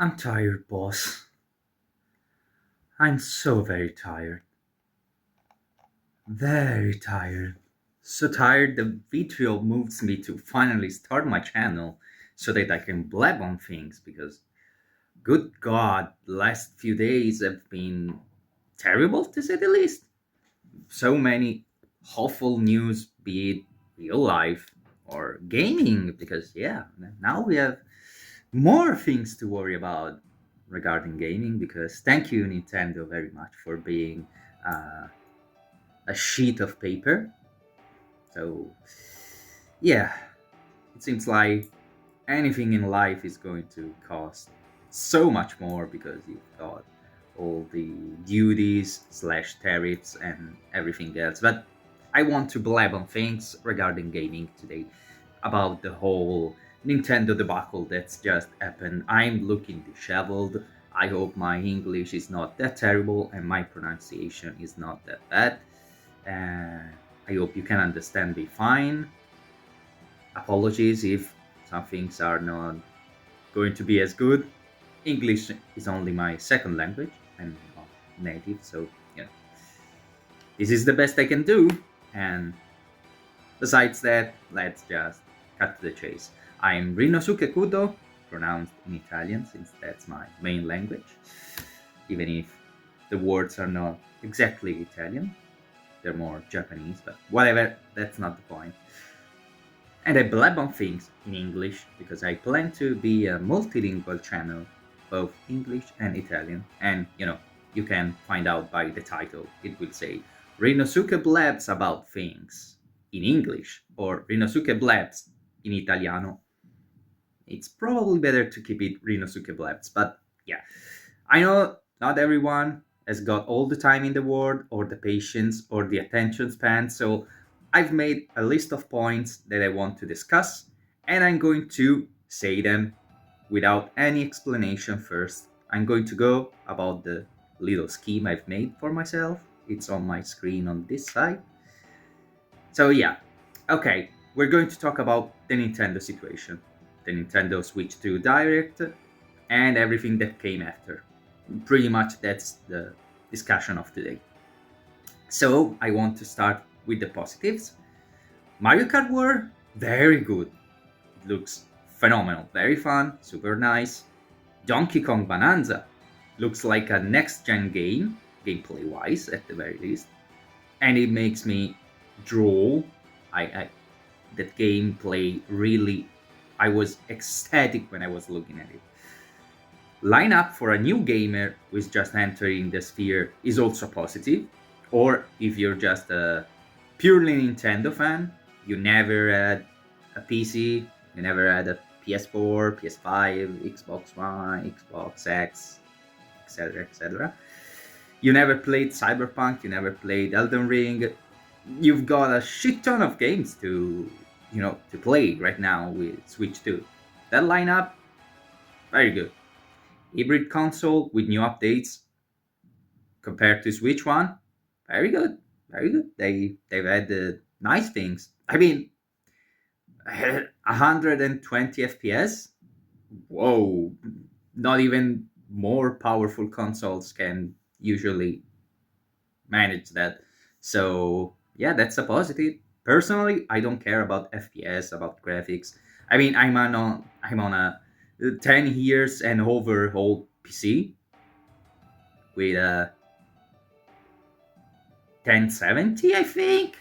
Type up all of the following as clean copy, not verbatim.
I'm tired, boss. I'm so very tired. Very tired. So tired the vitriol moves me to finally start my channel so that I can blab on things because, good God, the last few days have been terrible to say the least. So many awful news, be it real life or gaming, because yeah, now we have more things to worry about regarding gaming. Because thank you, Nintendo, very much for being uh, a sheet of paper. So yeah, it seems like anything in life is going to cost so much more because you've got all the duties slash tariffs and everything else. But I want to blab on things regarding gaming today about the whole Nintendo debacle that's just happened. I'm looking disheveled. I hope my English is not that terrible and my pronunciation is not that bad. I hope you can understand me fine. Apologies if some things are not going to be as good. English is only my second language. I'm not native, so you know this is the best I can do. And besides that, let's just cut to the chase. I'm Rinosuke Kudo, pronounced in Italian since that's my main language, even if the words are not exactly Italian. They're more Japanese, but whatever, that's not the point. And I blab on things in English because I plan to be a multilingual channel, both English and Italian. And you can find out by the title. It will say Rinosuke Blabs about things in English or Rinosuke Blabs in Italiano. It's probably better to keep it Rinosuke Blabs, but yeah. I know not everyone has got all the time in the world or the patience or the attention span, so I've made a list of points that I want to discuss, and I'm going to say them without any explanation first. I'm going to go about the little scheme I've made for myself. It's on my screen on this side. So, yeah, okay, we're going to talk about the Nintendo situation, the Nintendo Switch 2 Direct, and everything that came after. Pretty much that's the discussion of today. So I want to start with the positives. Mario Kart World, very good. It looks phenomenal, very fun, super nice. Donkey Kong Bonanza looks like a next gen game, gameplay wise at the very least, and it makes me drool. I that gameplay really, I was ecstatic when I was looking at it. Lineup for a new gamer who is just entering the sphere is also positive. Or if you're just a purely Nintendo fan, you never had a PC, you never had a PS4, PS5, Xbox One, Xbox X, etc., etc. You never played Cyberpunk, you never played Elden Ring. You've got a shit ton of games to play right now with Switch 2. That lineup, very good. Hybrid console with new updates compared to Switch One, very good, very good. They've had nice things. I mean, 120 FPS. Whoa! Not even more powerful consoles can usually manage that. So yeah, that's a positive. Personally, I don't care about FPS, about graphics. I mean, I'm on a 10 years and over old PC with a 1070, I think,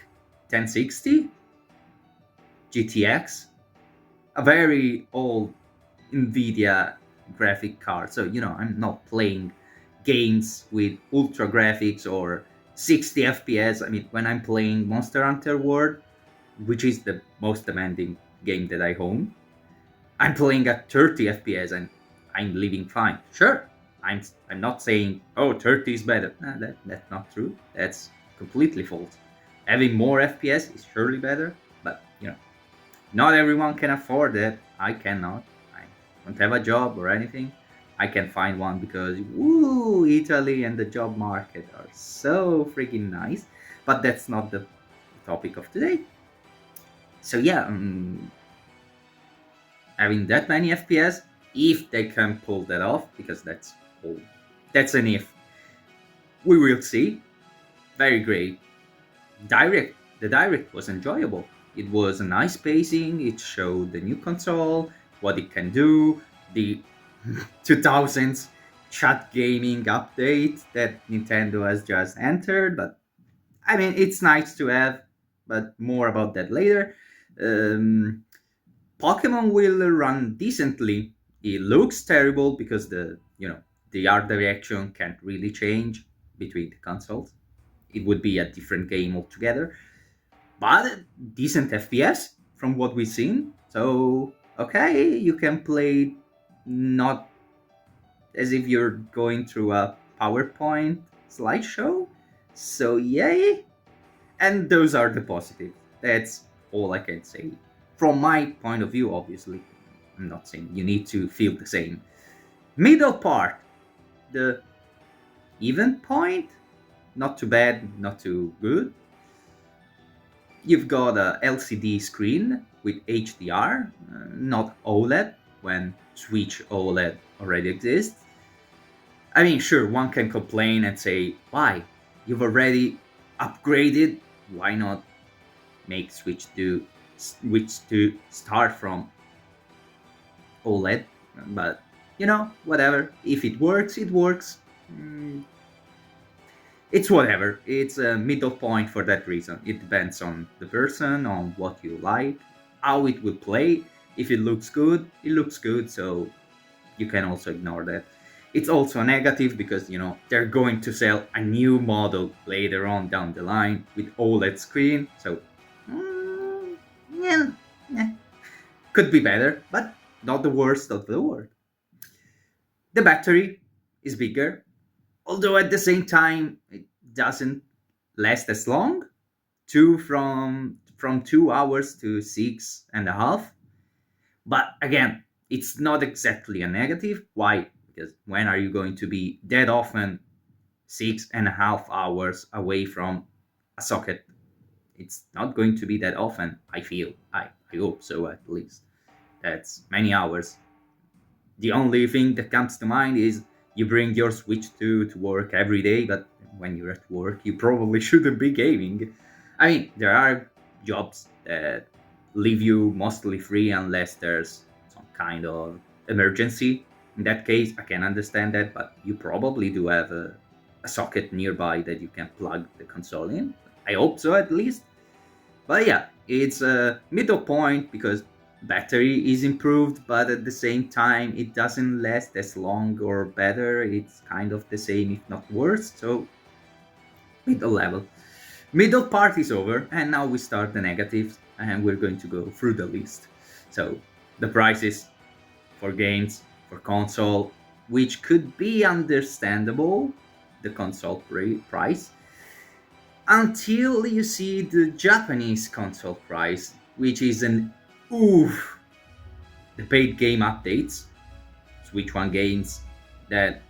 1060 GTX, a very old Nvidia graphic card. So I'm not playing games with ultra graphics or 60 FPS. I mean, when I'm playing Monster Hunter World, which is the most demanding game that I own, I'm playing at 30 FPS and I'm living fine. Sure, I'm not saying 30 is better. Nah, that's not true. That's completely false. Having more FPS is surely better, but not everyone can afford it. I cannot. I don't have a job or anything. I can find one because woo, Italy and the job market are so freaking nice. But that's not the topic of today. So yeah, having that many FPS, if they can pull that off, because that's an if. We will see. Very great. The direct was enjoyable. It was a nice pacing. It showed the new console, what it can do, the 2000s chat gaming update that Nintendo has just entered. But I mean, it's nice to have, but more about that later. Um, Pokemon will run decently. It looks terrible because the art direction can't really change between the consoles. It would be a different game altogether, but decent FPS from what we've seen. So okay, you can play not as if you're going through a PowerPoint slideshow. So yay! And those are the positives. That's all I can say. From my point of view, obviously, I'm not saying you need to feel the same. Middle part, the even point, not too bad, not too good. You've got a LCD screen with HDR, not OLED, when Switch OLED already exists. I mean, sure, one can complain and say, why? You've already upgraded, why not make Switch to start from OLED? But, whatever. If it works, it works. It's whatever. It's a middle point for that reason. It depends on the person, on what you like, how it will play. If it looks good, it looks good, so you can also ignore that. It's also a negative because, they're going to sell a new model later on down the line with OLED screen, so yeah, could be better, but not the worst of the world. The battery is bigger, although at the same time it doesn't last as long. From 2 hours to 6.5. But again, it's not exactly a negative. Why? Because when are you going to be that often 6.5 hours away from a socket? It's not going to be that often, I feel. I hope so, at least. That's many hours. The only thing that comes to mind is you bring your Switch 2 to work every day, but when you're at work, you probably shouldn't be gaming. I mean, there are jobs that leave you mostly free unless there's some kind of emergency. In that case, I can understand that, but you probably do have a socket nearby that you can plug the console in. I hope so, at least. But yeah, it's a middle point because battery is improved, but at the same time, it doesn't last as long or better. It's kind of the same, if not worse. So, middle level. Middle part is over, and now we start the negatives, and we're going to go through the list. So, the prices for games, for console, which could be understandable, the console price, until you see the Japanese console price, which is an oof. The paid game updates, Switch 1 games that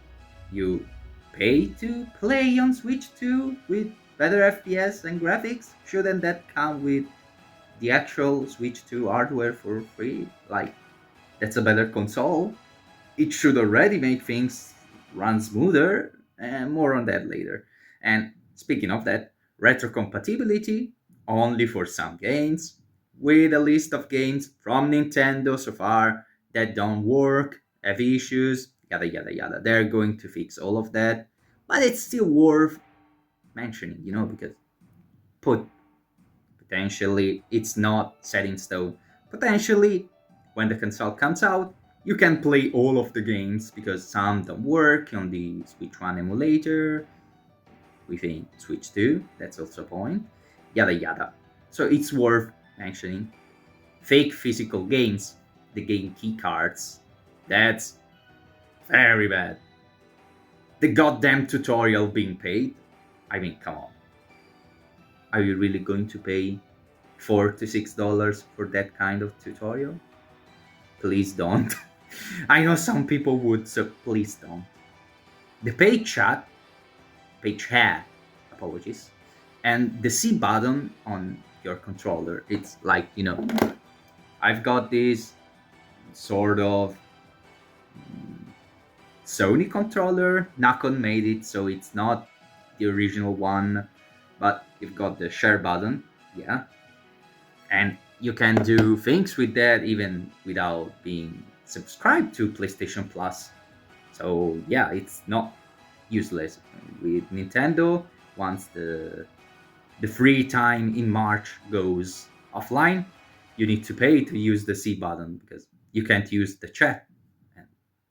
you pay to play on Switch 2 with better FPS and graphics, shouldn't that come with the actual Switch 2 hardware for free? Like, that's a better console. It should already make things run smoother, and more on that later. And speaking of that, retrocompatibility only for some games, with a list of games from Nintendo so far that don't work, have issues, yada yada yada. They're going to fix all of that, but it's still worth mentioning, because put potentially it's not set in stone. Potentially, when the console comes out, you can play all of the games because some don't work on the Switch 1 emulator. We think Switch 2, that's also a point. Yada yada. So it's worth mentioning. Fake physical games, the game key cards, that's very bad. The goddamn tutorial being paid. I mean, come on. Are you really going to pay $4 to $6 for that kind of tutorial? Please don't. I know some people would, so please don't. The page chat, apologies, and the C button on your controller. It's like, I've got this sort of Sony controller. Nakon made it, so it's not the original one, but you've got the share button, yeah, and you can do things with that even without being subscribed to PlayStation Plus. So yeah, it's not useless. With Nintendo, once the free time in March goes offline, you need to pay to use the C button because you can't use the chat,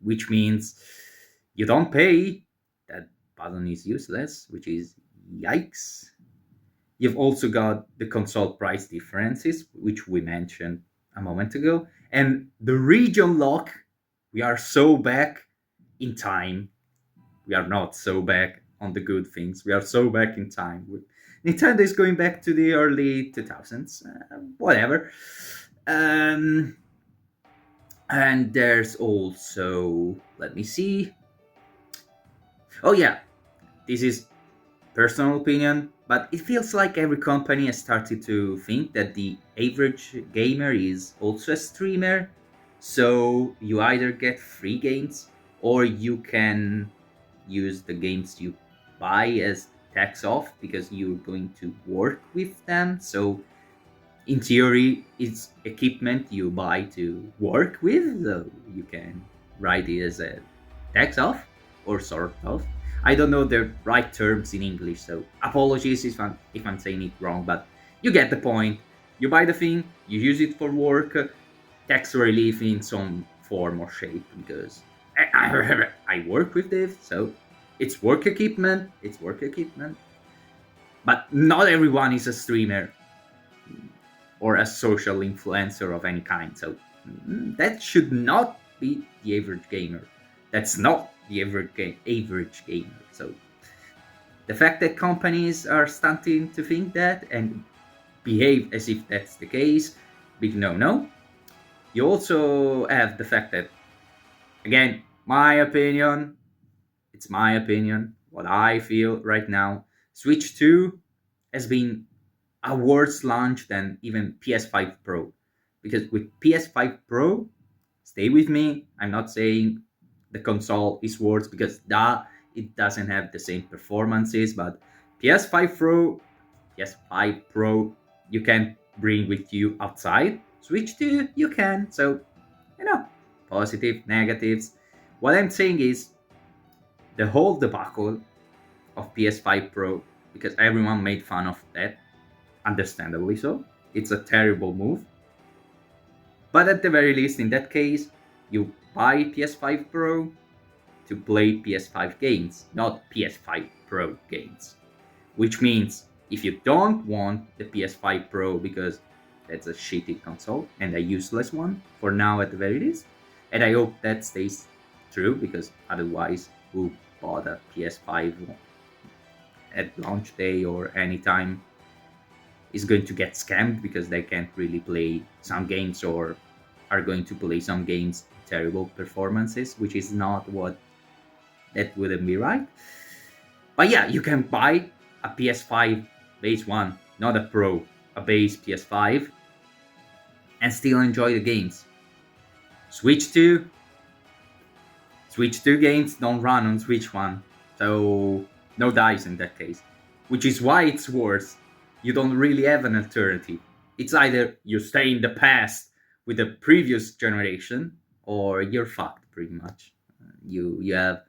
which means you don't pay, that button is useless, which is yikes. You've also got the console price differences, which we mentioned a moment ago, and the region lock. We are so back in time. We are not so back on the good things. We are so back in time. Nintendo is going back to the early 2000s, whatever. And there's also, let me see. Oh yeah, this is personal opinion, but it feels like every company has started to think that the average gamer is also a streamer. So you either get free games or you can use the games you buy as tax off because you're going to work with them. So in theory, it's equipment you buy to work with, so you can write it as a tax off or sort of. I don't know the right terms in English, so apologies if I'm saying it wrong, but you get the point. You buy the thing, you use it for work, tax relief in some form or shape because I work with this, so it's work equipment. It's work equipment, but not everyone is a streamer or a social influencer of any kind. So that should not be the average gamer. That's not the average gamer. So the fact that companies are starting to think that and behave as if that's the case, big no. You also have the fact that, again, my opinion, it's my opinion, what I feel right now, Switch 2 has been a worse launch than even PS5 Pro. Because with PS5 Pro, stay with me, I'm not saying the console is worse because it doesn't have the same performances, but PS5 Pro, you can bring with you outside. Switch 2, you can. So, positive, negatives. What I'm saying is the whole debacle of PS5 Pro, because everyone made fun of that, understandably so. It's a terrible move. But at the very least, in that case, you buy PS5 Pro to play PS5 games, not PS5 Pro games. Which means if you don't want the PS5 Pro because that's a shitty console and a useless one for now at the very least, and I hope that stays true because otherwise, who bought a PS5 at launch day or anytime is going to get scammed because they can't really play some games or are going to play some games terrible performances, which is not what that wouldn't be right. But yeah, you can buy a PS5 base one, not a Pro, a base PS5, and still enjoy the games. Switch 2 games don't run on Switch 1, so no dice in that case. Which is why it's worse. You don't really have an alternative. It's either you stay in the past with the previous generation, or you're fucked pretty much. You have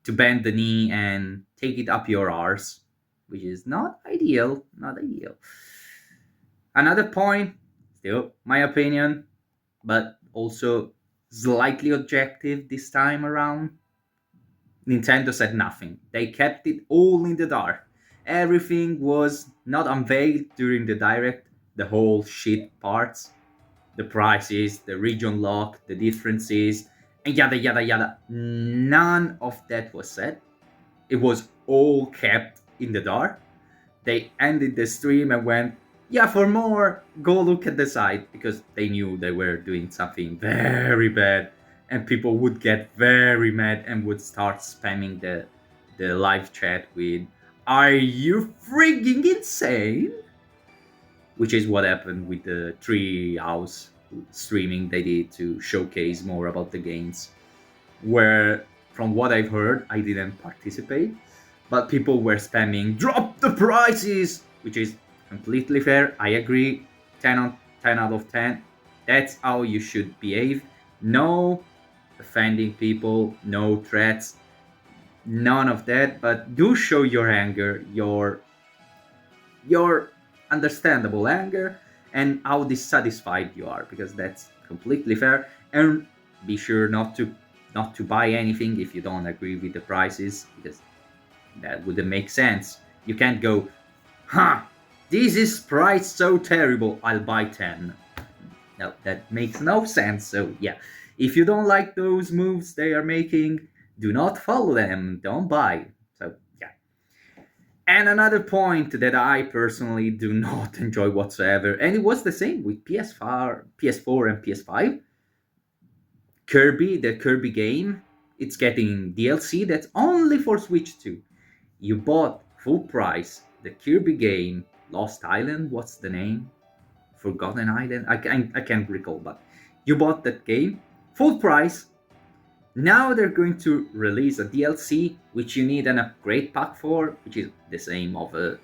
to bend the knee and take it up your arse, which is not ideal. Not ideal. Another point, still my opinion, but also slightly objective this time around. Nintendo said nothing. They kept it all in the dark. Everything was not unveiled during the direct, the whole shit parts, the prices, the region lock, the differences, and yada yada yada. None of that was said. It was all kept in the dark. They ended the stream and went, yeah, for more, go look at the site, because they knew they were doing something very bad and people would get very mad and would start spamming the live chat with, are you freaking insane? Which is what happened with the Treehouse streaming they did to showcase more about the games, where from what I've heard, I didn't participate, but people were spamming, drop the prices, which is completely fair. I agree. 10 out of 10. That's how you should behave. No offending people, no threats, none of that, but do show your anger, your understandable anger, and how dissatisfied you are, because that's completely fair. And be sure not to buy anything if you don't agree with the prices, because that wouldn't make sense. You can't go, this is priced so terrible, I'll buy 10. No, that makes no sense. So yeah, if you don't like those moves they are making, do not follow them, don't buy. So yeah. And another point that I personally do not enjoy whatsoever, and it was the same with PS4 and PS5, Kirby, the Kirby game, it's getting DLC that's only for Switch 2. You bought full price the Kirby game, Lost Island, what's the name? Forgotten Island? I can't recall, but you bought that game, full price. Now they're going to release a DLC, which you need an upgrade pack for, which is the same of a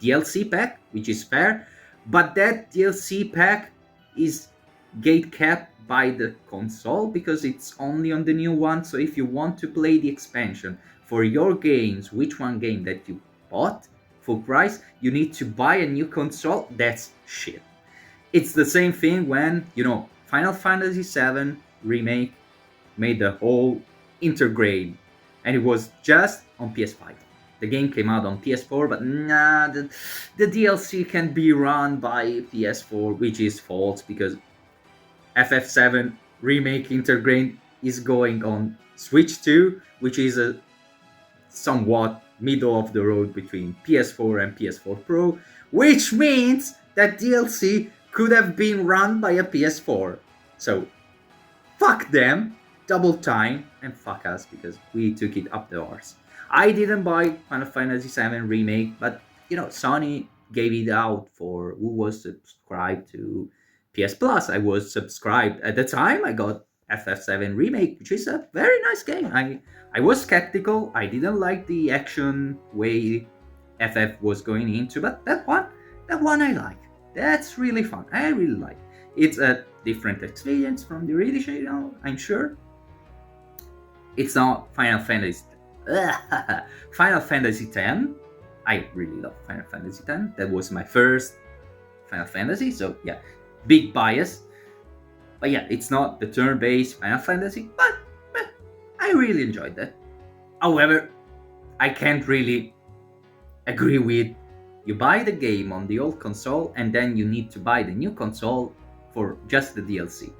DLC pack, which is fair. But that DLC pack is gate capped by the console because it's only on the new one. So if you want to play the expansion for your games, which one game that you bought full price, you need to buy a new console. That's shit. It's the same thing when, Final Fantasy VII Remake made the whole intergrade, and it was just on PS5. The game came out on PS4, but the DLC can be run by PS4, which is false because FF7 Remake Intergrade is going on Switch 2, which is a somewhat middle of the road between PS4 and PS4 Pro, which means that DLC could have been run by a PS4. So, fuck them, double time, and fuck us because we took it up the arse. I didn't buy Final Fantasy VII Remake, but Sony gave it out for who was subscribed to PS Plus. I was subscribed at the time. I got FF7 Remake, which is a very nice game. I was skeptical. I didn't like the action way FF was going into, but that one I like. That's really fun. I really like. It's a different experience from the original, I'm sure. It's not Final Fantasy. Final Fantasy X. I really love Final Fantasy X. That was my first Final Fantasy, so yeah, big bias. But yeah, it's not the turn-based Final Fantasy, but I really enjoyed that. However, I can't really agree with you buy the game on the old console and then you need to buy the new console for just the DLC.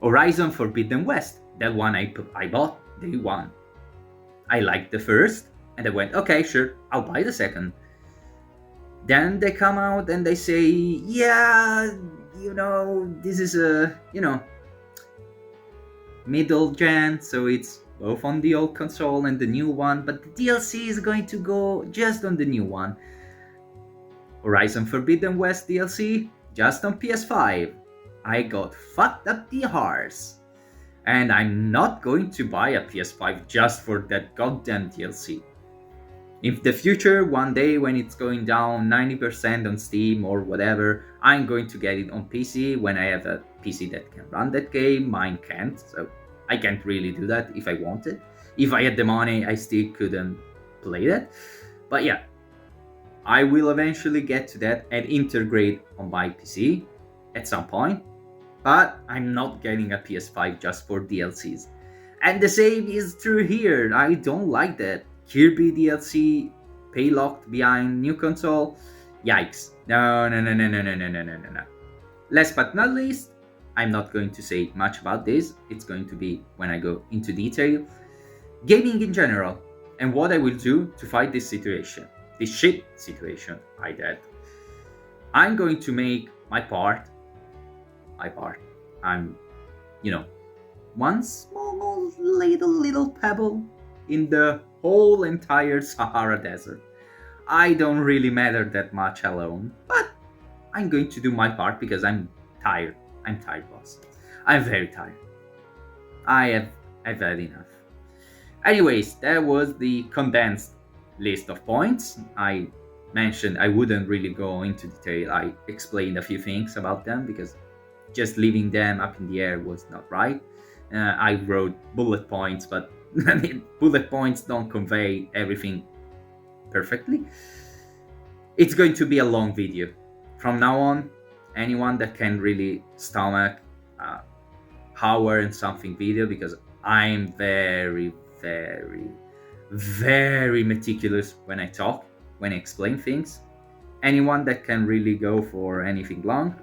Horizon Forbidden West, that one I bought day one. I liked the first, and I went, okay, sure, I'll buy the second. Then they come out and they say, yeah, this is a, middle gen, so it's both on the old console and the new one, but the DLC is going to go just on the new one. Horizon Forbidden West DLC, just on PS5. I got fucked up the arse. And I'm not going to buy a PS5 just for that goddamn DLC. In the future, one day when it's going down 90% on Steam or whatever, I'm going to get it on PC when I have a PC that can run that game. Mine can't, so I can't really do that if I wanted. If I had the money, I still couldn't play that. But yeah, I will eventually get to that and integrate on my PC at some point. But I'm not getting a PS5 just for DLCs. And the same is true here. I don't like that. Kirby DLC, pay locked behind new console. Yikes. No. Last but not least, I'm not going to say much about this. It's going to be when I go into detail. Gaming in general, and what I will do to fight this situation. This shit situation I did. I'm going to make my part. I'm, one small little pebble in the whole entire Sahara Desert. I don't really matter that much alone, but I'm going to do my part because I'm tired. I'm tired, boss. I'm very tired. I've had enough. Anyways, that was the condensed list of points. I mentioned I wouldn't really go into detail. I explained a few things about them because just leaving them up in the air was not right. I wrote bullet points, but I mean, bullet points don't convey everything perfectly. It's going to be a long video. From now on, anyone that can really stomach hour and something video, because I'm very, very, very meticulous when I talk, when I explain things. Anyone that can really go for anything long,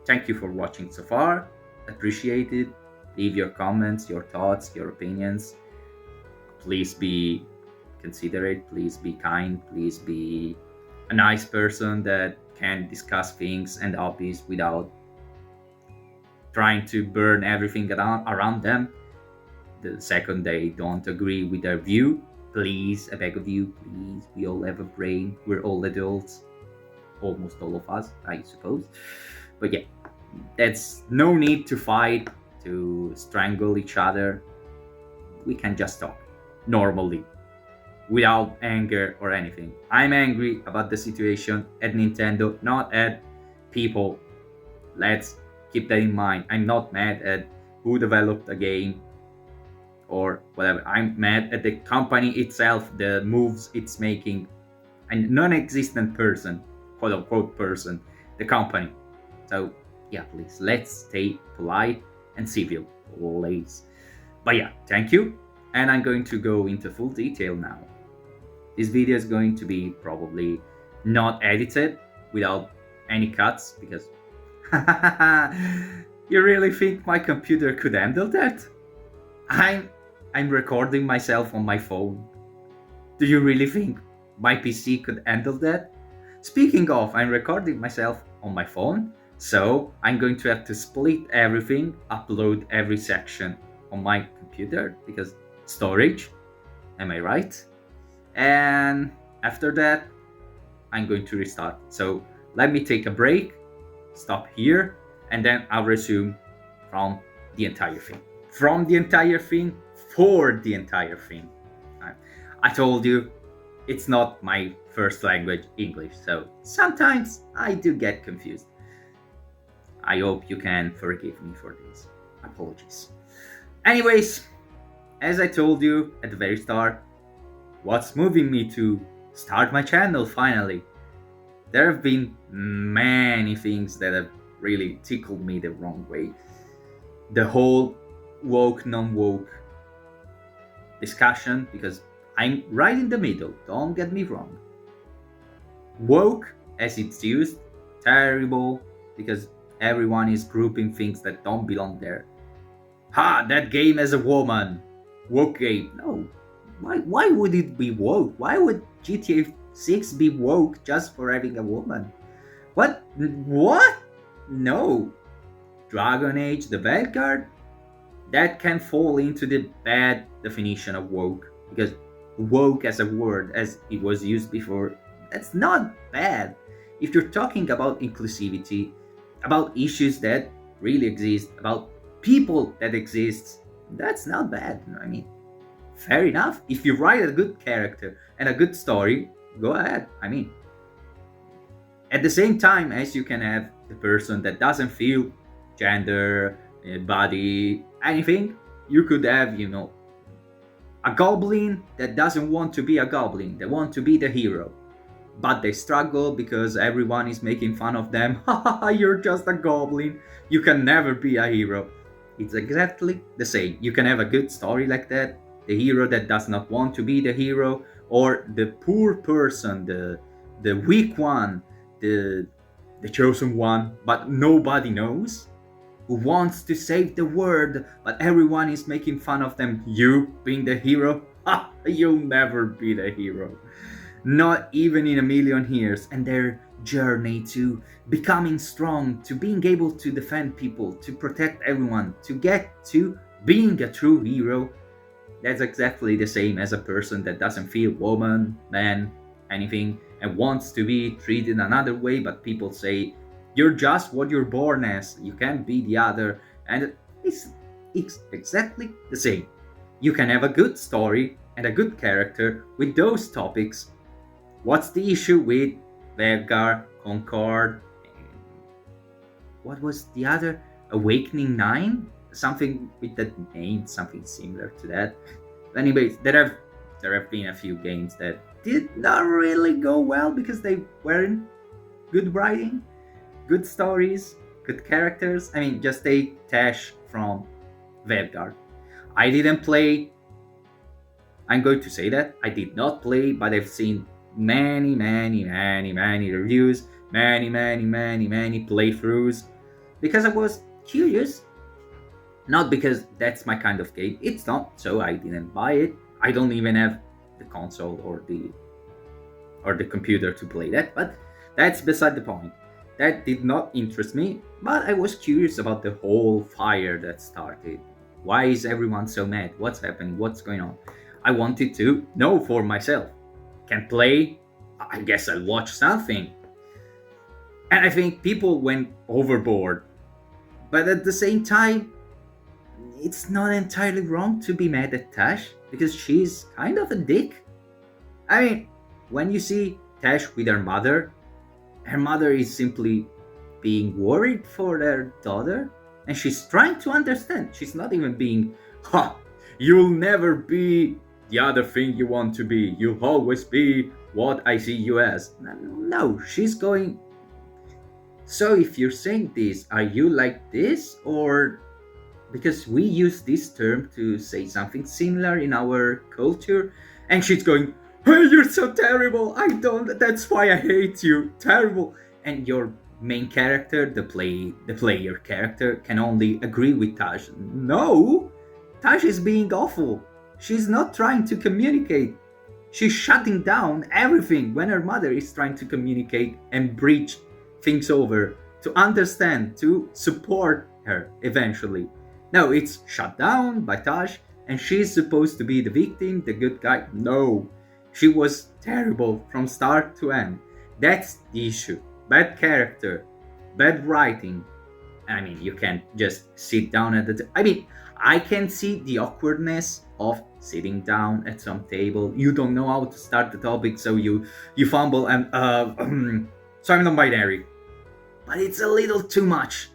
thank you for watching so far. Appreciate it. Leave your comments, your thoughts, your opinions. Please be considerate, please be kind, please be a nice person that can discuss things and hobbies without trying to burn everything around them the second they don't agree with their view. Please, I beg of you, please. We all have a brain. We're all adults. Almost all of us, I suppose. But yeah, that's no need to fight, to strangle each other. We can just talk normally, without anger or anything. I'm angry about the situation at Nintendo, not at people. Let's keep that in mind. I'm not mad at who developed the game or whatever. I'm mad at the company itself, the moves it's making. A non-existent person, quote unquote person, the company. So yeah, please, let's stay polite and civil, please. But yeah, thank you. And I'm going to go into full detail now. This video is going to be probably not edited without any cuts, because you really think my computer could handle that? I'm recording myself on my phone. Do you really think my PC could handle that? Speaking of, I'm recording myself on my phone, so I'm going to have to split everything, upload every section on my computer, because storage, am I right? And after that, I'm going to restart. So let me take a break, stop here, and then I'll resume from the entire thing. From the entire thing, for the entire thing. I told you, it's not my first language, English, so sometimes I do get confused. I hope you can forgive me for this. Apologies. Anyways, as I told you at the very start, what's moving me to start my channel finally? There have been many things that have really tickled me the wrong way. The whole woke, non-woke discussion, because I'm right in the middle, don't get me wrong. Woke, as it's used, terrible, because everyone is grouping things that don't belong there. Ha, that game has a woman. Woke game. No. Why would it be woke? Why would GTA 6 be woke just for having a woman? What? No. Dragon Age, the Vanguard? That can fall into the bad definition of woke, because woke as a word, as it was used before, that's not bad. If you're talking about inclusivity, about issues that really exist, about people that exist, that's not bad. I mean, fair enough. If you write a good character and a good story, go ahead. I mean, at the same time as you can have the person that doesn't feel gender, body, anything, you could have, a goblin that doesn't want to be a goblin. They want to be the hero, but they struggle because everyone is making fun of them. You're just a goblin. You can never be a hero. It's exactly the same. You can have a good story like that. The hero that does not want to be the hero, or the poor person, the weak one, the chosen one, but nobody knows, who wants to save the world, but everyone is making fun of them. You being the hero? You'll never be the hero. Not even in a million years. And their journey to becoming strong, to being able to defend people, to protect everyone, to get to being a true hero, that's exactly the same as a person that doesn't feel woman, man, anything, and wants to be treated another way, but people say, you're just what you're born as, you can't be the other, and it's exactly the same. you can have a good story and a good character with those topics. What's the issue with Vergar, Concord, what was the other? Awakening 9? Something with that name, something similar to that. Anyways, there have been a few games that did not really go well because they weren't good writing, good stories, good characters. I mean, just take Tash from Vanguard. I didn't play. I'm going to say that I did not play, but I've seen many reviews, many playthroughs, because I was curious. Not because that's my kind of game. It's not, so I didn't buy it. I don't even have the console or the computer to play that, but that's beside the point. That did not interest me, but I was curious about the whole fire that started. Why is everyone so mad? What's happening? What's going on? I wanted to know for myself. Can play? I guess I'll watch something. And I think people went overboard. But at the same time, it's not entirely wrong to be mad at Tash, because she's kind of a dick. I mean, when you see Tash with her mother is simply being worried for their daughter, and she's trying to understand. She's not even being, you'll never be the other thing you want to be. You'll always be what I see you as. No, she's going, so if you're saying this, are you like this? Or because we use this term to say something similar in our culture, and she's going, hey, you're so terrible, that's why I hate you, terrible. And your main character, the player character, can only agree with Tash. No, Tash is being awful. She's not trying to communicate. She's shutting down everything when her mother is trying to communicate and bridge things over, to understand, to support her eventually. No, it's shut down by Tash, and she's supposed to be the victim, the good guy. No, she was terrible from start to end. That's the issue. Bad character, bad writing. I mean, you can't just sit down at I can see the awkwardness of sitting down at some table. You don't know how to start the topic, so you fumble and so I'm non-binary. But it's a little too much.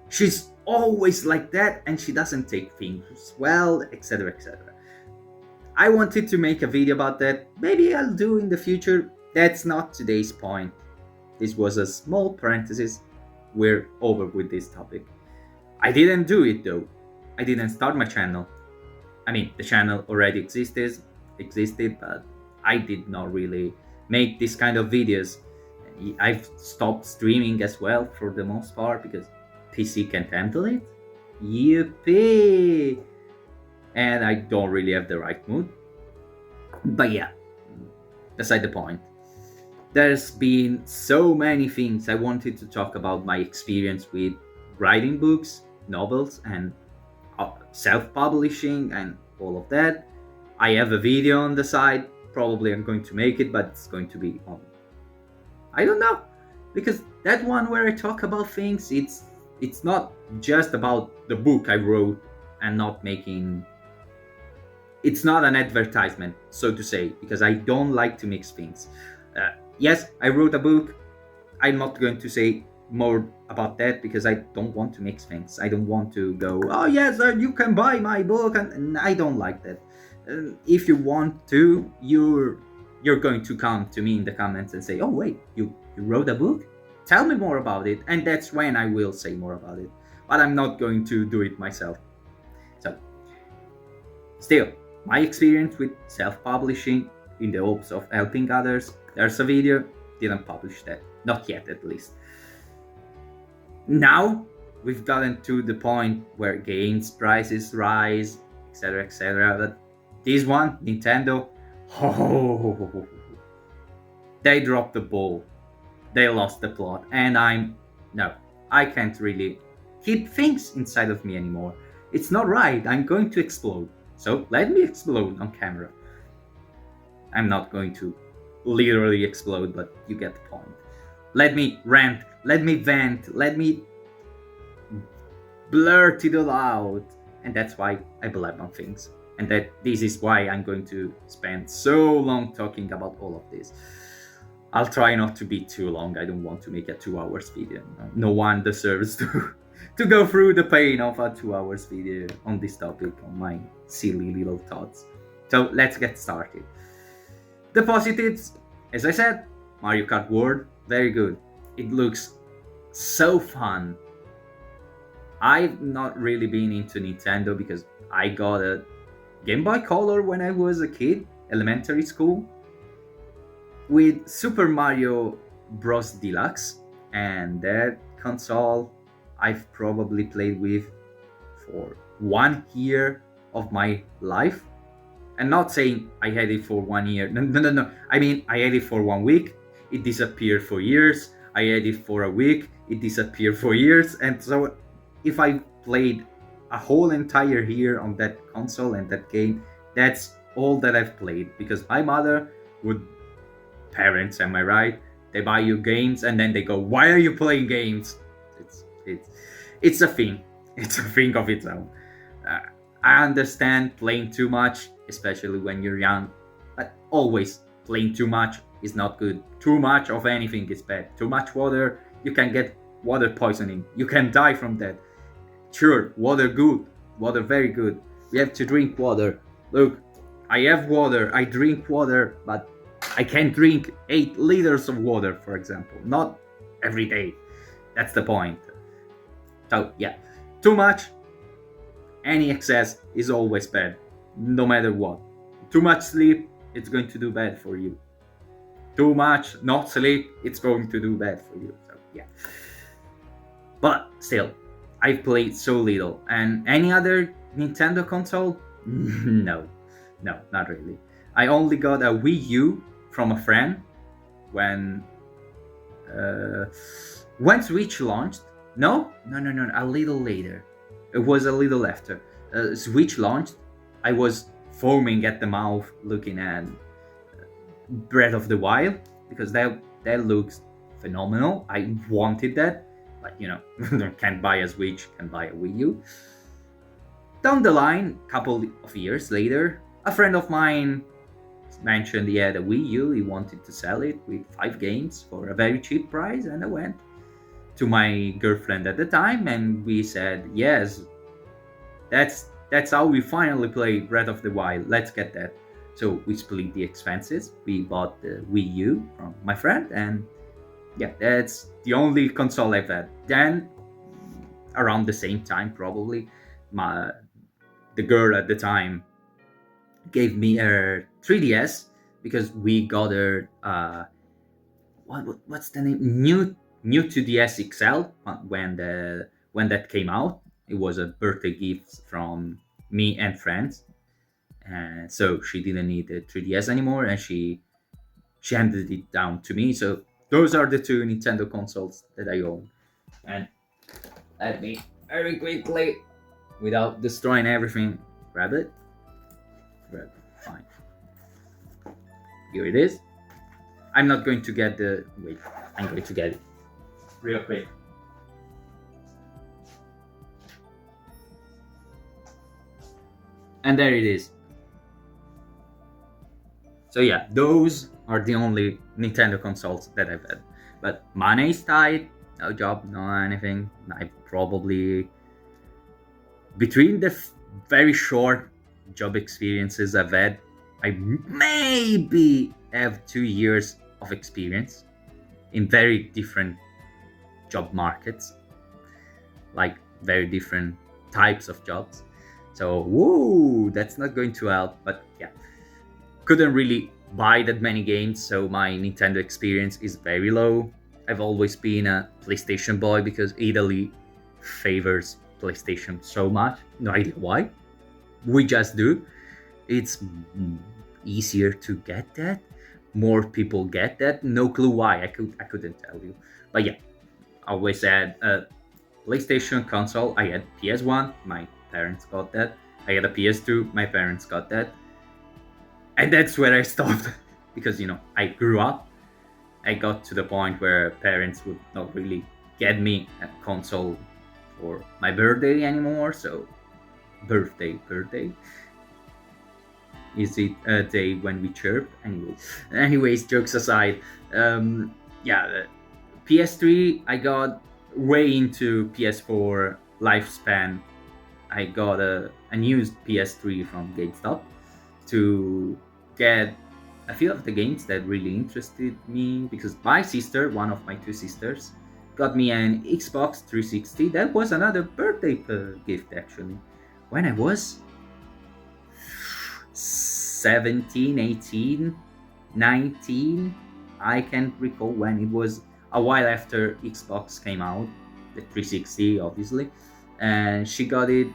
She's always like that, and she doesn't take things well, etc. I wanted to make a video about that. Maybe I'll do in the future. That's not today's point. This was a small parenthesis. We're over with this topic. I didn't do it though. I didn't start my channel. I mean, the channel already existed, but I did not really make this kind of videos. I've stopped streaming as well for the most part because PC can't handle it. Yippee! And I don't really have the right mood. But yeah, beside the point. There's been so many things I wanted to talk about my experience with writing books, novels, and self-publishing and all of that. I have a video on the side. Probably I'm going to make it, but it's going to be on, I don't know, because that one where I talk about things, it's not just about the book I wrote and not making. It's not an advertisement, so to say, because I don't like to mix things. Yes, I wrote a book. I'm not going to say more about that because I don't want to mix things. I don't want to go, oh yes, you can buy my book, and I don't like that. If you want to, you're going to come to me in the comments and say, oh wait, you wrote a book? Tell me more about it, and that's when I will say more about it. But I'm not going to do it myself. So, still, my experience with self-publishing in the hopes of helping others. There's a video, didn't publish that. Not yet, at least. Now, we've gotten to the point where games prices rise, etc. But this one, Nintendo, they dropped the ball. They lost the plot, and I can't really keep things inside of me anymore. It's not right. I'm going to explode. So let me explode on camera. I'm not going to literally explode, but you get the point. Let me rant, let me vent, let me blurt it all out. And that's why I blab on things. and that this is why I'm going to spend so long talking about all of this. I'll try not to be too long. I don't want to make a 2 hours video. No one deserves to go through the pain of a 2 hours video on this topic, on my silly little thoughts. So let's get started. The positives, as I said, Mario Kart World, very good. It looks so fun. I've not really been into Nintendo because I got a Game Boy Color when I was a kid, elementary school, with Super Mario Bros. Deluxe, and that console I've probably played with for 1 year of my life. And not saying I had it for 1 year. No. I mean, I had it for 1 week. It disappeared for years. I had it for a week. It disappeared for years. And so if I played a whole entire year on that console and that game, that's all that I've played. Because my mother would, parents, am I right? They buy you games and then they go, why are you playing games? It's a thing. It's a thing of its own. I understand playing too much, especially when you're young, but always playing too much is not good. Too much of anything is bad. Too much water, you can get water poisoning. You can die from that. Sure, water good, water very good. We have to drink water. Look, I have water, I drink water, but I can't drink 8 liters of water, for example. Not every day. That's the point. So yeah, too much, any excess is always bad, no matter what. Too much sleep, it's going to do bad for you. Too much not sleep, it's going to do bad for you. So yeah. But still, I've played so little. And any other Nintendo console? No, not really. I only got a Wii U from a friend when Switch launched. No, a little later. It was a little after. Switch launched. I was foaming at the mouth looking at Breath of the Wild because that looks phenomenal. I wanted that, but can't buy a Switch, can't buy a Wii U. Down the line, couple of years later, a friend of mine mentioned he had a Wii U. He wanted to sell it with 5 games for a very cheap price, and I went to my girlfriend at the time and we said, yes, that's how we finally play Breath of the Wild. Let's get that. So we split the expenses. We bought the Wii U from my friend, and yeah, that's the only console I've had. Then around the same time, probably, the girl at the time gave me her 3DS because we got her what's the name, new 2DS XL when that came out. It was a birthday gift from me and friends, and so she didn't need the 3DS anymore, and she handed it down to me. So those are the 2 Nintendo consoles that I own. And let me very quickly, without destroying everything, grab it. Fine. Here it is. I'm not going to get the... Wait, I'm going to get it real quick. And there it is. So yeah, those are the only Nintendo consoles that I've had. But money is tight, no job, no anything. I probably... Between the very short job experiences I've had, I maybe have 2 years of experience in very different job markets, like very different types of jobs. So, woo, that's not going to help. But yeah, couldn't really buy that many games, so my Nintendo experience is very low. I've always been a PlayStation boy because Italy favors PlayStation so much. No idea why. We just do. It's easier to get that. More people get that. No clue why. I couldn't tell you. But yeah, always had a PlayStation console. I had PS1. My parents got that. I had a PS2. My parents got that. And that's where I stopped because I grew up. I got to the point where parents would not really get me a console for my birthday anymore. So birthday. is it a day when we chirp? Anyways, jokes aside, yeah, PS3, I got way into PS4 lifespan. I got a used PS3 from GameStop to get a few of the games that really interested me, because my sister, one of my two sisters, got me an Xbox 360. That was another birthday gift, actually, when I was 17, 18, 19. I can't recall when. It was a while after Xbox came out, the 360, obviously. And she got it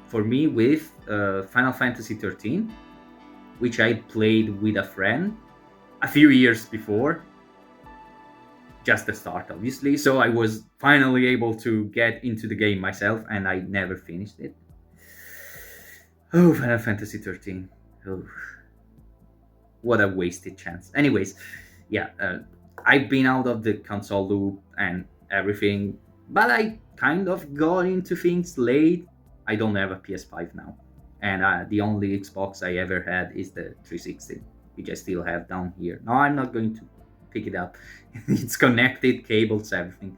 for me with Final Fantasy 13, which I played with a friend a few years before. Just the start, obviously. So I was finally able to get into the game myself, and I never finished it. Oh, Final Fantasy 13. Oh, what a wasted chance. Anyways, yeah, I've been out of the console loop and everything, but I kind of got into things late. I don't have a PS5 now, and the only Xbox I ever had is the 360, which I still have down here. No, I'm not going to pick it up. It's connected, cables, everything.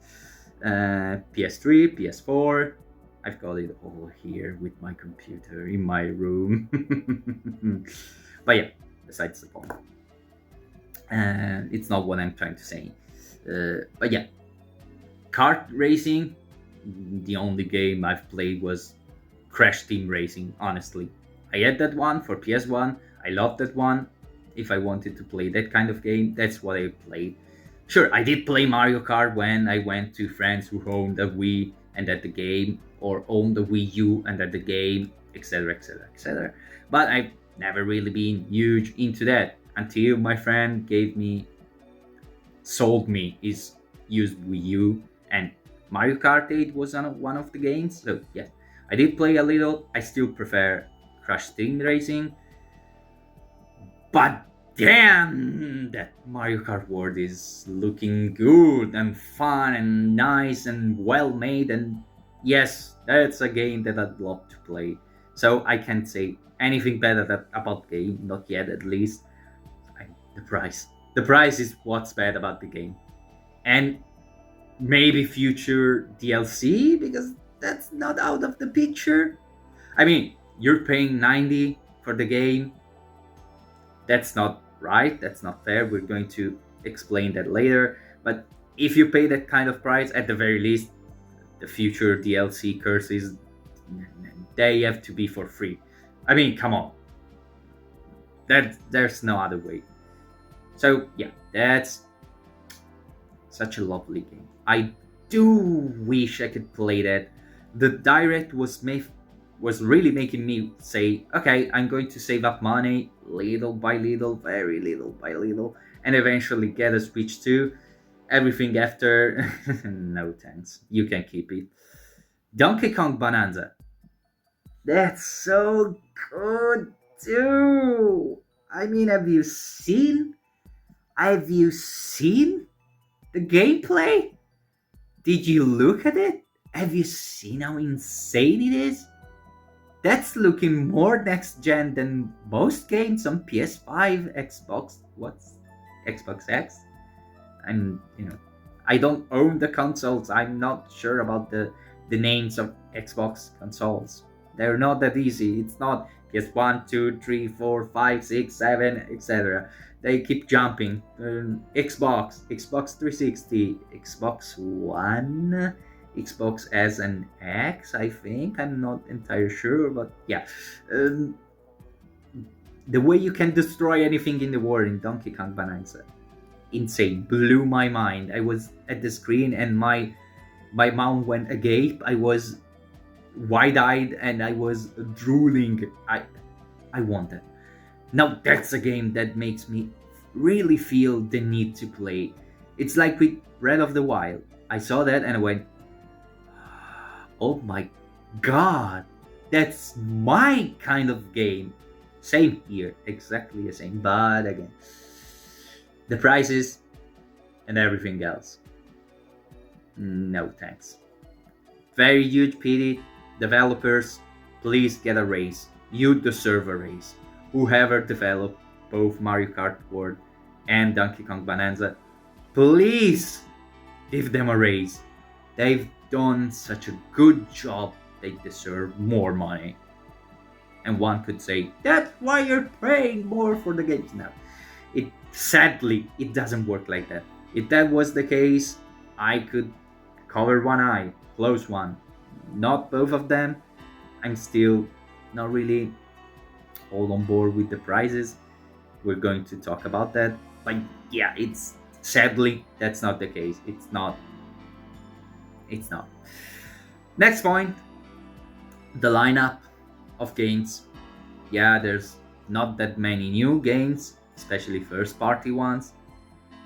PS3, PS4. I've got it all here with my computer in my room. But yeah, besides the point. It's not what I'm trying to say. But yeah, kart racing, the only game I've played was Crash Team Racing, honestly. I had that one for PS1. I loved that one. If I wanted to play that kind of game, that's what I played. Sure, I did play Mario Kart when I went to friends who owned a Wii and at the game, or owned a Wii U and at the game, etc., etc., etc. But I've never really been huge into that until my friend sold me his used Wii U, and Mario Kart 8 was one of the games. So yes, I did play a little. I still prefer Crash Team Racing, but damn, that Mario Kart world is looking good and fun and nice and well made, and yes, that's a game that I'd love to play. So I can't say anything better about the game, not yet at least. The price. The price is what's bad about the game. And maybe future DLC, because that's not out of the picture. I mean, you're paying 90 for the game. That's not right. That's not fair. We're going to explain that later. But if you pay that kind of price, at the very least, the future DLC curses, they have to be for free. I mean, come on. There's no other way. So yeah, that's such a lovely game. I do wish I could play that. The direct was really making me say, okay, I'm going to save up money little by little, very little by little, and eventually get a Switch 2. Everything after, no thanks. You can keep it. Donkey Kong Bonanza. That's so good too. I mean, have you seen the gameplay? Did you look at it? Have you seen how insane it is? That's looking more next gen than most games on PS5, Xbox. What's Xbox X? I don't own the consoles. I'm not sure about the names of Xbox consoles. They're not that easy. It's not PS1, 2, 3, 4, 5, 6, 7, etc. They keep jumping. Xbox 360, Xbox One, Xbox S and X, I think. I'm not entirely sure, but yeah. The way you can destroy anything in the world in Donkey Kong Bonanza, insane, blew my mind. I was at the screen and my mouth went agape. I was wide-eyed and I was drooling. I want that. Now that's a game that makes me really feel the need to play. It's like with Breath of the Wild. I saw that and I went, oh my god, that's my kind of game. Same here, exactly the same, but again, the prices and everything else, no thanks. Very huge pity. Developers, please get a raise. You deserve a raise. whoever developed both Mario Kart World and Donkey Kong Bonanza, please give them a raise. They've done such a good job, they deserve more money. And one could say, that's why you're paying more for the games now. Sadly, it doesn't work like that. If that was the case, I could cover one eye, close one. Not both of them. I'm still not really all on board with the prices. We're going to talk about that. But yeah, it's sadly that's not the case. It's not. Next point, the lineup of games. Yeah, there's not that many new games, especially first party ones.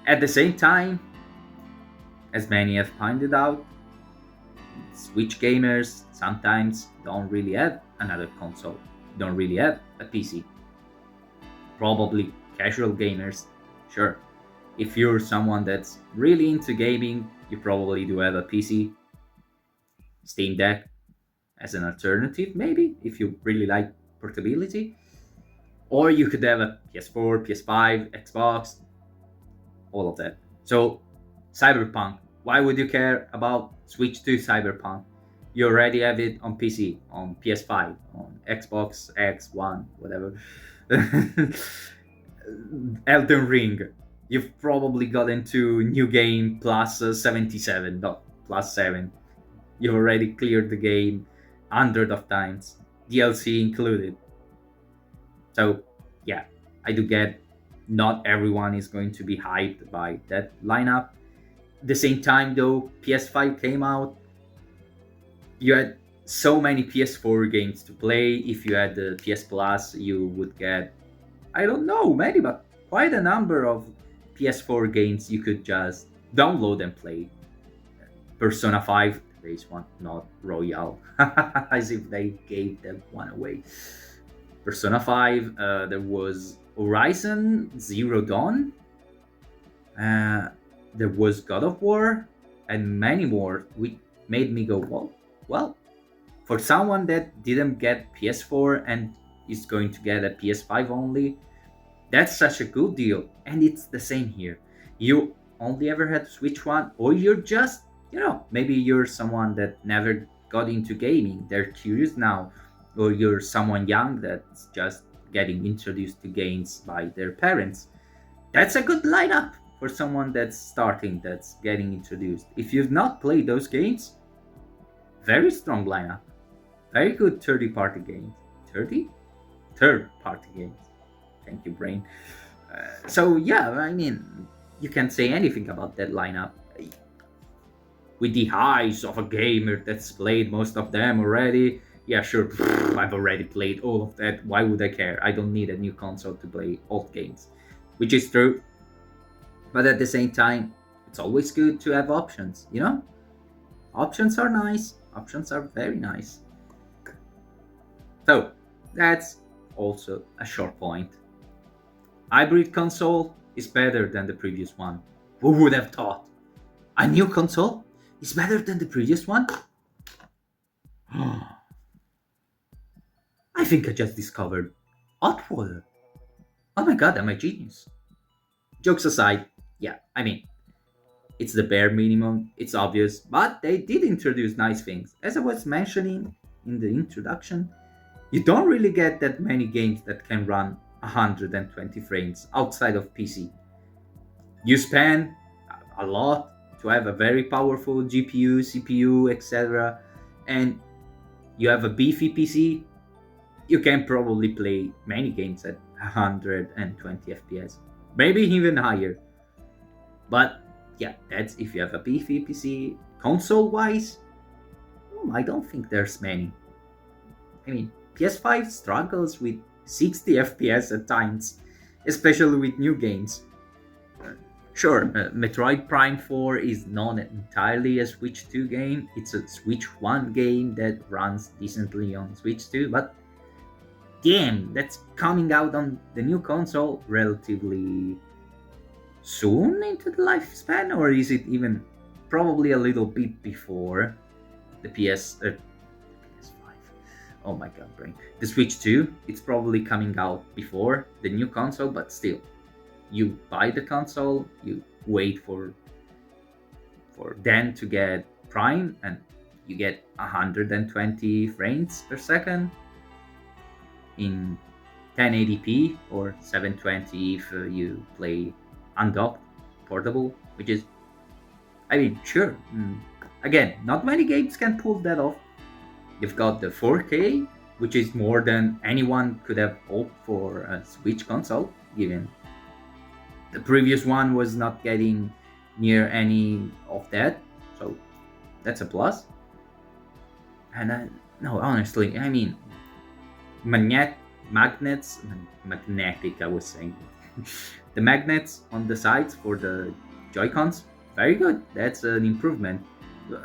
At the same time, as many have pointed out, Switch gamers sometimes don't really have another console, don't really have a PC. Probably casual gamers, sure. If you're someone that's really into gaming, you probably do have a PC. Steam Deck as an alternative, maybe, if you really like portability. Or you could have a PS4, PS5, Xbox, all of that. So, Cyberpunk, why would you care about Switch 2 Cyberpunk? You already have it on PC, on PS5, on Xbox X, One, whatever. Elden Ring, you've probably got into new game plus 77, not plus 7. You've already cleared the game hundreds of times, DLC included. So, yeah, I do get not everyone is going to be hyped by that lineup. At the same time, though, PS5 came out, you had so many PS4 games to play. If you had the PS Plus, you would get, I don't know, many, but quite a number of PS4 games you could just download and play. Persona 5, today's one, not Royal, as if they gave that one away. Persona 5, there was Horizon Zero Dawn, there was God of War, and many more, which made me go, well, for someone that didn't get PS4 and is going to get a PS5 only, that's such a good deal. And it's the same here. You only ever had to Switch one, or you're just, maybe you're someone that never got into gaming, they're curious now, or you're someone young that's just getting introduced to games by their parents. That's a good lineup for someone that's starting, that's getting introduced. If you've not played those games, very strong lineup. Very good third-party games. Third-party games. Thank you, brain. So yeah, I mean, you can say anything about that lineup. With the eyes of a gamer that's played most of them already, yeah, sure, I've already played all of that. Why would I care? I don't need a new console to play old games. Which is true. But at the same time, it's always good to have options, Options are nice. Options are very nice. So, that's also a short point. Hybrid console is better than the previous one. Who would have thought? A new console is better than the previous one? I think I just discovered hot water. Oh my god, I'm a genius. Jokes aside, yeah, I mean, it's the bare minimum, it's obvious, but they did introduce nice things. As I was mentioning in the introduction, you don't really get that many games that can run 120 frames outside of PC. You spend a lot to have a very powerful GPU, CPU, etc. And you have a beefy PC, you can probably play many games at 120 FPS, maybe even higher. But yeah, that's if you have a beefy PC. Console-wise, I don't think there's many. I mean, PS5 struggles with 60 FPS at times, especially with new games. Sure, Metroid Prime 4 is not entirely a Switch 2 game. It's a Switch 1 game that runs decently on Switch 2, but damn, that's coming out on the new console relatively soon into the lifespan, or is it even probably a little bit before the PS5? oh my god, brain. The Switch 2, it's probably coming out before the new console, but still, you buy the console, you wait for then to get Prime, and you get 120 frames per second in 1080p or 720 if you play undocked portable, which is, I mean, sure. Again, not many games can pull that off. You've got the 4K, which is more than anyone could have hoped for a Switch console, given the previous one was not getting near any of that. So that's a plus. And no, honestly, I mean, magnets, magnetic, I was saying. The magnets on the sides for the Joy-Cons, very good. That's an improvement.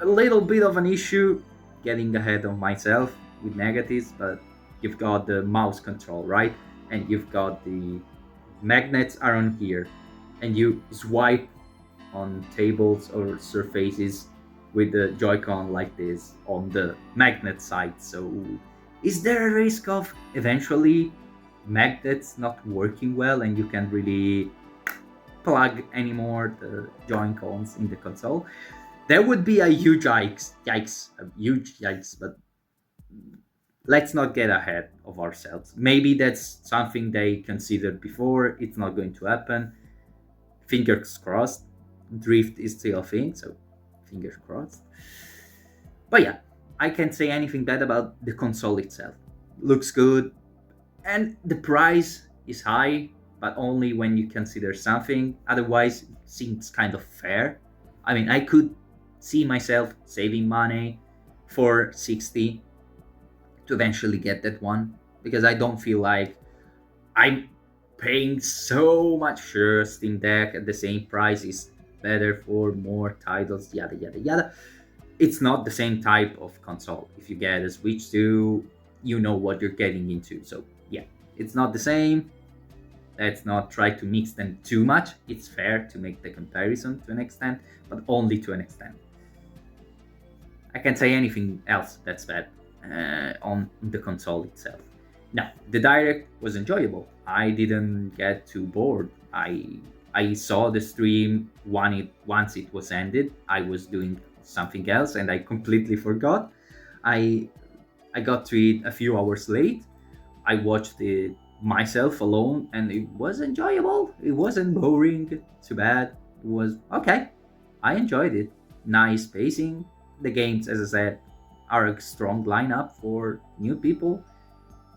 A little bit of an issue, getting ahead of myself with negatives, but you've got the mouse control, right? And you've got the magnets are on here, and you swipe on tables or surfaces with the Joy-Con like this on the magnet side. So is there a risk of eventually magnets not working well and you can't really plug anymore the Joy-Cons in the console? That would be a huge yikes, a huge yikes, but let's not get ahead of ourselves. Maybe that's something they considered before. It's not going to happen. Fingers crossed. Drift is still a thing, so fingers crossed. But yeah, I can't say anything bad about the console itself. Looks good, and the price is high, but only when you consider something. Otherwise, it seems kind of fair. I mean, I could see myself saving money for 60 to eventually get that one, because I don't feel like I'm paying so much. Sure, Steam Deck at the same price is better for more titles, yada yada yada. It's not the same type of console. If you get a Switch 2, you know what you're getting into. So yeah, it's not the same. Let's not try to mix them too much. It's fair to make the comparison to an extent, but only to an extent. I can't say anything else that's bad on the console itself. Now, the Direct was enjoyable. I didn't get too bored. I saw the stream once it was ended. I was doing something else and I completely forgot. I got to it a few hours late. I watched it myself alone and it was enjoyable. It wasn't boring, too bad. It was okay. I enjoyed it. Nice pacing. The games, as I said, are a strong lineup for new people.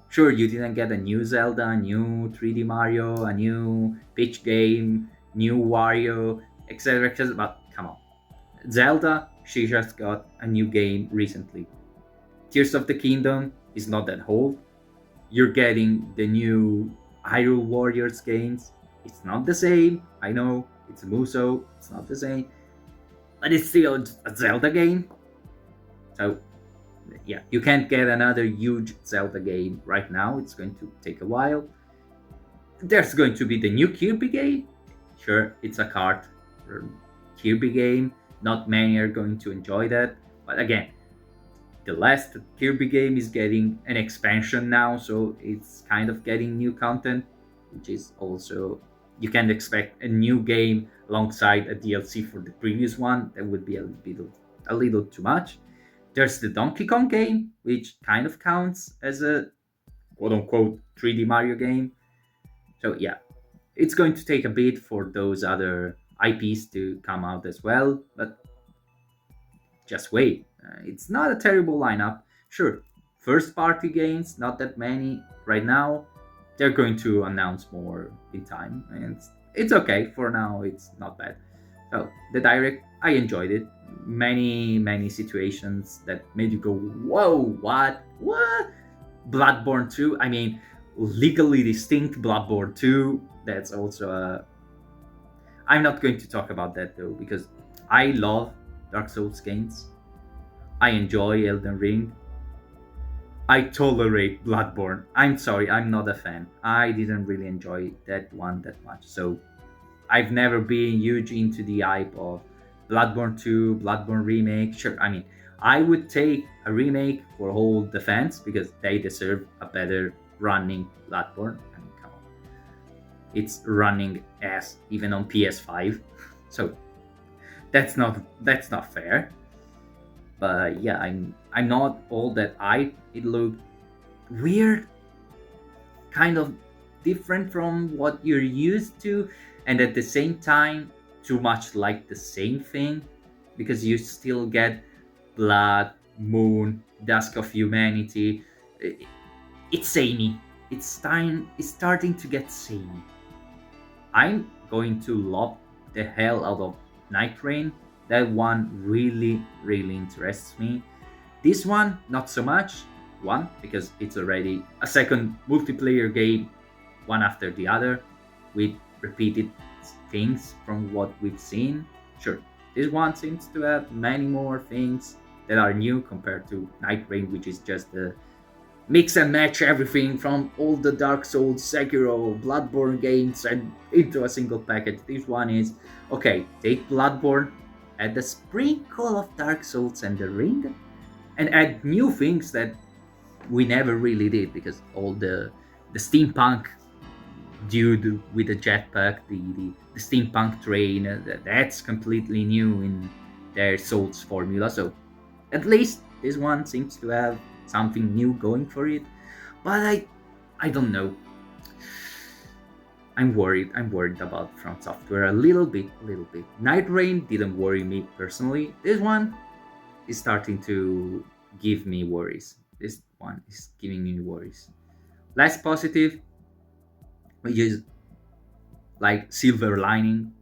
Sure, you didn't get a new Zelda, a new 3D Mario, a new Peach game, new Wario, etc. etc. But come on. Zelda, she just got a new game recently. Tears of the Kingdom is not that old. You're getting the new Hyrule Warriors games. It's not the same. I know, it's Muso, it's not the same. But it's still a Zelda game. So yeah, you can't get another huge Zelda game right now. It's going to take a while. There's going to be the new Kirby game. Sure, it's a cart Kirby game. Not many are going to enjoy that. But again, the last Kirby game is getting an expansion now, so it's kind of getting new content, which is also, you can't expect a new game alongside a DLC for the previous one. That would be a little too much. There's the Donkey Kong game, which kind of counts as a quote-unquote 3D Mario game. So yeah, it's going to take a bit for those other IPs to come out as well, but just wait. It's not a terrible lineup. Sure, first-party games, not that many right now. They're going to announce more in time, and it's okay. For now, it's not bad. So, the Direct, I enjoyed it. Many situations that made you go, whoa, what? Bloodborne 2, I mean, legally distinct Bloodborne 2, that's also a... I'm not going to talk about that though, because I love Dark Souls games. I enjoy Elden Ring. I tolerate Bloodborne. I'm sorry, I'm not a fan. I didn't really enjoy that one that much. So I've never been huge into the hype of Bloodborne 2, Bloodborne Remake. Sure, I mean, I would take a remake for whole defense because they deserve a better running Bloodborne. I mean, come on, it's running as even on PS5, so that's not fair. But yeah, I'm not all that hyped. It looked weird, kind of different from what you're used to, and at the same time too much like the same thing, because you still get blood, moon, dusk of humanity. It's samey. It's starting to get samey. I'm going to love the hell out of Night Rain. That one really, really interests me. This one, not so much. One, because it's already a second multiplayer game, one after the other, with repeated things from what we've seen. Sure, this one seems to have many more things that are new compared to Night Rain, which is just the mix and match everything from all the Dark Souls, Sekiro, Bloodborne games and into a single package. This one is, okay, take Bloodborne, add a sprinkle of Dark Souls and the Ring, and add new things that we never really did, because all the steampunk dude with the jetpack, the steampunk train, that's completely new in their Souls formula. So at least this one seems to have something new going for it. But I don't know. I'm worried about From Software a little bit. Night Rain didn't worry me personally. This one is starting to give me worries. This one is giving me worries. Less positive, which is like Silver Lining,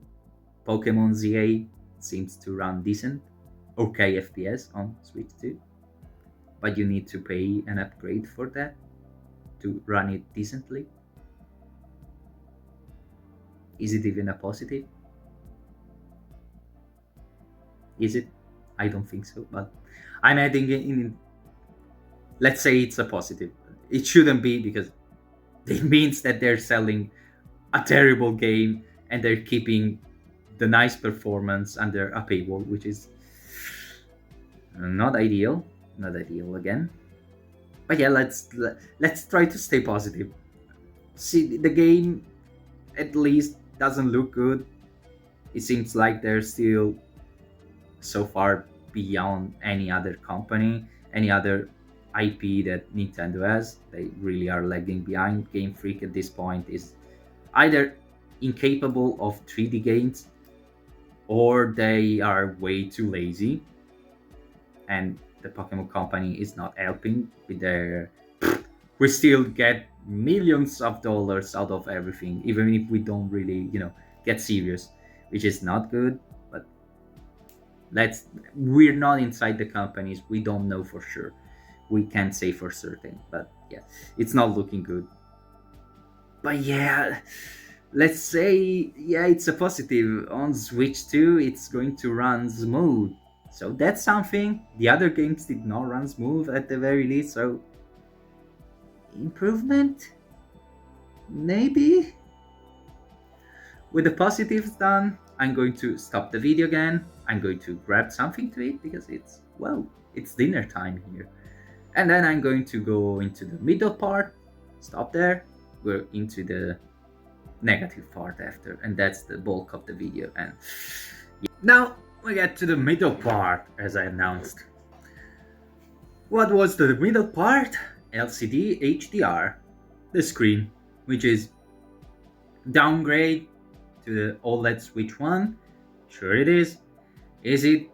Pokemon ZA seems to run decent, okay FPS on Switch 2, but you need to pay an upgrade for that to run it decently. Is it even a positive? Is it? I don't think so, but I'm adding it in. Let's say it's a positive. It shouldn't be, because it means that they're selling a terrible game and they're keeping the nice performance under a paywall, which is not ideal. Not ideal again. But yeah, let's try to stay positive. See, the game at least doesn't look good. It seems like they're still so far beyond any other company, any other IP that Nintendo has. They really are lagging behind. Game Freak at this point is either incapable of 3D games, or they are way too lazy, and the Pokemon Company is not helping with their. We still get millions of dollars out of everything, even if we don't really, get serious, which is not good. But we're not inside the companies. We don't know for sure. We can't say for certain, but yeah, it's not looking good. But yeah, let's say, yeah, it's a positive. On Switch 2, it's going to run smooth. So that's something. The other games did not run smooth at the very least, so improvement? Maybe? With the positives done, I'm going to stop the video again. I'm going to grab something to eat because it's dinner time here. And then I'm going to go into the middle part, stop there, go into the negative part after, and that's the bulk of the video. And yeah. Now we get to the middle part, as I announced. What was the middle part? LCD HDR, the screen, which is downgrade to the OLED Switch 1. Sure it is. Is it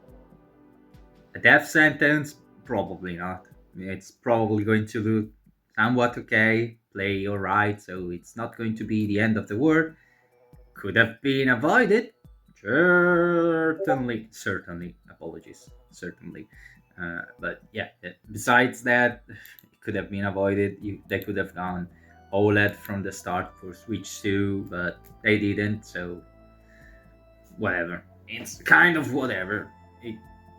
a death sentence? Probably not. It's probably going to look somewhat okay, play alright, so it's not going to be the end of the world. Could have been avoided. Certainly. Apologies. Certainly. But yeah, besides that, it could have been avoided. They could have done OLED from the start for Switch 2, but they didn't, so whatever. It's kind of whatever. It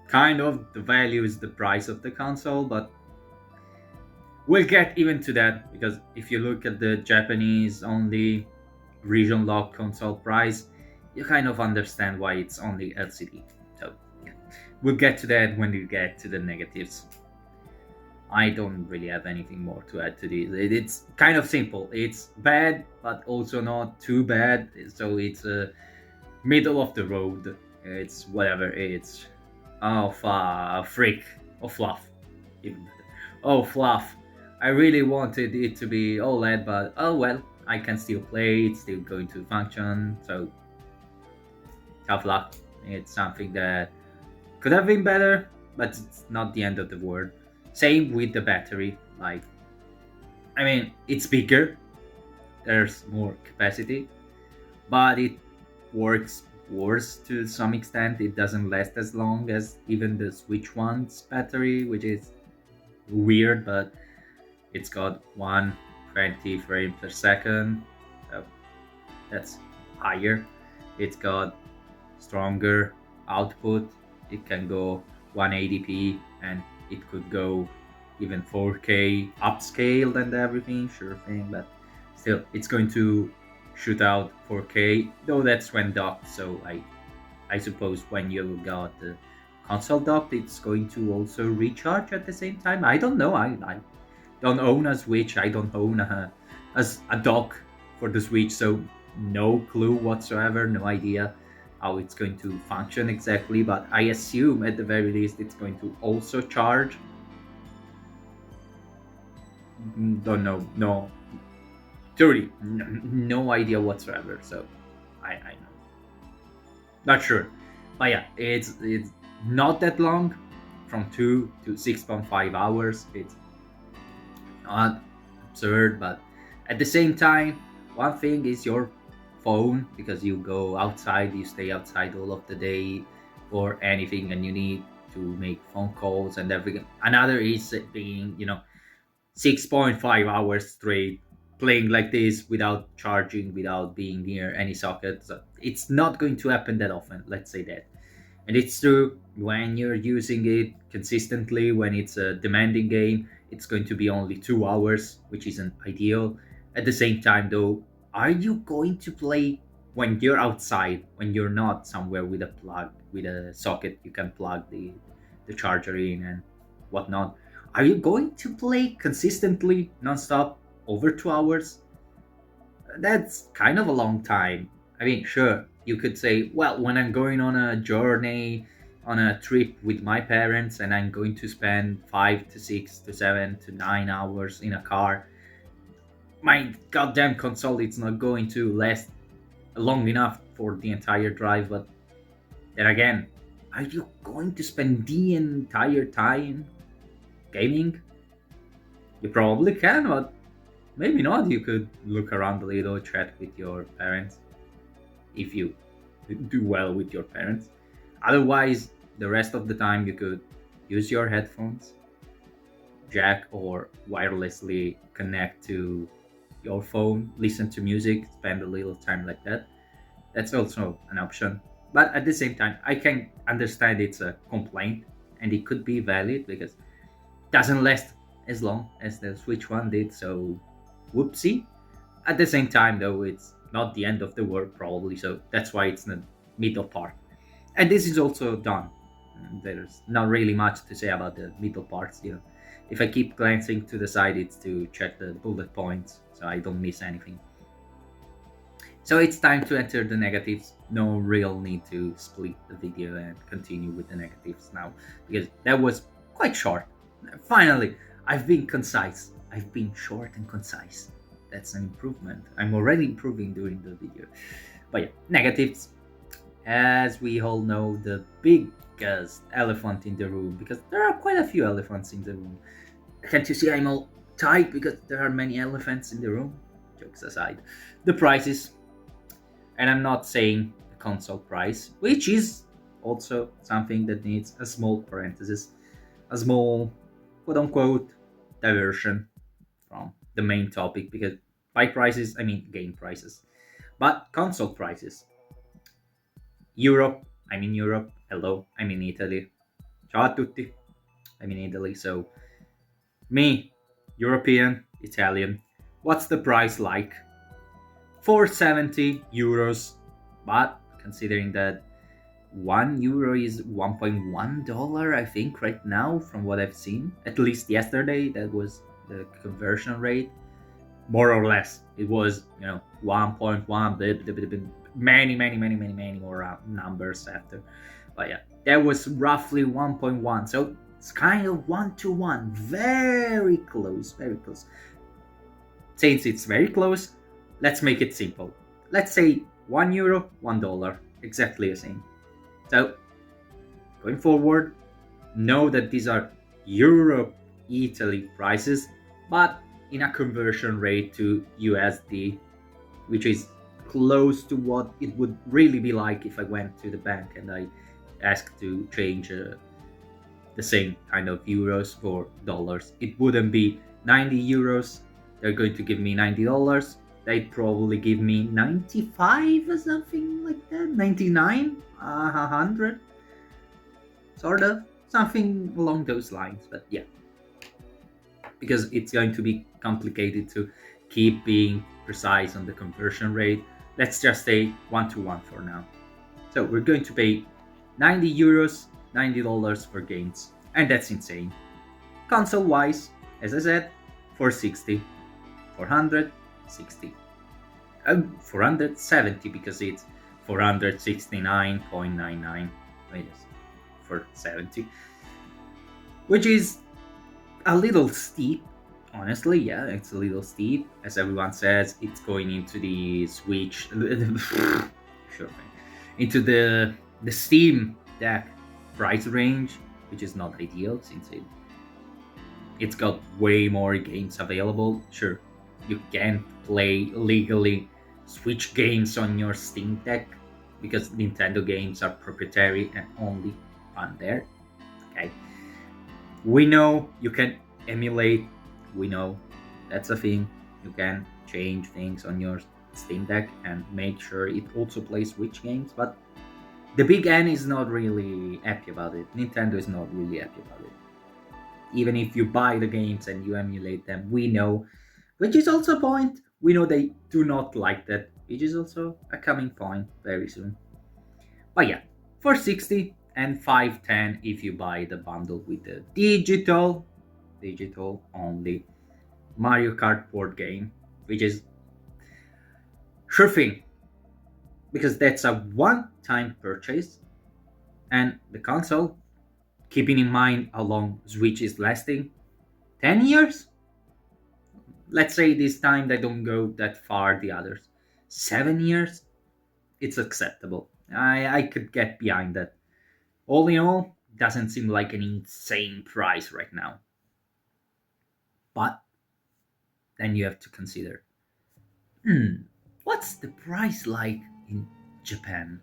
kind of devalues the price of the console, but we'll get even to that, because if you look at the Japanese only region locked console price, you kind of understand why it's only LCD. So yeah. we'll get to that when we get to the negatives. I don't really have anything more to add to this. It's kind of simple. It's bad, but also not too bad. So it's a middle of the road. It's whatever. It's freak of fluff. Even better. Oh, fluff. I really wanted it to be OLED, but oh well. I can still play. It's still going to function. So tough luck. It's something that could have been better, but it's not the end of the world. Same with the battery. Like, I mean, it's bigger. There's more capacity, but it works worse to some extent. It doesn't last as long as even the Switch One's battery, which is weird, but it's got 120 frames per second. So that's higher. It's got stronger output. It can go 180p and it could go even 4K upscaled and everything, sure thing, but still it's going to shoot out 4K, though that's when docked. So I suppose when you got the console docked, it's going to also recharge at the same time. I don't know. I don't own a Switch. I don't own a dock for the Switch, so no clue whatsoever, no idea how it's going to function exactly, but I assume at the very least it's going to also charge. Don't know, no, truly, no idea whatsoever. So I know, not sure, but yeah, it's not that long, from 2 to 6.5 hours. It's not absurd, but at the same time, one thing is your phone, because you go outside, you stay outside all of the day or anything, and you need to make phone calls and everything. Another is being 6.5 hours straight playing like this without charging, without being near any socket. So it's not going to happen that often, let's say that. And it's true, when you're using it consistently, when it's a demanding game, it's going to be only 2 hours, which isn't ideal. At the same time, though, are you going to play when you're outside, when you're not somewhere with a plug, with a socket you can plug the charger in and whatnot? Are you going to play consistently, non-stop, over 2 hours? That's kind of a long time. I mean, sure, you could say, well, when I'm going on a journey, on a trip with my parents, and I'm going to spend 5 to 6 to 7 to 9 hours in a car, my goddamn console, it's not going to last long enough for the entire drive. But then again, are you going to spend the entire time gaming? You probably can, but maybe not. You could look around a little, chat with your parents, if you do well with your parents. Otherwise, the rest of the time you could use your headphones, jack or wirelessly connect to your phone, listen to music, spend a little time like that. That's also an option. But at the same time, I can understand it's a complaint, and it could be valid because it doesn't last as long as the Switch One did. So, whoopsie. At the same time, though, it's not the end of the world probably. So that's why it's the middle part. And this is also done. There's not really much to say about the middle parts. If I keep glancing to the side, it's to check the bullet points so I don't miss anything. So it's time to enter the negatives. No real need to split the video and continue with the negatives now, because that was quite short. Finally, I've been concise. I've been short and concise. That's an improvement. I'm already improving during the video. But yeah, negatives. As we all know, the biggest elephant in the room, because there are quite a few elephants in the room. Can't you see I'm all tight because there are many elephants in the room? Jokes aside. The prices. And I'm not saying the console price, which is also something that needs a small parenthesis, a small quote-unquote diversion from the main topic, because by prices, I mean game prices. But console prices. Europe, I'm in Europe. Hello, I'm in Italy. Ciao a tutti, I'm in Italy. So, me, European, Italian, what's the price like? 470 euros. But considering that €1 is $1.1, I think, right now, from what I've seen. At least yesterday, that was the conversion rate. More or less, it was 1.1. Many more numbers after, but yeah, that was roughly 1.1. So it's kind of 1-to-1, very close, very close. Since it's very close, let's make it simple. Let's say €1, $1, exactly the same. So going forward, know that these are Europe, Italy prices, but in a conversion rate to USD, which is close to what it would really be like if I went to the bank and I asked to change the same kind of euros for dollars. It wouldn't be €90. They're going to give me $90. They'd probably give me 95 or something like that, 99, 100, sort of, something along those lines. But yeah, because it's going to be complicated to keep being precise on the conversion rate, let's just say 1-to-1 for now. So we're going to pay €90, $90 for games, and that's insane. Console wise, as I said, 460, 460, 470 because it's 469.99. Yes, for 70, which is a little steep, honestly. Yeah, it's a little steep. As everyone says, it's going into the Switch, sure thing, into the Steam Deck price range, which is not ideal since it's got way more games available. Sure, you can't play legally Switch games on your Steam Deck because Nintendo games are proprietary and only on there. Okay, we know you can emulate. We know that's a thing. You can change things on your Steam Deck and make sure it also plays Switch games, but the big N is not really happy about it. Nintendo is not really happy about it. Even if you buy the games and you emulate them, we know, which is also a point, we know they do not like that, which is also a coming point very soon. But yeah, 460 and 510 if you buy the bundle with the digital only Mario Kart board game, which is sure thing, because that's a one-time purchase, and the console, keeping in mind how long Switch is lasting, 10 years? Let's say this time they don't go that far, the others. 7 years? It's acceptable. I could get behind that. All in all, doesn't seem like an insane price right now. But then you have to consider, what's the price like in Japan?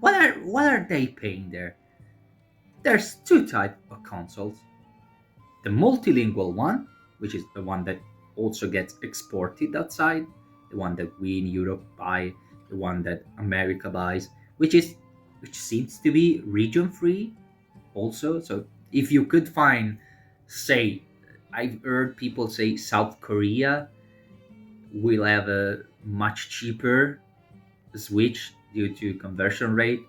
What are they paying there? There's two types of consoles. The multilingual one, which is the one that also gets exported outside, the one that we in Europe buy, the one that America buys, which seems to be region free also. So if you could find, say, I've heard people say South Korea will have a much cheaper Switch due to conversion rate,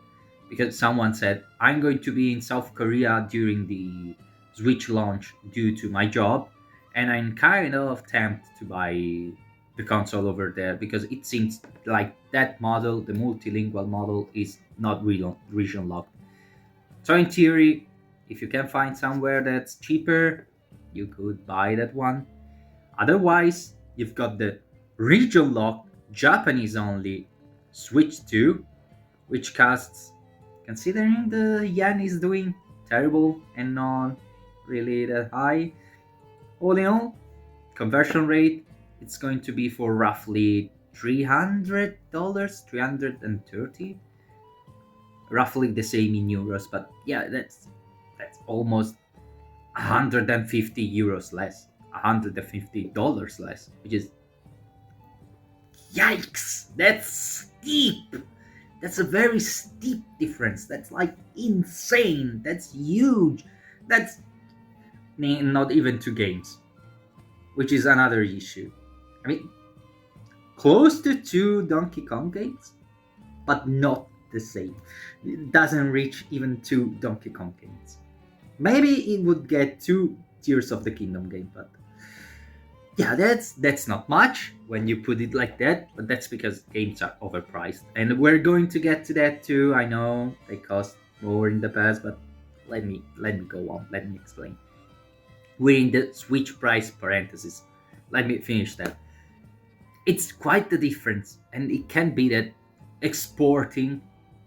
because someone said, I'm going to be in South Korea during the Switch launch due to my job, and I'm kind of tempted to buy the console over there because it seems like that model, the multilingual model, is not region locked. So in theory, if you can find somewhere that's cheaper, you could buy that one. Otherwise, you've got the region locked Japanese only Switch 2, which costs, considering the yen is doing terrible and not really that high, all in all, conversion rate, it's going to be for roughly $300, 330, roughly the same in euros. But yeah, that's almost 150 euros less, $150 less, which is, yikes, that's steep. That's a very steep difference. That's like insane. That's huge. That's not even two games, which is another issue. I mean, close to two Donkey Kong games, but not the same. It doesn't reach even 2 Donkey Kong games. Maybe it would get 2 Tears of the Kingdom game, but yeah, that's not much when you put it like that, but that's because games are overpriced. And we're going to get to that too. I know they cost more in the past, but let me go on. Let me explain. We're in the Switch price parenthesis. Let me finish that. It's quite the difference, and it can be that exporting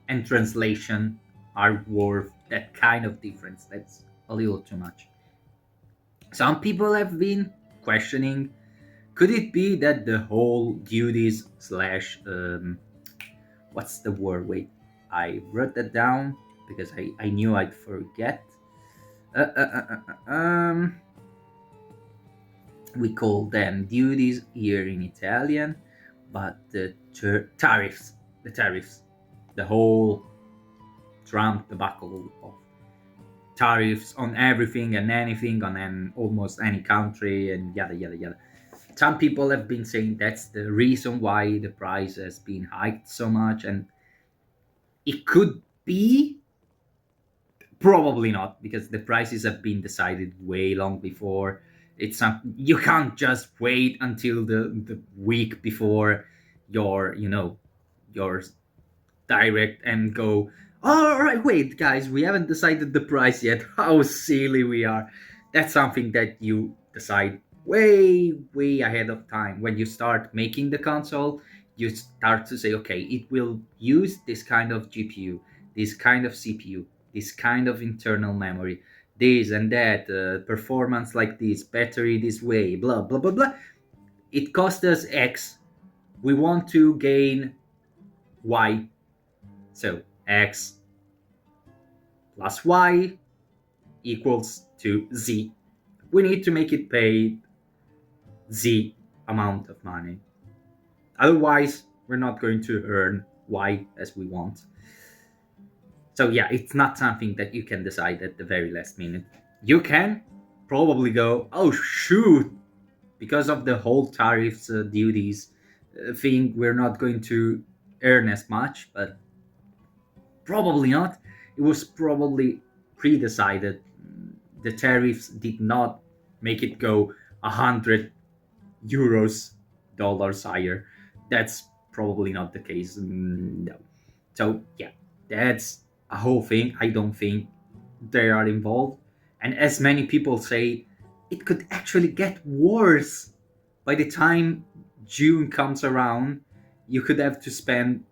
and translation are worth that kind of difference. That's a little too much. Some people have been questioning, could it be that the whole duties slash what's the word? Wait, I wrote that down because I knew I'd forget. We call them duties here in Italian, but the tariffs, the whole Trump debacle of tariffs on everything and anything on almost any country and yada yada yada. Some people have been saying that's the reason why the price has been hiked so much, and it could be, probably not, because the prices have been decided way long before. It's not, you can't just wait until the week before your your direct and go, all right, wait, guys, we haven't decided the price yet. How silly we are. That's something that you decide way, way ahead of time. When you start making the console, you start to say, okay, it will use this kind of GPU, this kind of CPU, this kind of internal memory, this and that, performance like this, battery this way, blah, blah, blah, blah. It cost us X. We want to gain Y. So X plus Y equals to Z. We need to make it pay Z amount of money. Otherwise, we're not going to earn Y as we want. So yeah, it's not something that you can decide at the very last minute. You can probably go, oh shoot, because of the whole tariffs, duties thing, we're not going to earn as much, but probably not. It was probably pre-decided. The tariffs did not make it go 100 euros dollars higher. That's probably not the case. No. So yeah, that's a whole thing. I don't think they are involved. And as many people say, it could actually get worse. By the time June comes around, you could have to spend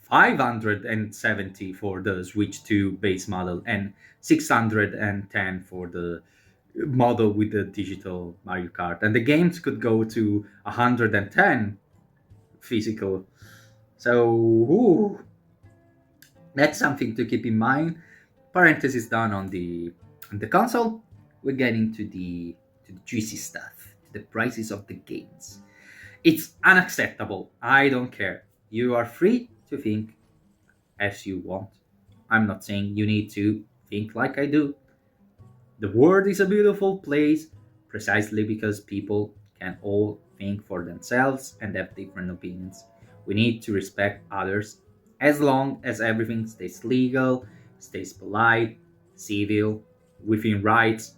570 for the Switch 2 base model and 610 for the model with the digital Mario Kart. And the games could go to 110 physical. So, ooh, that's something to keep in mind. Parenthesis done on the console. We're getting to the juicy stuff, to the prices of the games. It's unacceptable. I don't care. You are free to think as you want. I'm not saying you need to think like I do. The world is a beautiful place precisely because people can all think for themselves and have different opinions. We need to respect others as long as everything stays legal, stays polite, civil, within rights.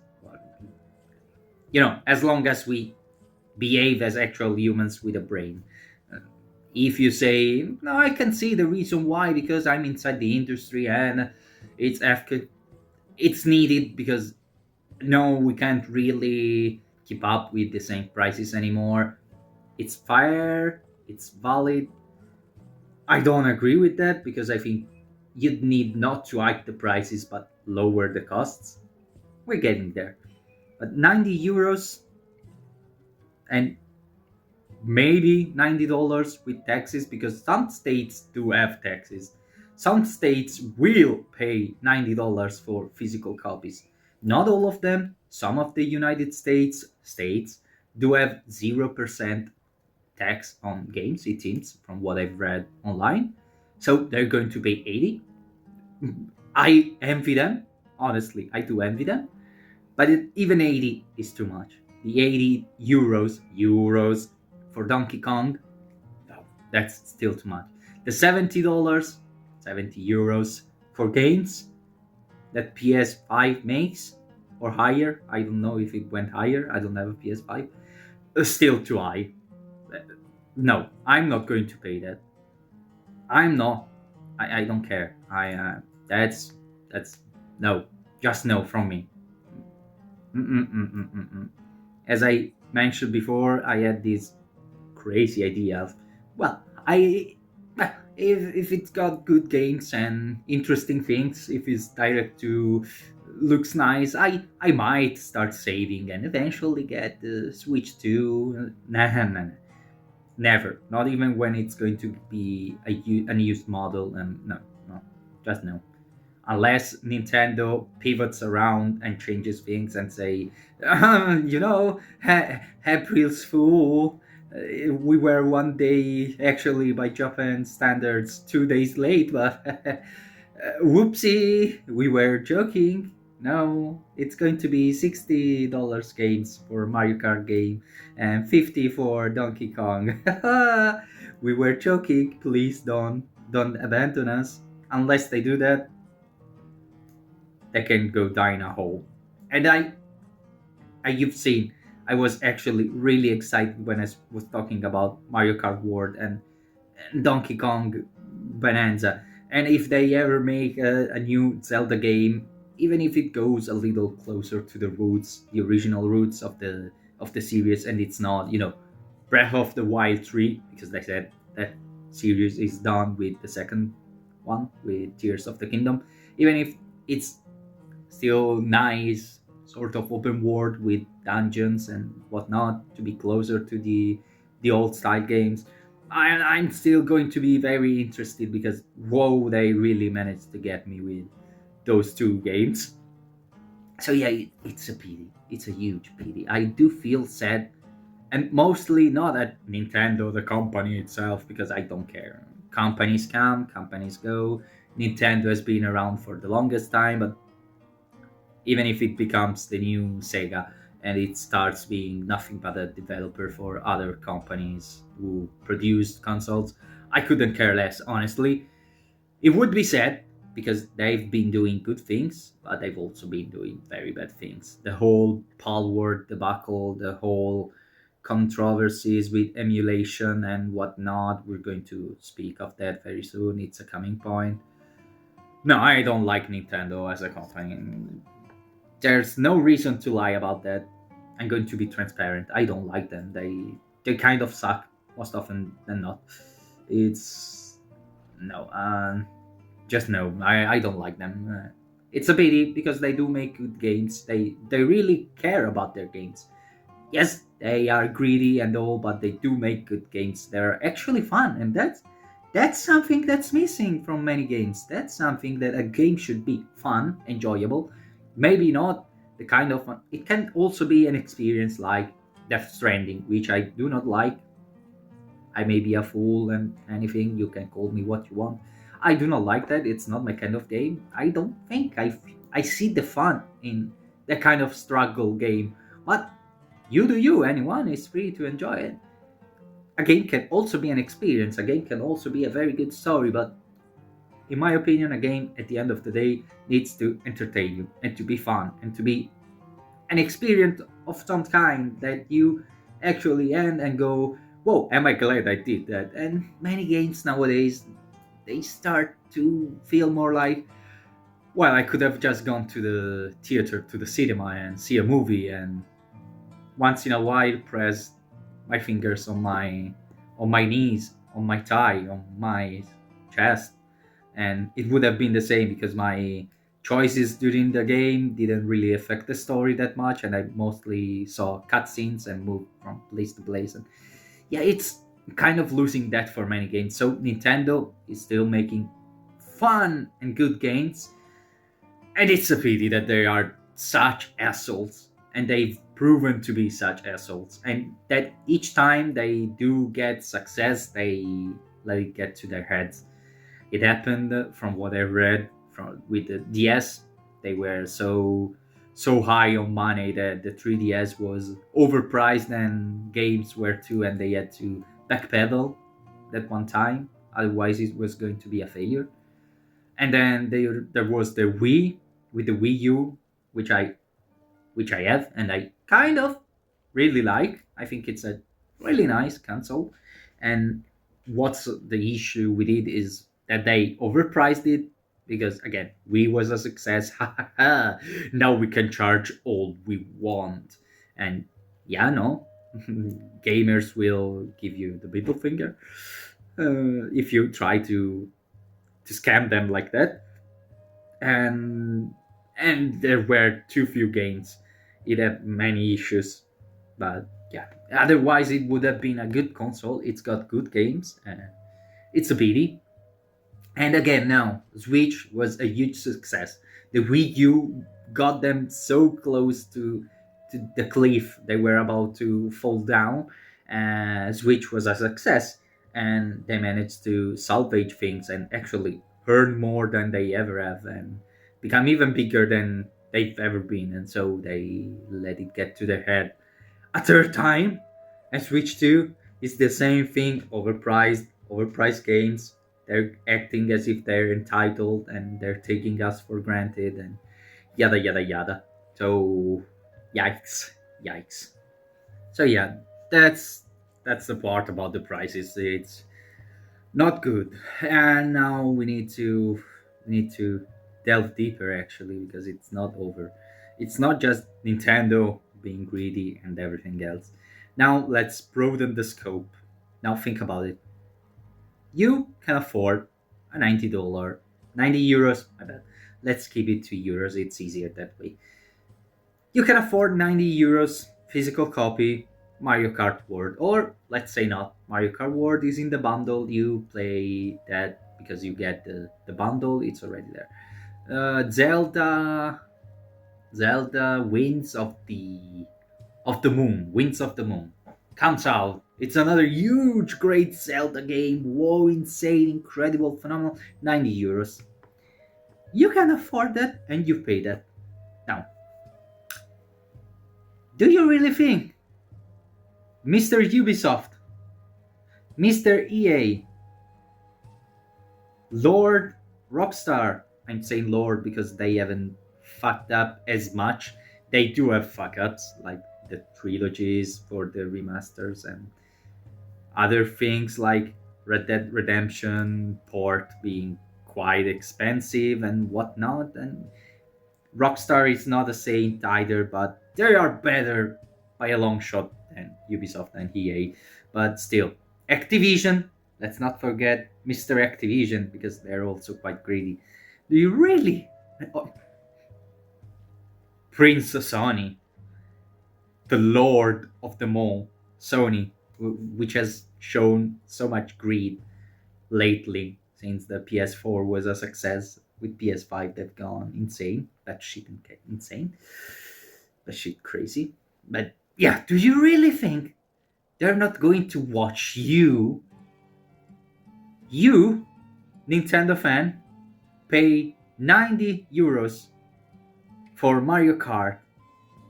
As long as we behave as actual humans with a brain. If you say, no, I can see the reason why, because I'm inside the industry and it's needed because no, we can't really keep up with the same prices anymore. It's fair, it's valid. I don't agree with that because I think you'd need not to hike the prices but lower the costs. We're getting there. But 90 euros and maybe $90 with taxes, because some states do have taxes. Some states will pay $90 for physical copies. Not all of them. Some of the United States do have 0% tax on games, it seems, from what I've read online. So they're going to pay 80. I envy them. Honestly, I do envy them. But even 80 is too much. The 80 euros for Donkey Kong, no, that's still too much. The $70 70 euros for games that PS5 makes or higher. I don't know if it went higher. I don't have a PS5. Still too high. No, I'm not going to pay that. I'm not. I don't care. That's no, just no from me. Mm-mm-mm-mm-mm-mm. As I mentioned before, I had this crazy idea of, well, if it's got good games and interesting things, if it's direct to looks nice, I might start saving and eventually get the Switch 2. Nah, never. Not even when it's going to be an used model. And no, just no. Unless Nintendo pivots around and changes things and say, April's Fool. We were one day, actually, by Japan standards, 2 days late, but whoopsie, we were joking. No, it's going to be $60 games for Mario Kart game and 50 for Donkey Kong. We were joking. Please don't abandon us. Unless they do that, they can go die in a hole. And you've seen, I was actually really excited when I was talking about Mario Kart World and Donkey Kong Bonanza. And if they ever make a new Zelda game, even if it goes a little closer to the roots, the original roots of the series, and it's not, Breath of the Wild 3, because they said that series is done with the second one, with Tears of the Kingdom. Even if it's still nice, sort of open world with dungeons and whatnot, to be closer to the old style games, I'm still going to be very interested, because whoa, they really managed to get me with those two games. So yeah, it's a pity. It's a huge pity. I do feel sad, and mostly not at Nintendo, the company itself, because I don't care. Companies come, companies go. Nintendo has been around for the longest time, but even if it becomes the new Sega and it starts being nothing but a developer for other companies who produced consoles, I couldn't care less, honestly. It would be sad, because they've been doing good things, but they've also been doing very bad things. The whole Palworld debacle, the whole controversies with emulation and whatnot, we're going to speak of that very soon. It's a coming point. No, I don't like Nintendo as a company. There's no reason to lie about that. I'm going to be transparent. I don't like them. They kind of suck most often than not. It's no, just no. I don't like them. It's a pity, because they do make good games. They really care about their games. Yes, they are greedy and all, but they do make good games. They're actually fun, and that's something that's missing from many games. That's something that a game should be: fun, enjoyable. Maybe not the kind of fun. It can also be an experience like Death Stranding, which I do not like. I may be a fool and anything. You can call me what you want. I do not like that. It's not my kind of game. I don't think I see the fun in that kind of struggle game. But you do you. Anyone is free to enjoy it. A game can also be an experience. A game can also be a very good story. But in my opinion, a game at the end of the day needs to entertain you and to be fun and to be an experience of some kind that you actually end and go, whoa, am I glad I did that? And many games nowadays, they start to feel more like, well, I could have just gone to the theater, to the cinema, and see a movie, and once in a while press my fingers on my knees, on my thigh, on my chest, and it would have been the same, because my choices during the game didn't really affect the story that much, and I mostly saw cutscenes and moved from place to place. And yeah, it's kind of losing that for many games. So Nintendo is still making fun and good games, and it's a pity that they are such assholes, and they've proven to be such assholes, and that each time they do get success, they let it get to their heads. It happened, from what I read, from with the DS. They were so high on money that the 3DS was overpriced and games were too, and they had to backpedal that one time. Otherwise, it was going to be a failure. And then there was the Wii with the Wii U, which I have, and I kind of really like. I think it's a really nice console. And what's the issue with it is that they overpriced it because again, Wii was a success. Now we can charge all we want, and yeah, no, gamers will give you the middle finger if you try to scam them like that. And there were too few games. It had many issues, but yeah. Otherwise, it would have been a good console. It's got good games. It's a pity. And again, now Switch was a huge success. The Wii U got them so close to the cliff they were about to fall down. Switch was a success, and they managed to salvage things and actually earn more than they ever have and become even bigger than they've ever been. And so they let it get to their head a third time. And Switch 2 is the same thing, overpriced games. They're acting as if they're entitled and they're taking us for granted and yada yada yada. So yikes. So yeah, that's the part about the prices. It's not good. And now we need to delve deeper actually because it's not over. It's not just Nintendo being greedy and everything else. Now let's broaden the scope. Now think about it. You can afford a $90, 90 euros. I bet. Let's keep it to euros. It's easier that way. You can afford 90 euros physical copy Mario Kart World, or let's say not. Mario Kart World is in the bundle. You play that because you get the bundle. It's already there. Zelda Winds of the Moon comes out. It's another huge, great Zelda game. Whoa, insane, incredible, phenomenal. 90 euros. You can afford that and you pay that. Now, do you really think Mr. Ubisoft, Mr. EA, Lord Rockstar, I'm saying Lord because they haven't fucked up as much. They do have fuck ups, like the trilogies for the remasters and other things like Red Dead Redemption port being quite expensive and whatnot. And Rockstar is not a saint either, but they are better by a long shot than Ubisoft and EA. But still, Activision, let's not forget Mr. Activision because they're also quite greedy. Do you really? Oh, Prince Sony, the lord of them all, Sony, which has shown so much greed lately since the PS4 was a success. With PS5, they've gone insane. That shit insane. That shit crazy. But yeah, do you really think they're not going to watch you, Nintendo fan, pay 90 euros for Mario Kart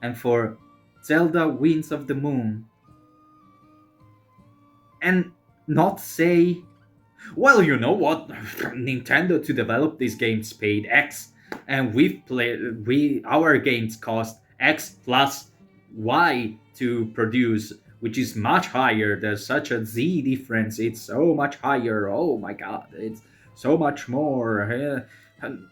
and for Zelda Winds of the Moon and not say, well, you know what, Nintendo to develop these games paid X, and our games cost X plus Y to produce, which is much higher. There's such a Z difference. It's so much higher. Oh my god, it's so much more. And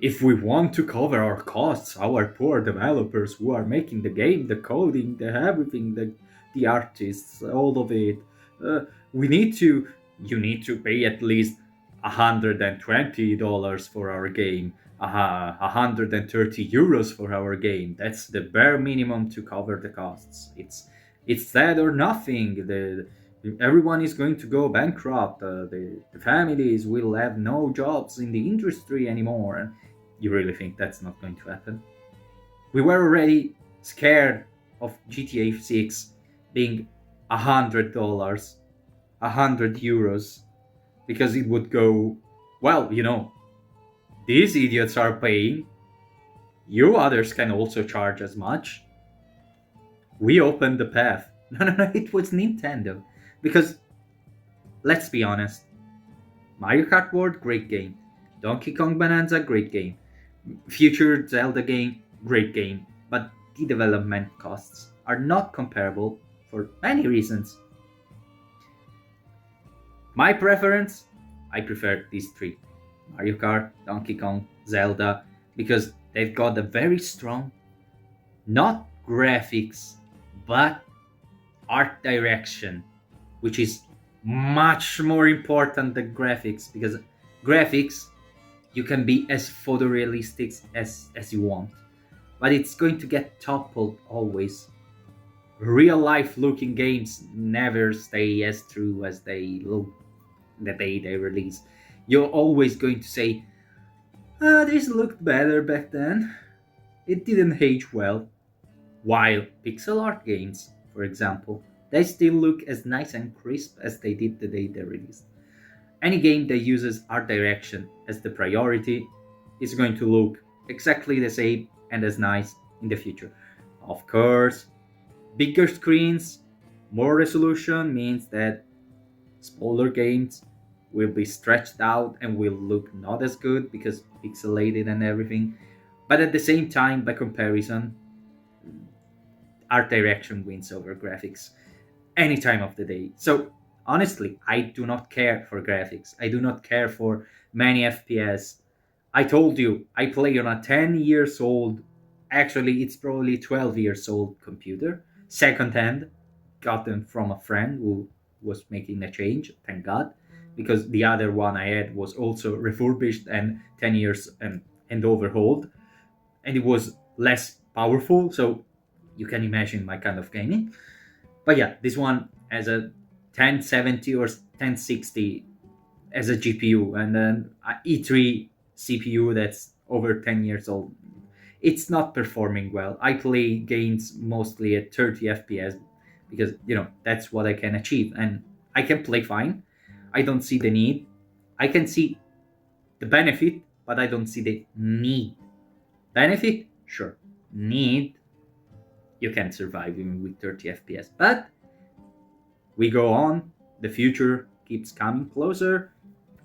if we want to cover our costs, our poor developers who are making the game, the coding, the everything, the artists, all of it, we need to. You need to pay at least $120 for our game, 130 euros for our game. That's the bare minimum to cover the costs. It's that or nothing. Everyone is going to go bankrupt. The families will have no jobs in the industry anymore. And you really think that's not going to happen? We were already scared of GTA 6 being $100, 100 euros, because it would go, well, these idiots are paying. You others can also charge as much. We opened the path. No, it was Nintendo. Because, let's be honest, Mario Kart World, great game. Donkey Kong Bonanza, great game. Future Zelda game, great game. But the development costs are not comparable for many reasons. My preference, I prefer these three: Mario Kart, Donkey Kong, Zelda, because they've got a very strong, not graphics, but art direction, which is much more important than graphics, because graphics, you can be as photorealistic as you want, but it's going to get toppled always. Real life looking games never stay as true as they look the day they release. You're always going to say, this looked better back then. It didn't age well. While pixel art games, for example, they still look as nice and crisp as they did the day they released. Any game that uses art direction as the priority is going to look exactly the same and as nice in the future. Of course, bigger screens, more resolution means that smaller games will be stretched out and will look not as good because pixelated and everything. But at the same time, by comparison, art direction wins over graphics any time of the day. So honestly, I do not care for graphics. I do not care for many FPS. I told you, I play on a 10 years old, actually it's probably 12 years old computer, second hand, gotten from a friend who was making a change, thank God, because the other one I had was also refurbished and 10 years and overhauled, and it was less powerful, so you can imagine my kind of gaming. But yeah, this one has a 1070 or 1060 as a GPU, and then a E3 CPU that's over 10 years old. It's not performing well. I play games mostly at 30 FPS because, that's what I can achieve, and I can play fine. I don't see the need. I can see the benefit, but I don't see the need. Benefit? Sure. Need? You can survive even with 30 FPS. But we go on. The future keeps coming closer.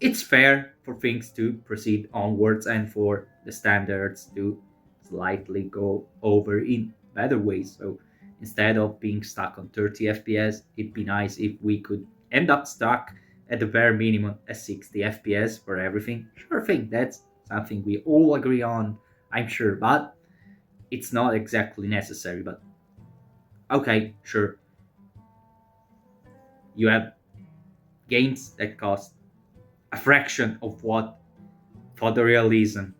It's fair for things to proceed onwards and for the standards to slightly go over in better ways. So instead of being stuck on 30 FPS, it'd be nice if we could end up stuck at the bare minimum at 60 FPS for everything. Sure thing, that's something we all agree on, I'm sure, but it's not exactly necessary. But okay, sure. You have games that cost a fraction of what photorealism,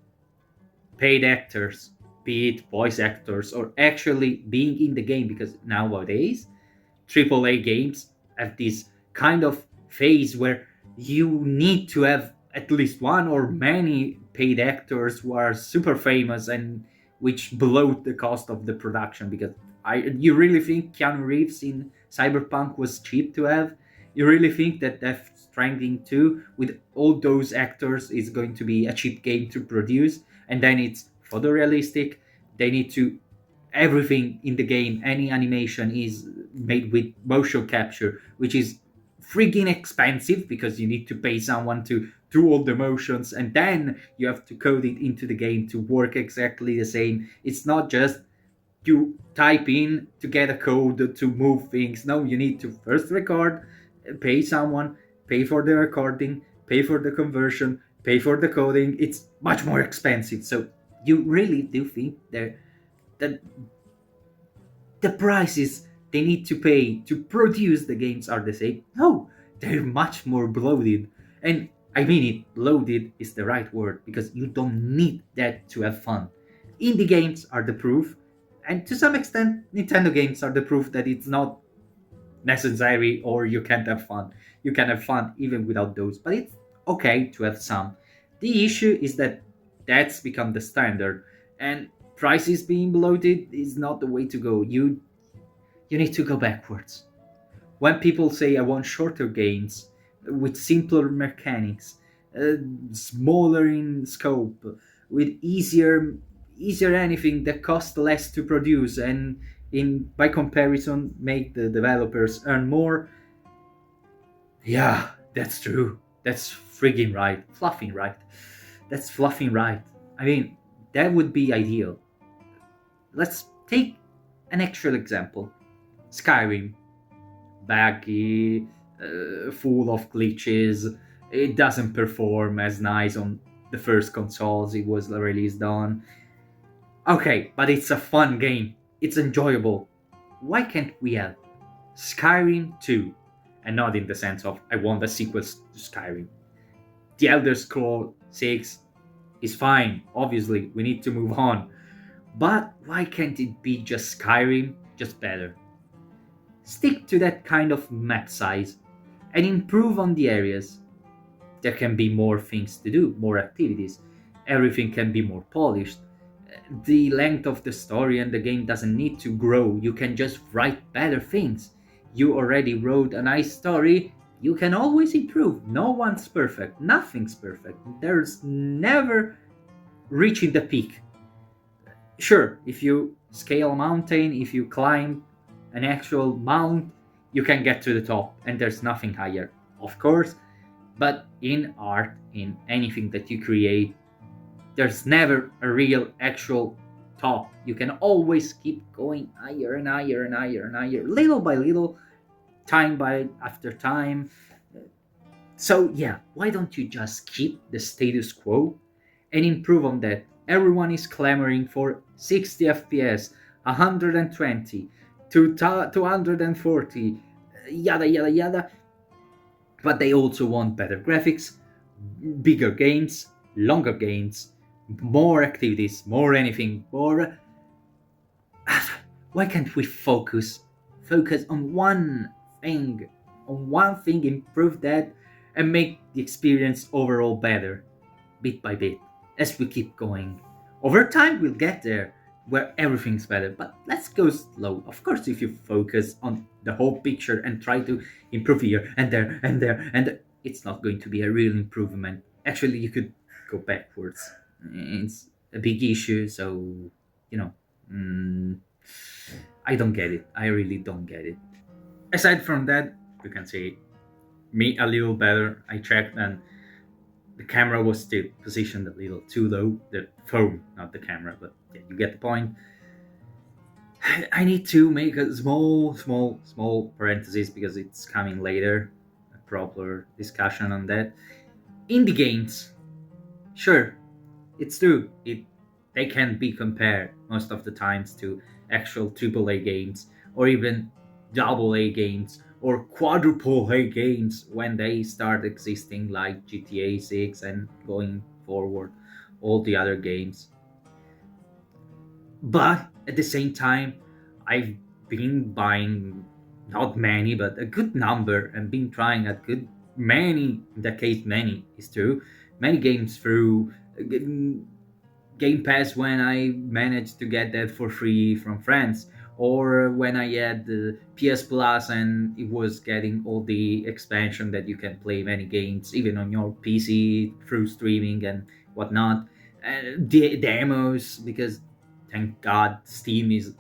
paid actors, be it voice actors or actually being in the game, because nowadays AAA games have this kind of phase where you need to have at least one or many paid actors who are super famous and which bloat the cost of the production, because you really think Keanu Reeves in Cyberpunk was cheap to have? You really think that Death Stranding 2 with all those actors is going to be a cheap game to produce? And then it's photorealistic. They need to everything in the game, any animation is made with motion capture, which is freaking expensive because you need to pay someone to do all the motions and then you have to code it into the game to work exactly the same. It's not just you type in to get a code to move things. No, you need to first record, pay someone, pay for the recording, pay for the conversion, pay for the coding. It's much more expensive. So you really do think that the prices they need to pay to produce the games are the same? No, they're much more bloated. And I mean it, bloated is the right word, because you don't need that to have fun. Indie games are the proof, and to some extent, Nintendo games are the proof that it's not necessary or you can't have fun. You can have fun even without those, but it's okay to have some. The issue is that that's become the standard, and prices being bloated is not the way to go. You need to go backwards. When people say I want shorter games with simpler mechanics, smaller in scope, with easier anything that costs less to produce, and in by comparison make the developers earn more. Yeah, that's true. That's friggin' right. Fluffing right. that's fluffing right. I mean, that would be ideal. Let's take an actual example. Skyrim, baggy, full of glitches. It doesn't perform as nice on the first consoles it was released on. Okay, but it's a fun game. It's enjoyable. Why can't we have Skyrim 2? And not in the sense of I want a sequel to Skyrim. The Elder Scroll 6 is fine. Obviously, we need to move on. But why can't it be just Skyrim, just better? Stick to that kind of map size and improve on the areas. There can be more things to do, more activities. Everything can be more polished. The length of the story and the game doesn't need to grow. You can just write better things. You already wrote a nice story. You can always improve. No one's perfect. Nothing's perfect. There's never reaching the peak. Sure, if you scale a mountain, if you climb an actual mount, you can get to the top, and there's nothing higher, of course. But in art, in anything that you create, there's never a real actual top. You can always keep going higher and higher and higher and higher, little by little, time by after time. So yeah, why don't you just keep the status quo and improve on that? Everyone is clamoring for 60 FPS, 120, 240, yada yada yada. But they also want better graphics, bigger games, longer games, more activities, more anything, more. Why can't we focus on one thing, improve that, and make the experience overall better, bit by bit, as we keep going. Over time, we'll get there, where everything's better, but let's go slow. Of course, if you focus on the whole picture and try to improve here and there and there, and it's not going to be a real improvement. Actually, you could go backwards. It's a big issue, so, I don't get it. I really don't get it. Aside from that, you can say me a little better. I checked, and the camera was still positioned a little too low. The phone, not the camera, but yeah, you get the point. I need to make a small parenthesis because it's coming later. A proper discussion on that. Indie games, sure, it's true. They can be compared most of the times to actual AAA games, or even AA games, or quadruple A games when they start existing, like GTA 6 and going forward, all the other games. But at the same time, I've been buying not many, but a good number, and been trying a good many, in that case, many is true, many games through Game Pass when I managed to get that for free from friends, or when I had the PS Plus and it was getting all the expansion that you can play many games, even on your PC through streaming and whatnot. The demos, because thank God Steam is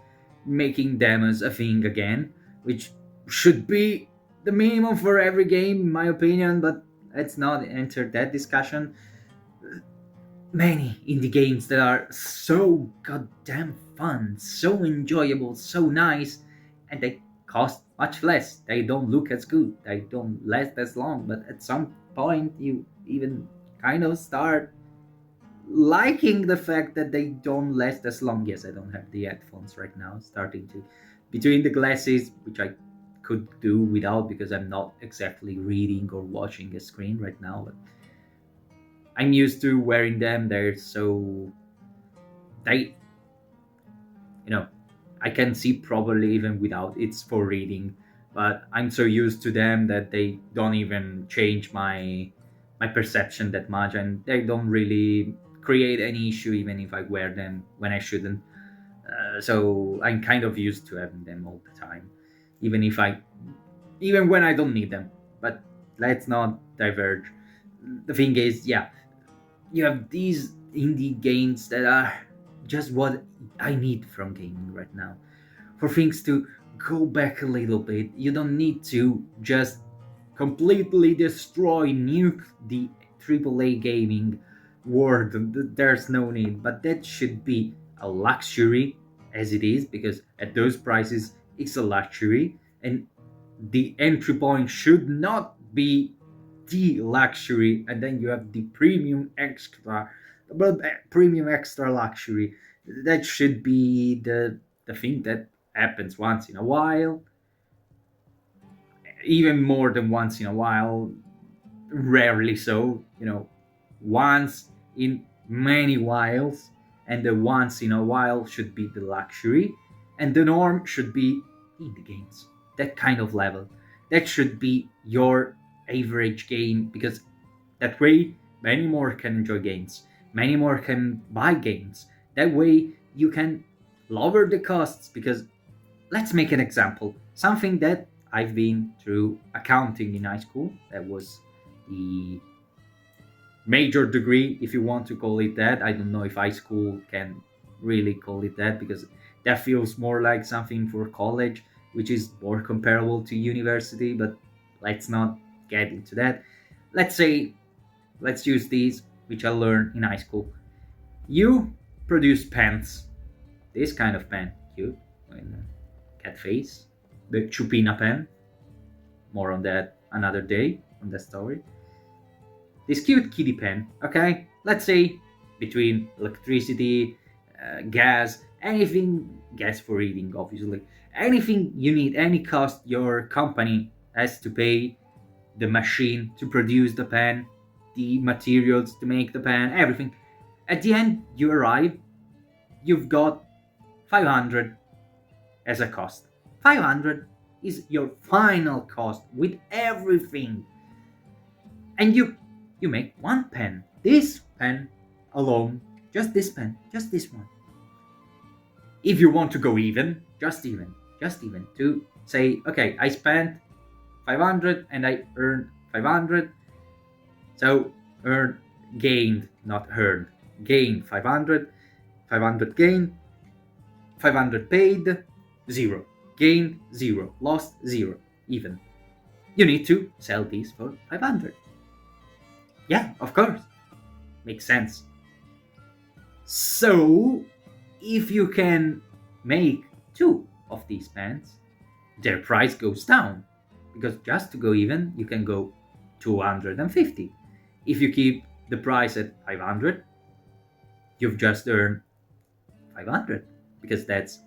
making demos a thing again, which should be the minimum for every game, in my opinion, but let's not enter that discussion. Many indie games that are so goddamn fun, so enjoyable, so nice, and they cost much less. They don't look as good, they don't last as long, but at some point you even kind of start liking the fact that they don't last as long. Yes, I don't have the headphones right now, starting to between the glasses, which I could do without because I'm not exactly reading or watching a screen right now, but I'm used to wearing them. They're so they I can see properly even without it's for reading, but I'm so used to them that they don't even change my perception that much, and they don't really create any issue even if I wear them when I shouldn't. So I'm kind of used to having them all the time, even when I don't need them. But let's not diverge. The thing is, yeah, you have these indie games that are just what I need from gaming right now. For things to go back a little bit, you don't need to just completely destroy, nuke the AAA gaming word. There's no need, but that should be a luxury as it is, because at those prices it's a luxury, and the entry point should not be the luxury, and then you have the premium extra luxury. That should be the thing that happens once in a while, even more than once in a while, rarely so, once in many whiles, and the once in a while should be the luxury, and the norm should be indie games. That kind of level. That should be your average game, because that way many more can enjoy games, many more can buy games. That way you can lower the costs, because let's make an example. Something that I've been through accounting in high school. That was the major degree, if you want to call it that. I don't know if high school can really call it that, because that feels more like something for college, which is more comparable to university, but let's not get into that. Let's say, let's use these, which I learned in high school. You produce pens, this kind of pen, cute, cat face, the Chupina pen. More on that another day, on that story. This cute kitty pen, okay? Let's say between electricity, gas, anything, gas for reading, obviously, anything you need, any cost your company has to pay, the machine to produce the pen, the materials to make the pen, everything. At the end, you arrive, you've got 500 as a cost. 500 is your final cost with everything. And you make one pen. This pen alone, just this pen, just this one. If you want to go even, just even, to say, okay, I spent 500 and I earned 500. So gained, not earned. Gained 500, 500 gained, 500 paid, 0. Gained 0, lost 0, even. You need to sell these for 500. Yeah, of course. Makes sense. So, if you can make 2 of these pens, their price goes down. Because just to go even, you can go 250. If you keep the price at 500, you've just earned 500. Because that's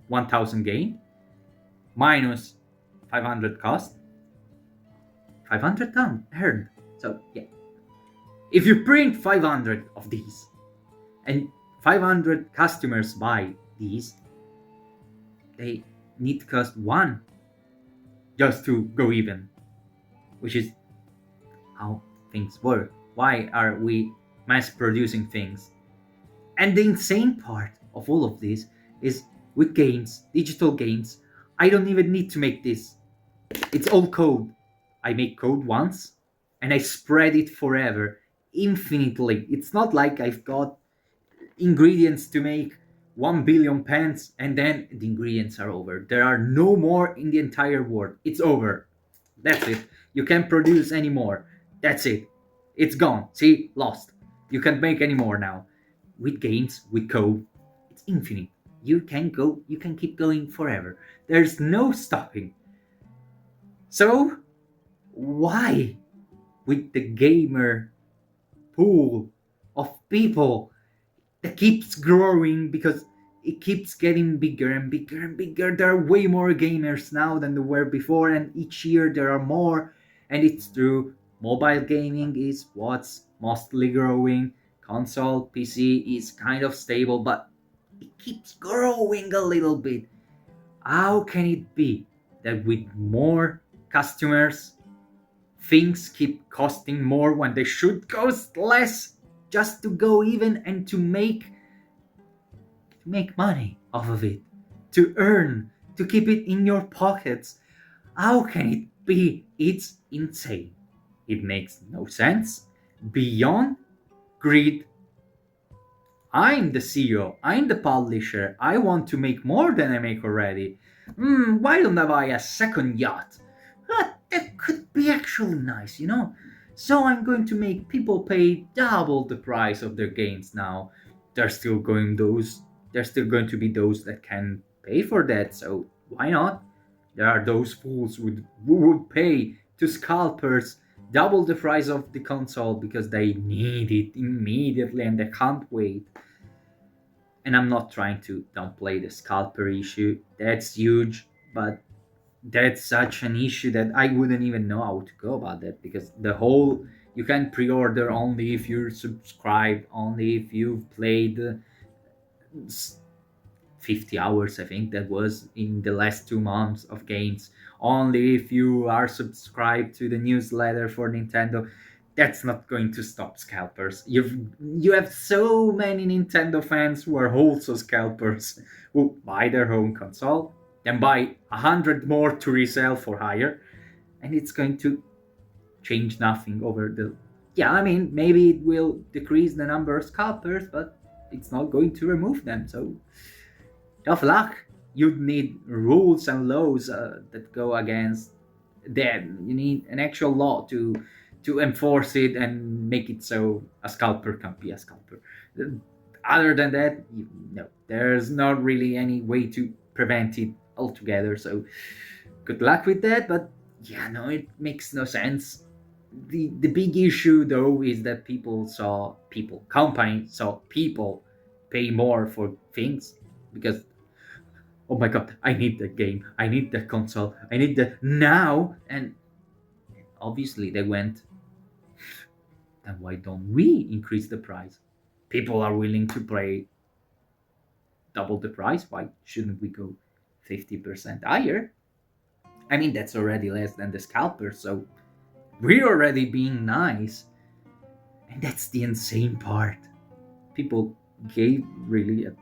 1000 gain minus 500 cost, 500 down earned. So yeah, if you print 500 of these and 500 customers buy these, they need to cost 1 just to go even, which is how things work. Why are we mass producing things? And the insane part of all of this is, with games, digital games, I don't even need to make this. It's all code. I make code once and I spread it forever, infinitely. It's not like I've got ingredients to make 1 billion pens and then the ingredients are over. There are no more in the entire world. It's over. That's it. You can't produce any more. That's it. It's gone. See, lost. You can't make any more now. With games, with code, it's infinite. You can keep going forever. There's no stopping. So, why, with the gamer pool of people that keeps growing, because it keeps getting bigger and bigger and bigger. There are way more gamers now than there were before, and each year there are more. And it's true, mobile gaming is what's mostly growing. Console, PC is kind of stable, but it keeps growing a little bit. How can it be that with more customers, things keep costing more when they should cost less, just to go even and to make money off of it, to earn, to keep it in your pockets? How can it be? It's insane. It makes no sense. Beyond greed. I'm the CEO, I'm the publisher, I want to make more than I make already. Why don't I buy a second yacht? That could be actually nice, So I'm going to make people pay double the price of their games now. There's still going those there's still going to be those that can pay for that, so why not? There are those fools who would pay to scalpers double the price of the console because they need it immediately and they can't wait. And I'm not trying to downplay the scalper issue. That's huge, but that's such an issue that I wouldn't even know how to go about that, because the whole you can pre-order only if you're subscribed, only if you've played 50 hours, I think that was in the last 2 months of games, only if you are subscribed to the newsletter for Nintendo. That's not going to stop scalpers. You have so many Nintendo fans who are also scalpers, who buy their own console, then buy 100 more to resell for higher, and it's going to change nothing over the. Yeah, I mean, maybe it will decrease the number of scalpers, but it's not going to remove them. So tough luck. You'd need rules and laws that go against that. You need an actual law to enforce it and make it so a scalper can't be a scalper. Other than that, no, there's not really any way to prevent it altogether. So good luck with that. But yeah, no, it makes no sense. The big issue though is that companies saw people pay more for things because, oh my god, I need the game, I need the console, I need the now. And obviously they went, then why don't we increase the price? People are willing to pay double the price, why shouldn't we go 50% higher? I mean, that's already less than the scalper, so we're already being nice. And that's the insane part. People gave really a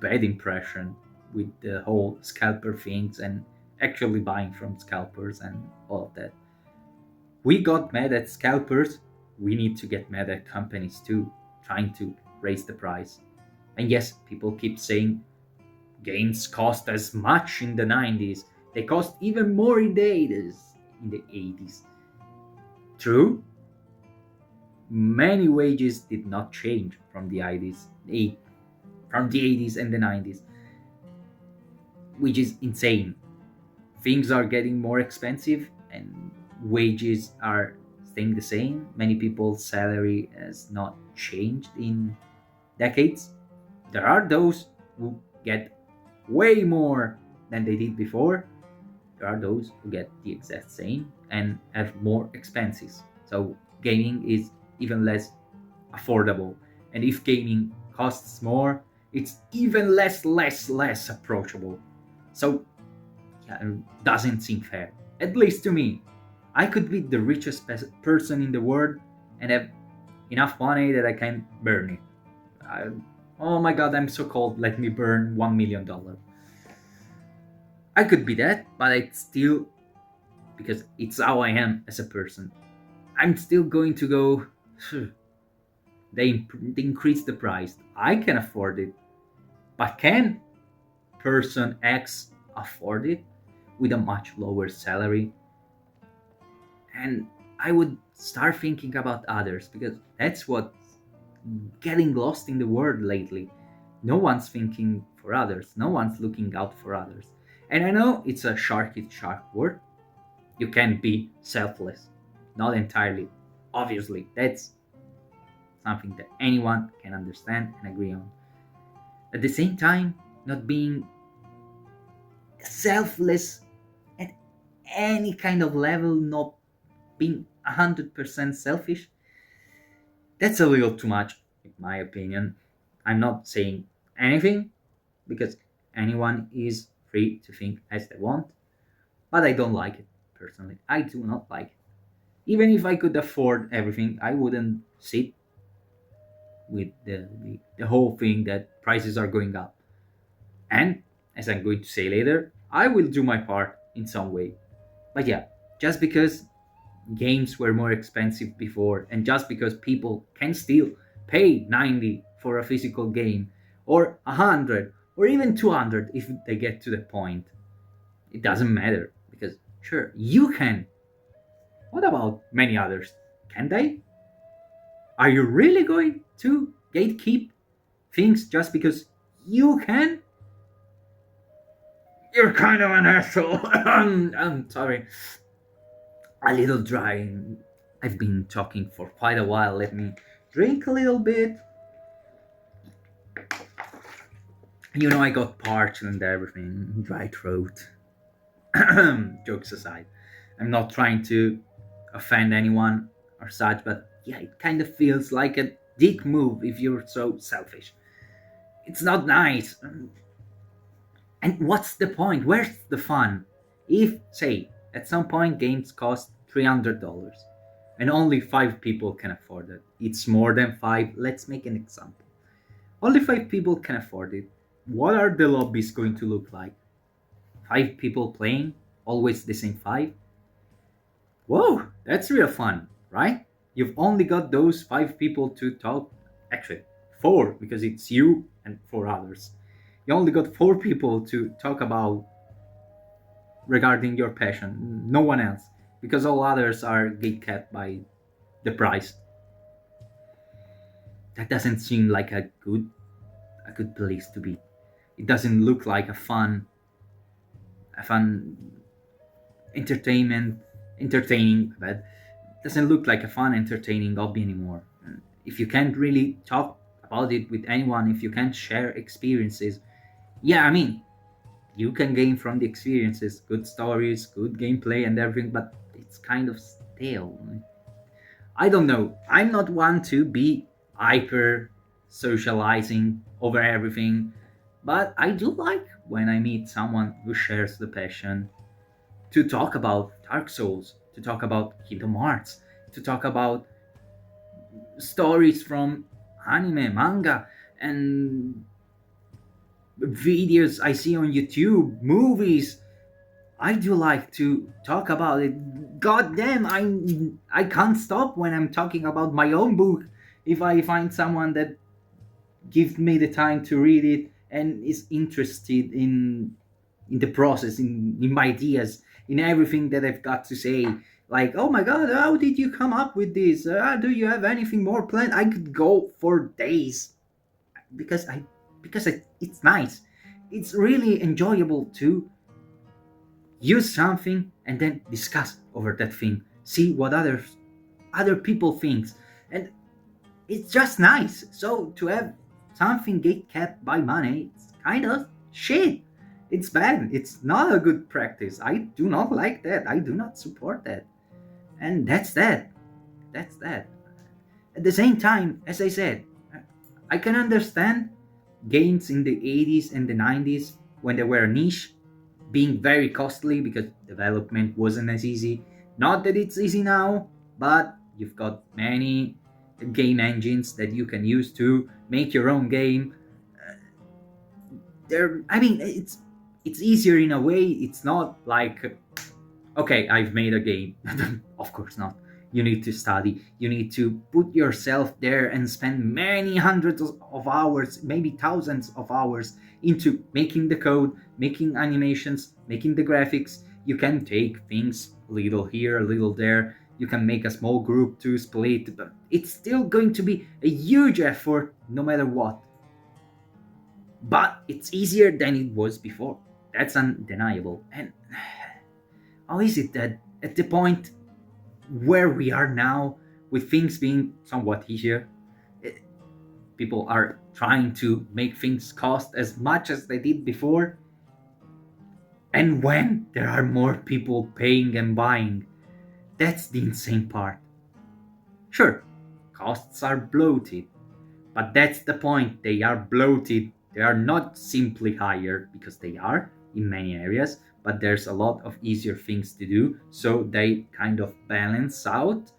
bad impression with the whole scalper things and actually buying from scalpers and all of that. We got mad at scalpers, we need to get mad at companies too, trying to raise the price. And yes, people keep saying games cost as much in the 90s, they cost even more in the 80s. True, many wages did not change from the 80s and the 90s, which is insane. Things are getting more expensive and wages are staying the same. Many people's salary has not changed in decades. There are those who get way more than they did before. There are those who get the exact same and have more expenses. So gaming is even less affordable. And if gaming costs more, it's even less approachable. So yeah, it doesn't seem fair. At least to me. I could be the richest person in the world and have enough money that I can burn it. Oh my god, I'm so cold. Let me burn $1 million. I could be that, but it's still, because it's how I am as a person, I'm still going to go. They increase the price. I can afford it, but can person X afford it with a much lower salary? And I would start thinking about others, because that's what's getting lost in the world lately. No one's thinking for others, no one's looking out for others. And I know it's a shark word. You can't be selfless. Not entirely. Obviously, that's something that anyone can understand and agree on. At the same time, not being selfless at any kind of level, not being 100% selfish, that's a little too much, in my opinion. I'm not saying anything, because anyone is free to think as they want, but I don't like it personally. I do not like it. Even if I could afford everything, I wouldn't sit with the whole thing that prices are going up. And as I'm going to say later, I will do my part in some way. But yeah, just because games were more expensive before, and just because people can still pay 90 for a physical game, or 100, or even 200 if they get to the point, it doesn't matter, because sure, you can. What about many others? Can they? Are you really going to gatekeep things just because you can? You're kind of an asshole. I'm sorry. A little dry. I've been talking for quite a while. Let me drink a little bit. You know, I got parched and everything. Dry throat. Jokes aside, I'm not trying to offend anyone or such, but yeah, it kind of feels like a dick move if you're so selfish. It's not nice. And what's the point? Where's the fun? If, say, at some point games cost $300 and only 5 people can afford it, it's more than 5. Let's make an example. Only 5 people can afford it. What are the lobbies going to look like? 5 people playing, always the same 5? Whoa, that's real fun, right? You've only got those 5 people to talk. Actually, 4, because it's you and 4 others. You only got 4 people to talk about regarding your passion, no one else, because all others are gatekept by the price. That doesn't seem like a good place to be. It doesn't look like a fun entertaining, but doesn't look like a fun entertaining hobby anymore. If you can't really talk about it with anyone, if you can't share experiences, yeah, I mean, you can gain from the experiences, good stories, good gameplay and everything, but it's kind of stale. I don't know, I'm not one to be hyper socializing over everything, but I do like when I meet someone who shares the passion to talk about Dark Souls, to talk about Kingdom Hearts, to talk about stories from anime, manga, and videos I see on YouTube, movies. I do like to talk about it. God damn, I can't stop when I'm talking about my own book if I find someone that gives me the time to read it and is interested in the process, in my ideas, in everything that I've got to say. Like, oh my god, how did you come up with this? Do you have anything more planned? I could go for days because it's nice. It's really enjoyable to use something and then discuss over that thing. See what other people thinks, and it's just nice. So to have something get kept by money, it's kind of shit. It's bad. It's not a good practice. I do not like that. I do not support that. And that's that. That's that. At the same time, as I said, I can understand games in the 80s and the 90s when they were niche being very costly because development wasn't as easy. Not that it's easy now, but you've got many game engines that you can use to make your own game. It's easier in a way. It's not like, okay, I've made a game. Of course not. You need to study. You need to put yourself there and spend many hundreds of hours, maybe thousands of hours into making the code, making animations, making the graphics. You can take things a little here, a little there. You can make a small group to split, but it's still going to be a huge effort no matter what. But it's easier than it was before. That's undeniable. And how is it that at the point where we are now, with things being somewhat easier, people are trying to make things cost as much as they did before? And when there are more people paying and buying, that's the insane part. Sure, costs are bloated, but that's the point. They are bloated. They are not simply higher, because they are in many areas, but there's a lot of easier things to do, so they kind of balance out.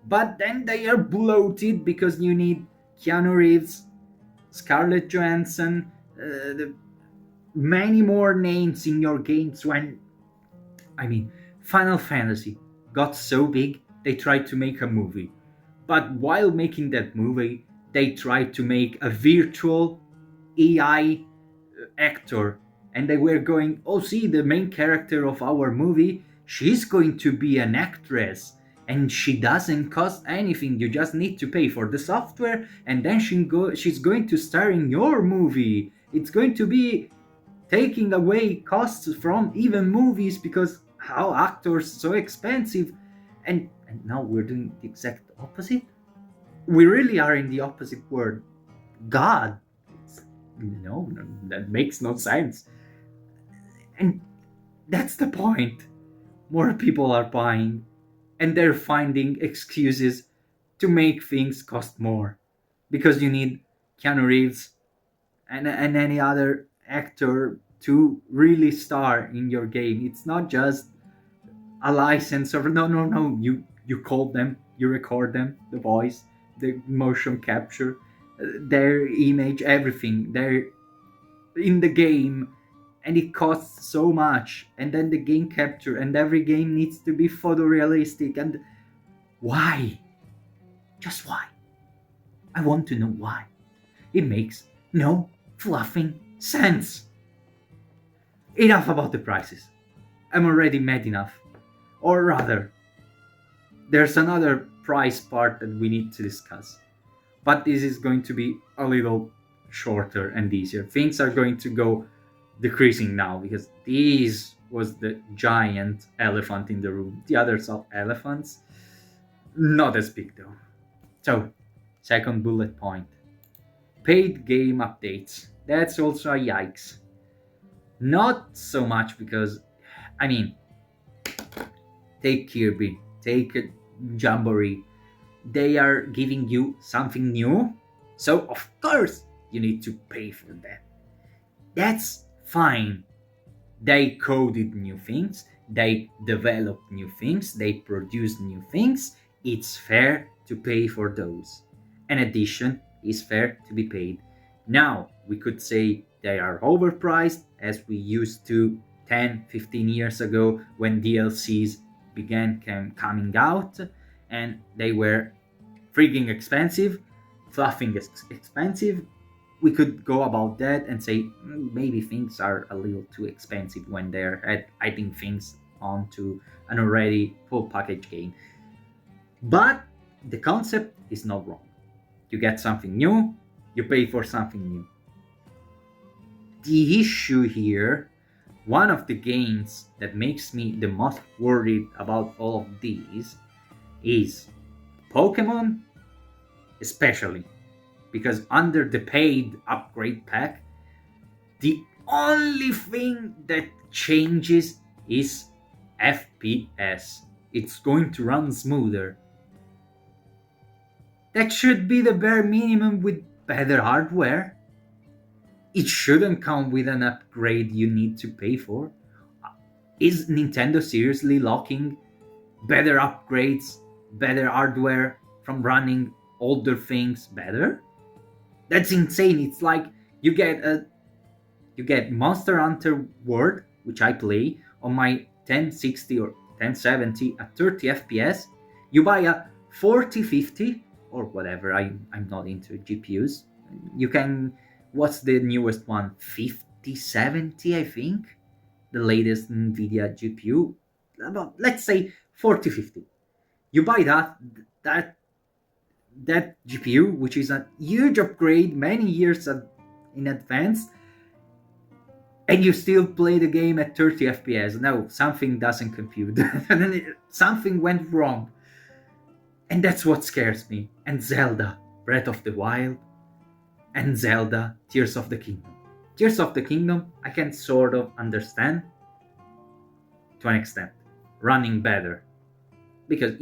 But then they are bloated because you need Keanu Reeves, Scarlett Johansson, many more names in your games. Final Fantasy got so big they tried to make a movie, but while making that movie they tried to make a virtual AI actor, and they were going, oh, see, the main character of our movie, she's going to be an actress, and she doesn't cost anything. You just need to pay for the software, and then she's going to star in your movie. It's going to be taking away costs from even movies, because how actors so expensive. And now we're doing the exact opposite. We really are in the opposite world. God, no, that makes no sense. And that's the point. More people are buying, and they're finding excuses to make things cost more, because you need Keanu Reeves and any other actor to really star in your game. It's not just a license, or no. You call them, you record them, the voice, the motion capture, their image, everything. They're in the game, and it costs so much. And then the game capture, and every game needs to be photorealistic. And why? Just why? I want to know why. It makes no fluffing sense. Enough about the prices. I'm already mad enough. Or rather, there's another price part that we need to discuss. But this is going to be a little shorter and easier. Things are going to go decreasing now, because this was the giant elephant in the room. The others are elephants. Not as big though. So, second bullet point. Paid game updates. That's also a yikes. Not so much because, I mean, take Kirby, take Jamboree. They are giving you something new, so of course you need to pay for that. That's fine. They coded new things, they developed new things, they produced new things. It's fair to pay for those. An addition is fair to be paid. Now, we could say they are overpriced, as we used to 10, 15 years ago when DLCs began coming out, and they were freaking expensive, fluffing expensive. We could go about that and say maybe things are a little too expensive when they're adding things onto an already full package game. But the concept is not wrong. You get something new, you pay for something new. The issue here, one of the games that makes me the most worried about all of these, is Pokemon, especially because under the paid upgrade pack, the only thing that changes is FPS. It's going to run smoother. That should be the bare minimum with better hardware. It shouldn't come with an upgrade you need to pay for. Is Nintendo seriously locking better upgrades, better hardware from running older things better? That's insane. It's like you get Monster Hunter World, which I play on my 1060 or 1070 at 30 FPS. You buy a 4050 or whatever. I'm not into GPUs. You can, what's the newest one? 5070, I think. The latest Nvidia GPU. About, let's say 4050. You buy that GPU, which is a huge upgrade many years in advance, and you still play the game at 30 FPS. No, something doesn't compute. Something went wrong. And that's what scares me. And Zelda, Breath of the Wild, and Zelda, Tears of the Kingdom. Tears of the Kingdom, I can sort of understand to an extent. Running better. Because,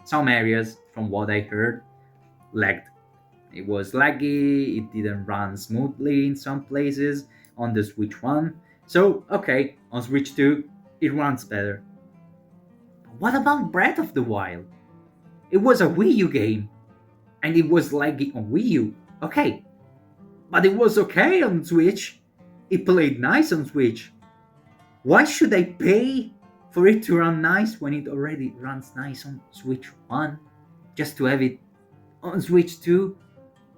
some areas, from what I heard, lagged. It was laggy, it didn't run smoothly in some places on the Switch 1. So, okay, on Switch 2, it runs better. But what about Breath of the Wild? It was a Wii U game, and it was laggy on Wii U. Okay, but it was okay on Switch. It played nice on Switch. Why should I pay for it to run nice when it already runs nice on Switch 1? Just to have it on Switch 2?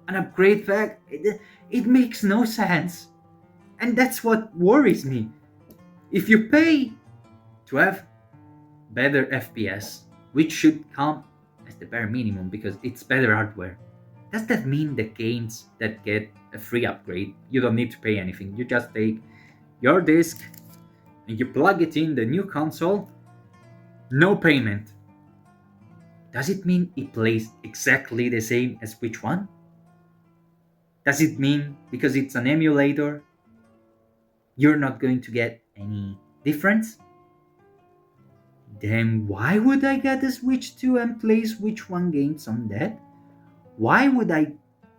An upgrade pack? It makes no sense. And that's what worries me. If you pay to have better FPS, which should come as the bare minimum because it's better hardware. Does that mean the games that get a free upgrade, you don't need to pay anything? You just take your disc and you plug it in the new console, no payment. Does it mean it plays exactly the same as which one? Does it mean because it's an emulator, you're not going to get any difference? Then why would I get a Switch 2 and play Switch 1 games on that? Why would I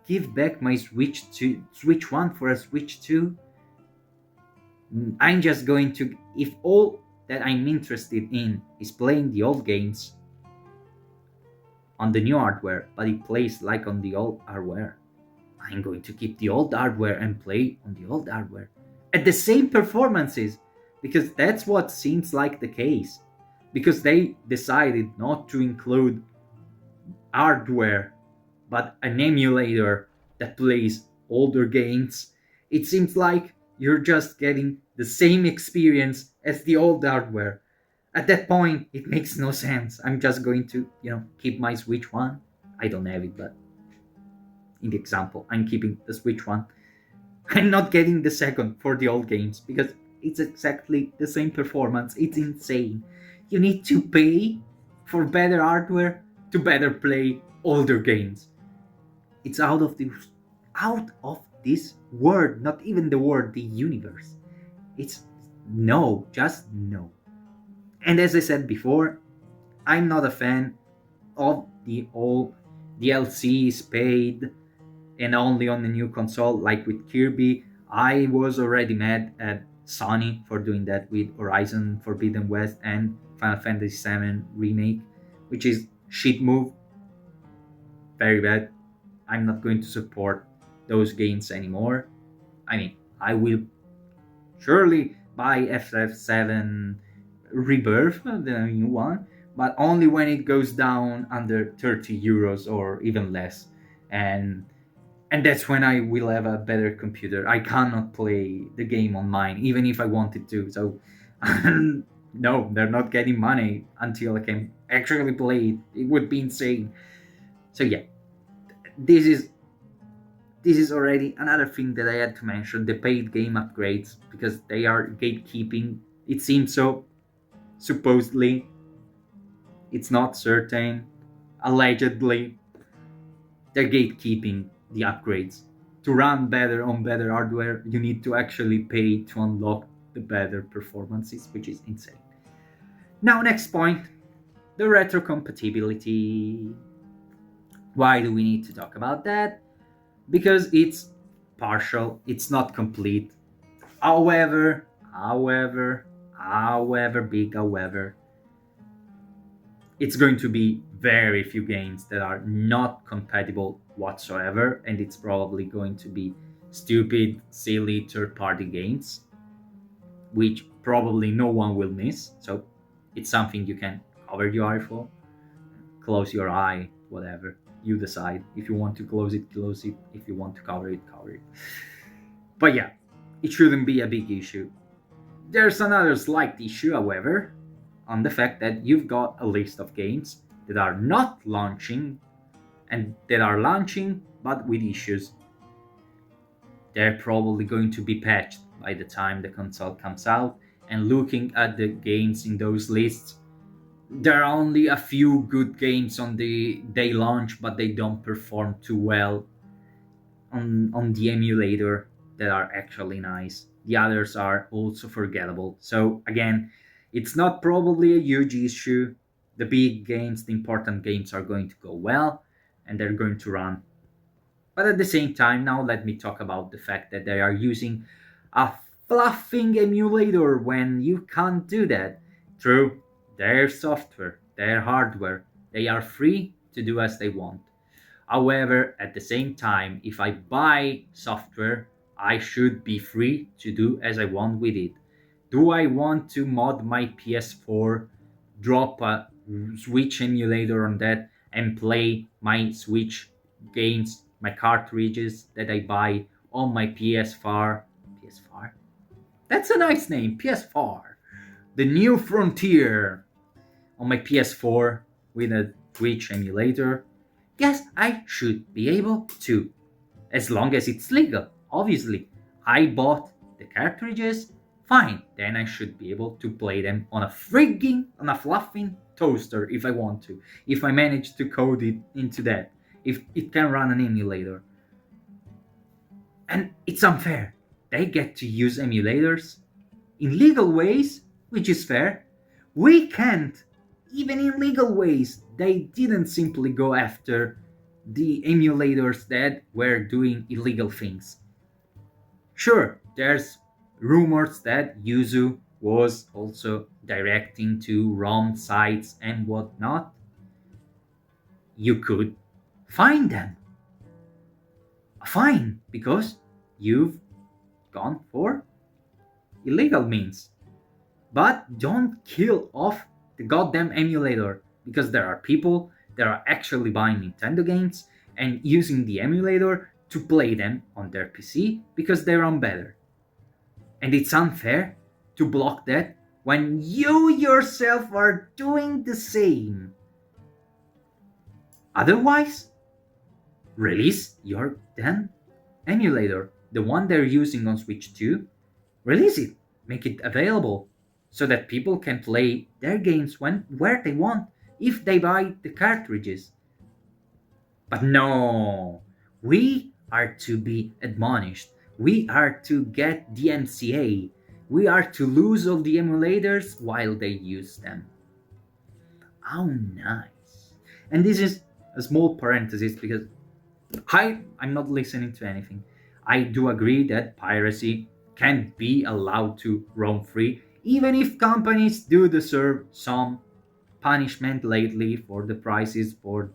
give back my Switch 1 for a Switch 2? I'm just going to, if all that I'm interested in is playing the old games on the new hardware, but it plays like on the old hardware, I'm going to keep the old hardware and play on the old hardware at the same performances, because that's what seems like the case. Because they decided not to include hardware but an emulator that plays older games, it seems like you're just getting the same experience as the old hardware. At that point, it makes no sense. I'm just going to, keep my Switch 1. I don't have it, but in the example, I'm keeping the Switch 1. I'm not getting the second for the old games because it's exactly the same performance. It's insane. You need to pay for better hardware to better play older games. It's out of this world, not even the world, the universe. It's no, just no. And as I said before, I'm not a fan of the old DLCs paid and only on the new console, like with Kirby. I was already mad at Sony for doing that with Horizon Forbidden West and Final Fantasy VII Remake, which is shit move. Very bad. I'm not going to support those games anymore. I mean, I will surely buy FF7 Rebirth, the new one, but only when it goes down under 30 euros or even less. And that's when I will have a better computer. I cannot play the game on mine, even if I wanted to. So, no, they're not getting money until I can actually play it. It would be insane. So yeah, this is already another thing that I had to mention, the paid game upgrades, because they are gatekeeping. It seems so. Supposedly. It's not certain. Allegedly. They're gatekeeping the upgrades. To run better on better hardware, you need to actually pay to unlock the better performances, which is insane. Now, next point, the retrocompatibility. Why do we need to talk about that? Because it's partial, it's not complete. However, it's going to be very few games that are not compatible whatsoever, and it's probably going to be stupid, silly third-party games, which probably no one will miss. So it's something you can cover your eye for, close your eye, whatever. You decide. If you want to close it, close it. If you want to cover it, cover it. But yeah, it shouldn't be a big issue. There's another slight issue, however, on the fact that you've got a list of games that are not launching and that are launching but with issues. They're probably going to be patched by the time the console comes out, and looking at the games in those lists, there are only a few good games on the day launch, but they don't perform too well on the emulator that are actually nice. The others are also forgettable. So again, it's not probably a huge issue. The big games, the important games are going to go well and they're going to run. But at the same time, now let me talk about the fact that they are using a fluffing emulator when you can't do that. True, their software, their hardware, they are free to do as they want. However, at the same time, if I buy software, I should be free to do as I want with it. Do I want to mod my PS4, drop a Switch emulator on that, and play my Switch games, my cartridges that I buy on my PS4? PS4? That's a nice name, PS4. The New Frontier on my PS4. with a Twitch emulator, yes, I should be able to, as long as it's legal. Obviously, I bought the cartridges, fine, then I should be able to play them on a fluffing toaster if I want to, if I manage to code it into that, if it can run an emulator. And it's unfair. They get to use emulators in legal ways, which is fair. We can't. Even in legal ways, they didn't simply go after the emulators that were doing illegal things. Sure, there's rumors that Yuzu was also directing to ROM sites and whatnot. You could find them. Fine, because you've gone for illegal means. But don't kill off the goddamn emulator, because there are people that are actually buying Nintendo games and using the emulator to play them on their PC because they run better. And it's unfair to block that when you yourself are doing the same. Otherwise, release your damn emulator, the one they're using on Switch 2. Release it, make it available, so that people can play their games where they want, if they buy the cartridges. But no, we are to be admonished. We are to get the MCA. We are to lose all the emulators while they use them. How nice. And this is a small parenthesis because I'm not listening to anything. I do agree that piracy can't be allowed to roam free, even if companies do deserve some punishment lately for the prices for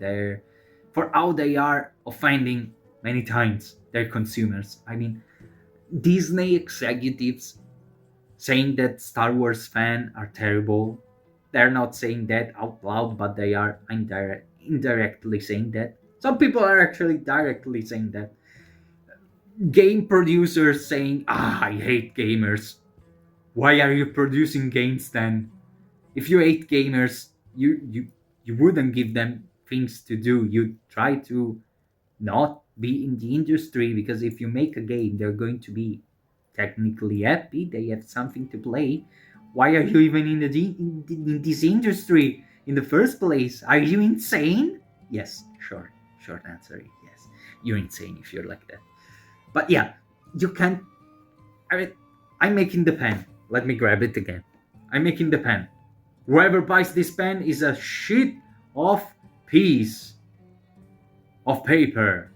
how they are offending many times their consumers. I mean, Disney executives saying that Star Wars fans are terrible. They're not saying that out loud, but they are indirectly saying that. Some people are actually directly saying that. Game producers saying, I hate gamers. Why are you producing games then? If you hate gamers, you wouldn't give them things to do. You'd try to not be in the industry, because if you make a game, they're going to be technically happy. They have something to play. Why are you even in this industry in the first place? Are you insane? Yes, short answer, yes. You're insane if you're like that. But yeah, you can't. I'm making the pen. Let me grab it again. I'm making the pen. Whoever buys this pen is a shit of piece of paper,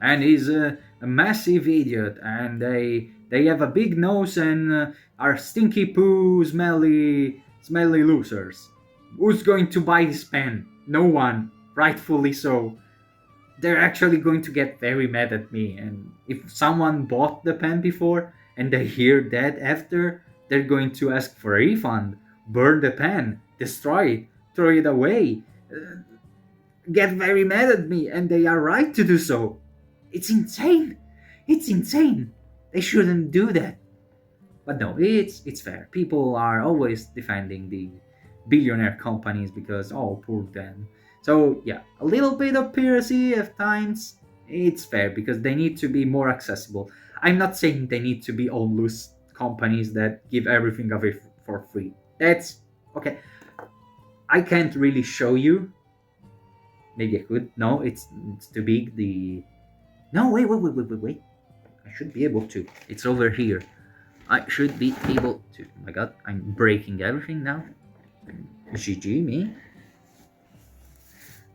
and is a massive idiot, and they have a big nose and are stinky poo, smelly losers. Who's going to buy this pen? No one, rightfully so. They're actually going to get very mad at me, and if someone bought the pen before and they hear that after, they're going to ask for a refund, burn the pen, destroy it, throw it away, get very mad at me, and they are right to do so. It's insane. It's insane. They shouldn't do that. But no, it's fair. People are always defending the billionaire companies because, oh, poor them. So yeah, a little bit of piracy at times, it's fair because they need to be more accessible. I'm not saying they need to be all loose companies that give everything away for free. That's okay. I can't really show you. Maybe I could. No, it's too big. No, wait. I should be able to. It's over here. I should be able to. Oh my god, I'm breaking everything now. GG me.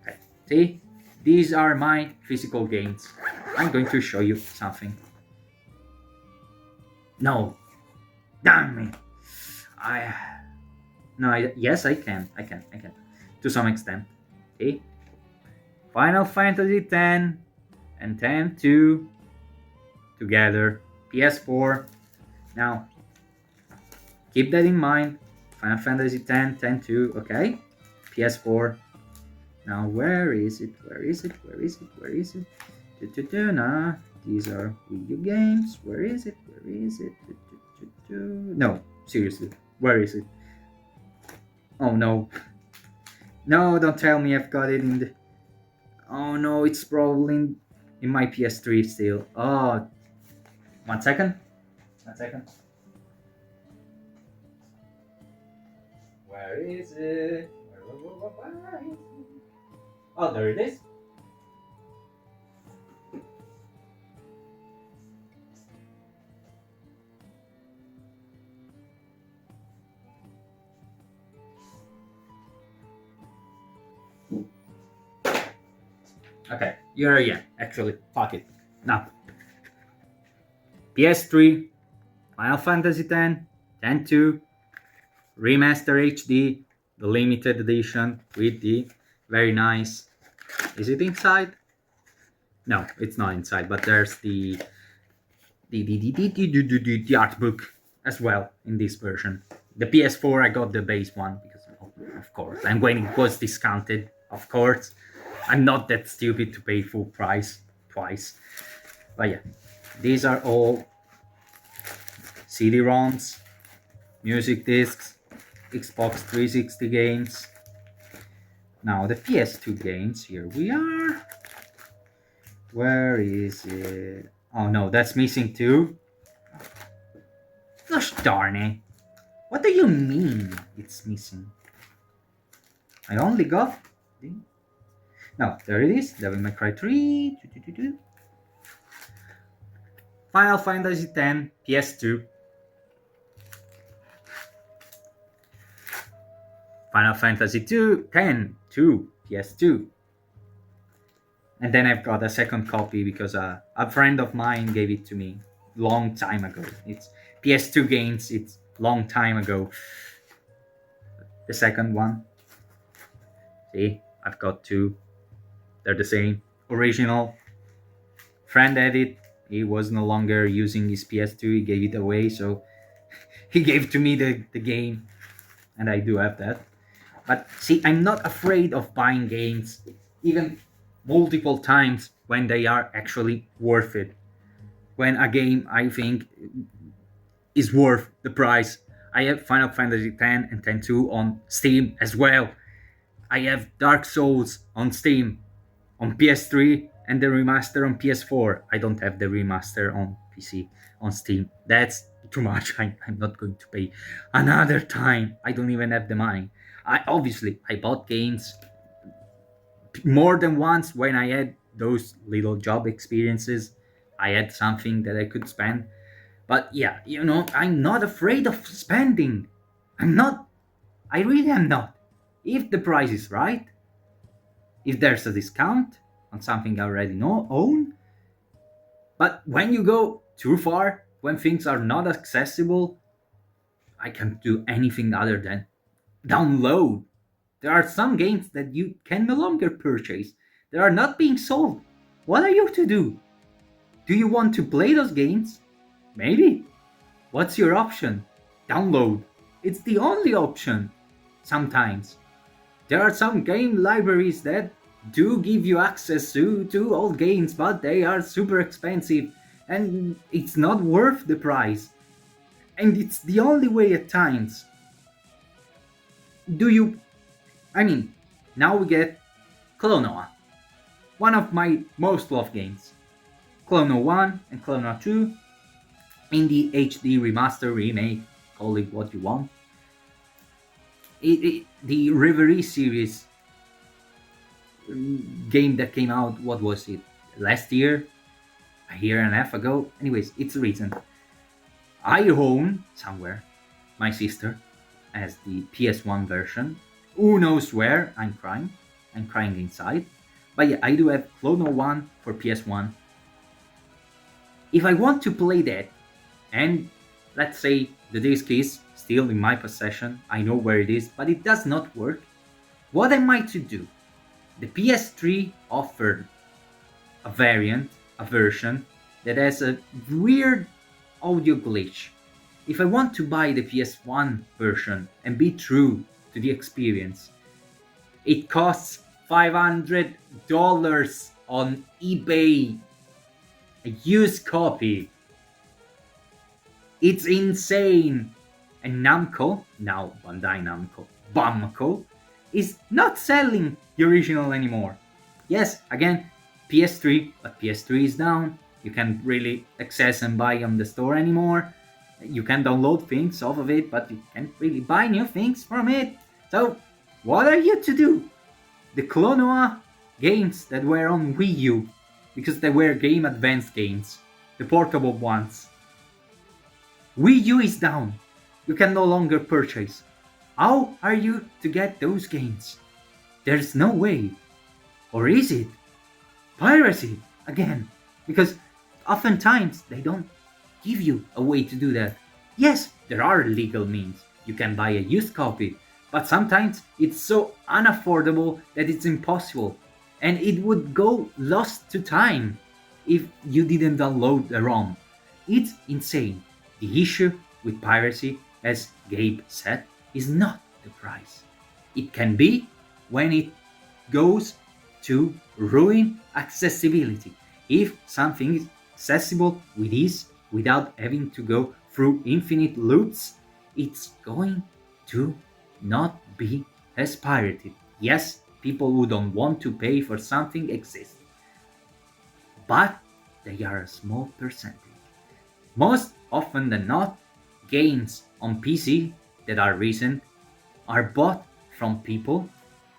Okay, see? These are my physical games. I'm going to show you something. No. Damn me. Yes, I can. To some extent. Okay? Final Fantasy X and X-2 together. PS4. Now, keep that in mind. Final Fantasy X, X-2, okay? PS4. Now, where is it? Nah, these are Wii U games. Where is it? No, seriously, where is it? Oh no. No, don't tell me I've got it in the... Oh no, it's probably in my PS3 still. Oh, 1 second. 1 second. Where is it? Where is it? Oh, there it is. Okay, you're yeah. Actually, fuck it. Now, PS3, Final Fantasy X, X2, Remaster HD, the limited edition with the very nice. Is it inside? No, it's not inside. But there's the art book as well in this version. The PS4, I got the base one because of course, and when it was discounted, of course. I'm not that stupid to pay full price twice. But yeah, these are all CD-ROMs, music discs, Xbox 360 games. Now the PS2 games, here we are. Where is it? Oh no, that's missing too. Gosh darn it. What do you mean it's missing? I only got... No, there it is. Devil May Cry 3. Final Fantasy X, PS2. Final Fantasy 10, 2, PS2. And then I've got a second copy because a friend of mine gave it to me long time ago. It's PS2 games, it's long time ago. The second one. See, I've got two. They're the same. Original. Friend had it. He was no longer using his PS2. He gave it away. So he gave to me the game. And I do have that. But see, I'm not afraid of buying games. Even multiple times when they are actually worth it. When a game I think is worth the price. I have Final Fantasy X and X2 on Steam as well. I have Dark Souls on Steam. On PS3 and the remaster on PS4. I don't have the remaster on PC, on Steam. That's too much. I'm not going to pay another time. I don't even have the money. I bought games more than once when I had those little job experiences. I had something that I could spend. But yeah, I'm not afraid of spending. I really am not. If the price is right, if there's a discount on something I already own. But when you go too far, when things are not accessible, I can't do anything other than download. There are some games that you can no longer purchase. They are not being sold. What are you to do? Do you want to play those games? Maybe. What's your option? Download. It's the only option. Sometimes. There are some game libraries that do give you access to all games, but they are super expensive and it's not worth the price. And it's the only way at times. Now we get Klonoa, one of my most loved games. Klonoa 1 and Klonoa 2 in the HD remaster, remake, call it what you want. The Reverie series game that came out, what was it, last year? A year and a half ago? Anyways, it's recent. I own somewhere, my sister has the PS1 version. Who knows where? I'm crying inside. But yeah, I do have Klonoa 1 for PS1. If I want to play that, and let's say the disc is still in my possession, I know where it is, but it does not work, what am I to do? The PS3 offered a version that has a weird audio glitch. If I want to buy the PS1 version and be true to the experience, it costs $500 on eBay. A used copy. It's insane. And Namco, now Bandai Namco, Bamco, is not selling the original anymore. Yes, again, PS3, but PS3 is down. You can't really access and buy on the store anymore. You can download things off of it, but you can't really buy new things from it. So, what are you to do? The Klonoa games that were on Wii U, because they were Game Advance games, the portable ones. Wii U is down. You can no longer purchase. How are you to get those games? There's no way. Or is it? Piracy, again. Because oftentimes they don't give you a way to do that. Yes, there are legal means. You can buy a used copy. But sometimes it's so unaffordable that it's impossible. And it would go lost to time if you didn't download the ROM. It's insane. The issue with piracy, as Gabe said, is not the price. It can be when it goes to ruin accessibility. If something is accessible with ease without having to go through infinite loops, it's going to not be as pirated. Yes, people who don't want to pay for something exist, but they are a small percentage. Most often than not, games on PC that are recent are bought from people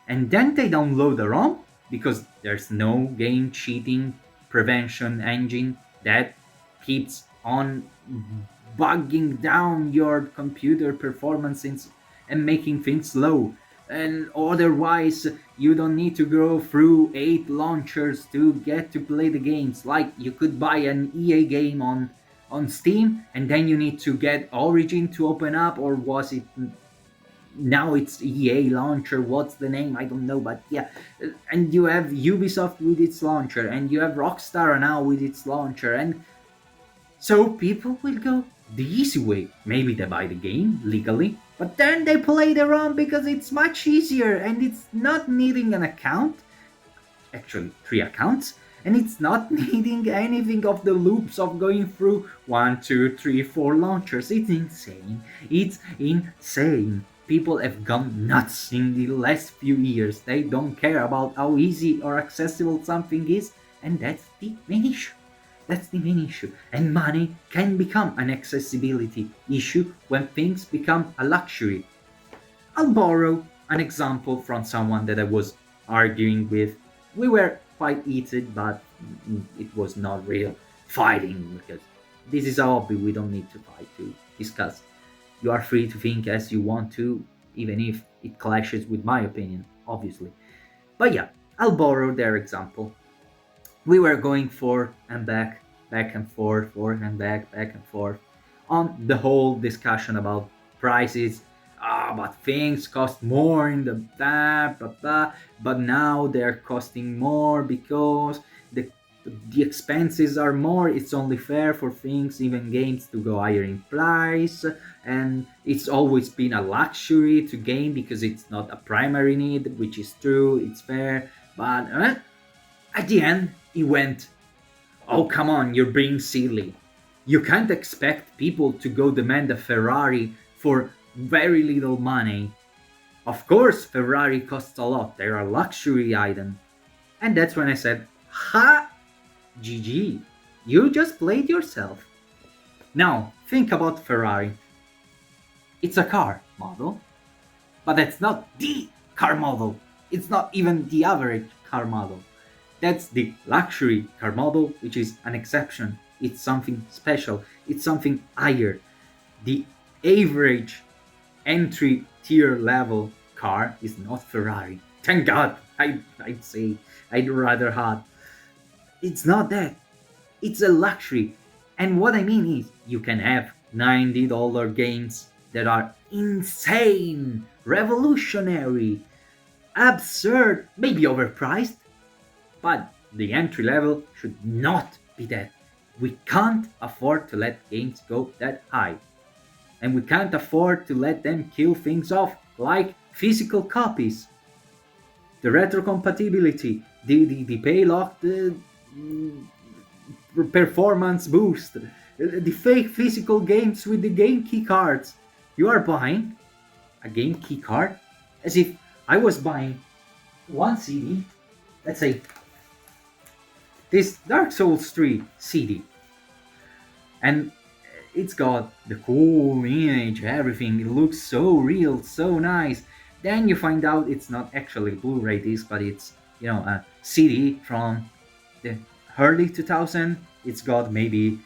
and then they download the ROM because there's no game cheating prevention engine that keeps on bugging down your computer performance and making things slow. And otherwise, you don't need to go through 8 launchers to get to play the games. Like you could buy an EA game on Steam and then you need to get Origin to open up, or was it now it's EA launcher, what's the name, I don't know, but yeah. And you have Ubisoft with its launcher and you have Rockstar now with its launcher, and so people will go the easy way. Maybe they buy the game legally, but then they play the ROM because it's much easier and it's not needing an account, actually 3 accounts, and it's not needing anything of the loops of going through 1, 2, 3, 4 launchers. It's insane. It's insane. People have gone nuts in the last few years. They don't care about how easy or accessible something is, and that's the main issue. That's the main issue. And money can become an accessibility issue when things become a luxury. I'll borrow an example from someone that I was arguing with. We were quite heated, but it was not real fighting because this is a hobby. We don't need to fight to discuss. You are free to think as you want to, even if it clashes with my opinion, obviously. But yeah, I'll borrow their example. We were going forth and back and forth and back and forth on the whole discussion about prices. But things cost more in the but now they're costing more because the expenses are more. It's only fair for things, even games, to go higher in price, and it's always been a luxury to game because it's not a primary need, which is true, it's fair. But at the end he went, oh come on, you're being silly. You can't expect people to go demand a Ferrari for very little money. Of course Ferrari costs a lot, they're a luxury item. And that's when I said, ha, GG, you just played yourself. Now think about Ferrari. It's a car model, but that's not the car model. It's not even the average car model. That's the luxury car model, which is an exception. It's something special. It's something higher. The average entry tier level car is not Ferrari. Thank God. I'd say I'd rather have. It's not that. It's a luxury. And what I mean is, you can have $90 games that are insane, revolutionary, absurd, maybe overpriced, but the entry level should not be that. We can't afford to let games go that high. And we can't afford to let them kill things off like physical copies. The retrocompatibility, the paylock, the performance boost, the fake physical games with the game key cards. You are buying a game key card as if I was buying one CD, let's say this Dark Souls 3 CD, and it's got the cool image, everything, it looks so real, so nice. Then you find out it's not actually Blu-ray disc, but it's, you know, a CD from the early 2000. It's got maybe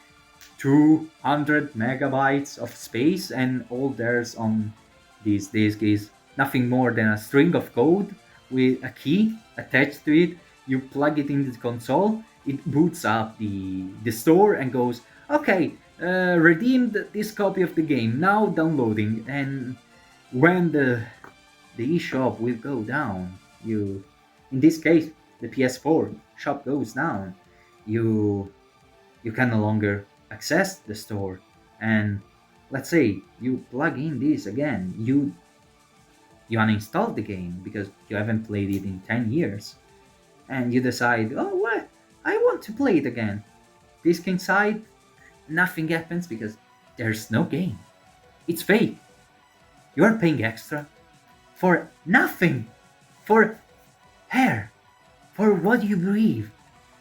200 megabytes of space, and all there's on this disc is nothing more than a string of code with a key attached to it. You plug it into the console, it boots up the store and goes, okay, redeemed this copy of the game, now downloading. And when the eShop will go down, you, in this case, the PS4 shop goes down, you can no longer access the store. And let's say you plug in this again, you uninstall the game because you haven't played it in 10 years, and you decide, oh, what, I want to play it again. Disc inside, nothing happens because there's no game. It's fake. You are paying extra for nothing, for hair, for what you breathe,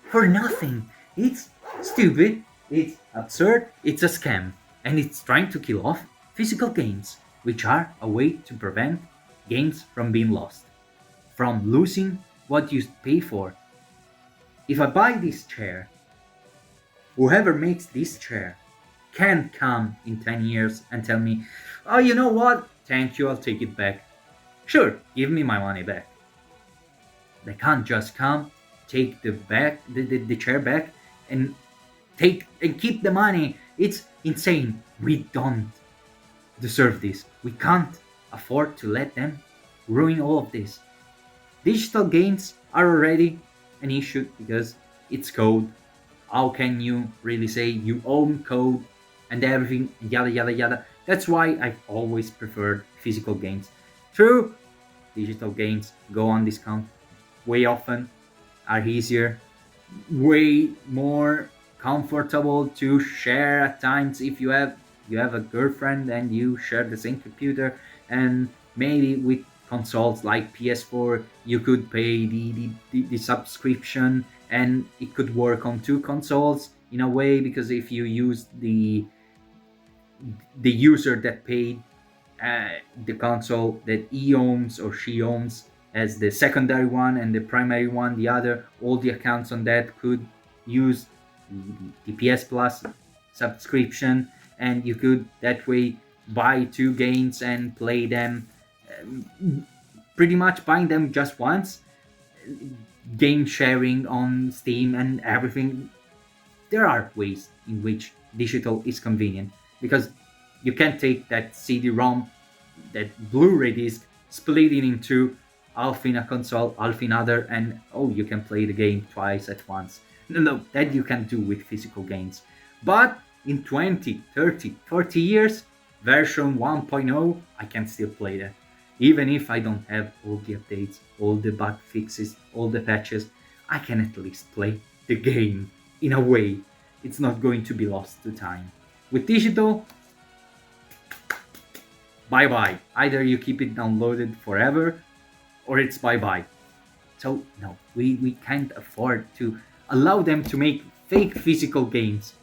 for nothing. It's stupid, it's absurd, it's a scam, and it's trying to kill off physical games, which are a way to prevent games from being lost, from losing what you pay for. If I buy this chair, whoever makes this chair can't come in 10 years and tell me, oh, you know what, thank you, I'll take it back. Sure, give me my money back. They can't just come, take the chair back, and keep the money. It's insane. We don't deserve this. We can't afford to let them ruin all of this. Digital games are already an issue because it's code. How can you really say you own code and everything, yada yada yada? That's why I've always preferred physical games. True, digital games go on discount way often, are easier, way more comfortable to share at times. If you have a girlfriend and you share the same computer, and maybe with consoles like PS4 you could pay the subscription and it could work on two consoles in a way, because if you use the user that paid the console that he owns or she owns as the secondary one and the primary one, the other, all the accounts on that could use the PS Plus subscription, and you could that way buy two games and play them, pretty much buying them just once, game sharing on Steam and everything. There are ways in which digital is convenient, because you can take that CD-ROM, that Blu-ray disc, split it in two, half in a console, half in other, and oh, you can play the game twice at once. No, that you can do with physical games. But in 20, 30, 40 years, version 1.0, I can still play that. Even if I don't have all the updates, all the bug fixes, all the patches, I can at least play the game in a way. It's not going to be lost to time. With digital, bye-bye. Either you keep it downloaded forever, or it's bye-bye. So no, we can't afford to allow them to make fake physical games.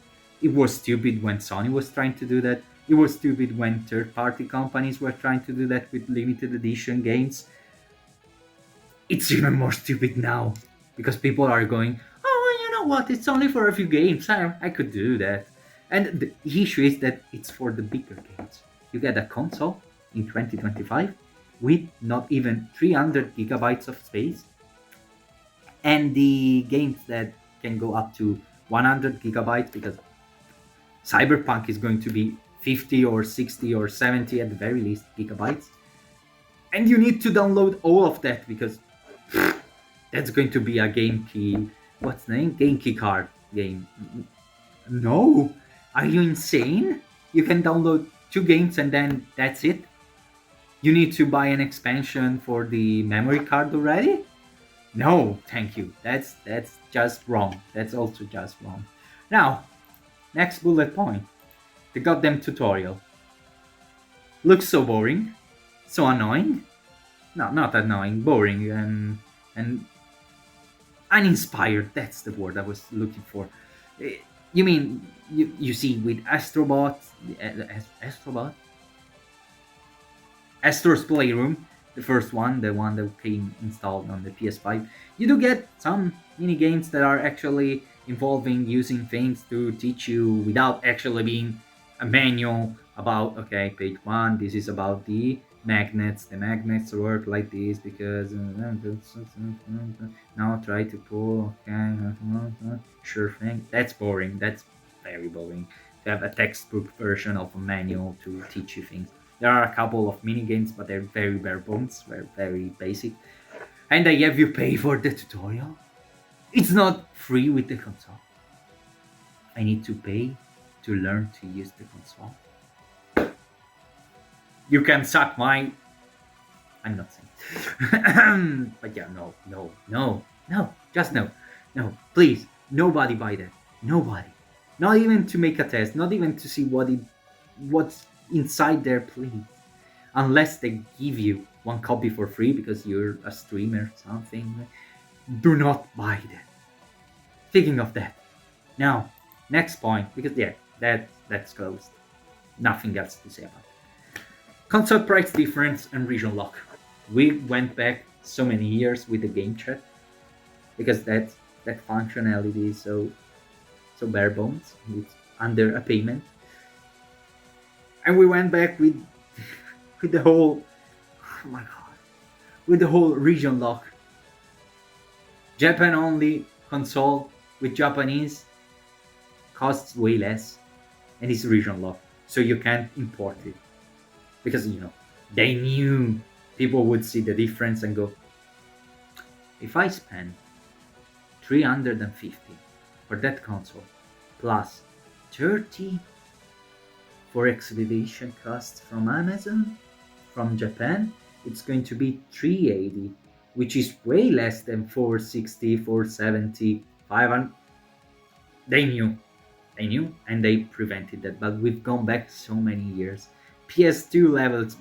It was stupid when Sony was trying to do that. It was stupid when third-party companies were trying to do that with limited edition games. It's even more stupid now, because people are going, oh, you know what, it's only for a few games, I could do that. And the issue is that it's for the bigger games. You get a console in 2025 with not even 300 gigabytes of space, and the games that can go up to 100 gigabytes, because Cyberpunk is going to be 50 or 60 or 70 at the very least gigabytes, and you need to download all of that because that's going to be a game key, what's the name, game key card game. No, are you insane? You can download 2 games and then that's it? You need to buy an expansion for the memory card already? No, thank you. That's just wrong. That's also just wrong. Now, next bullet point. The goddamn tutorial. Looks so boring, so annoying. No, not annoying, boring, and uninspired. That's the word I was looking for. Eh, You mean you see with Astrobot, Astrobot, Astro's Playroom, the first one, the one that came installed on the PS5, you do get some mini games that are actually involving using things to teach you without actually being a manual about, okay, page one, this is about the magnets. The magnets work like this because now try to pull, okay, sure thing. That's boring. That's very boring to have a textbook version of a manual to teach you things. There are a couple of mini games, but they're very bare bones, very basic. And they have you pay for the tutorial. It's not free with the console. I need to pay to learn to use the console. You can suck my. I'm not saying. But yeah, no. Just no. No, please. Nobody buy that. Nobody. Not even to make a test. Not even to see what's inside there, please. Unless they give you one copy for free because you're a streamer or something. Do not buy that. Speaking of that, now next point, because yeah, that's closed. Nothing else to say about it. Console price difference and region lock. We went back so many years with the game chat because that functionality is so bare bones. It's under a payment, and we went back with with the whole, oh my god, with the whole region lock. Japan only console with Japanese costs way less and it's region lock, so you can't import it because they knew people would see the difference and go, if I spend 350 for that console plus 30 for expedition costs from Amazon from Japan, it's going to be 380, which is way less than 460, 470, 500. They knew, and they prevented that. But we've gone back so many years. PS2 levels,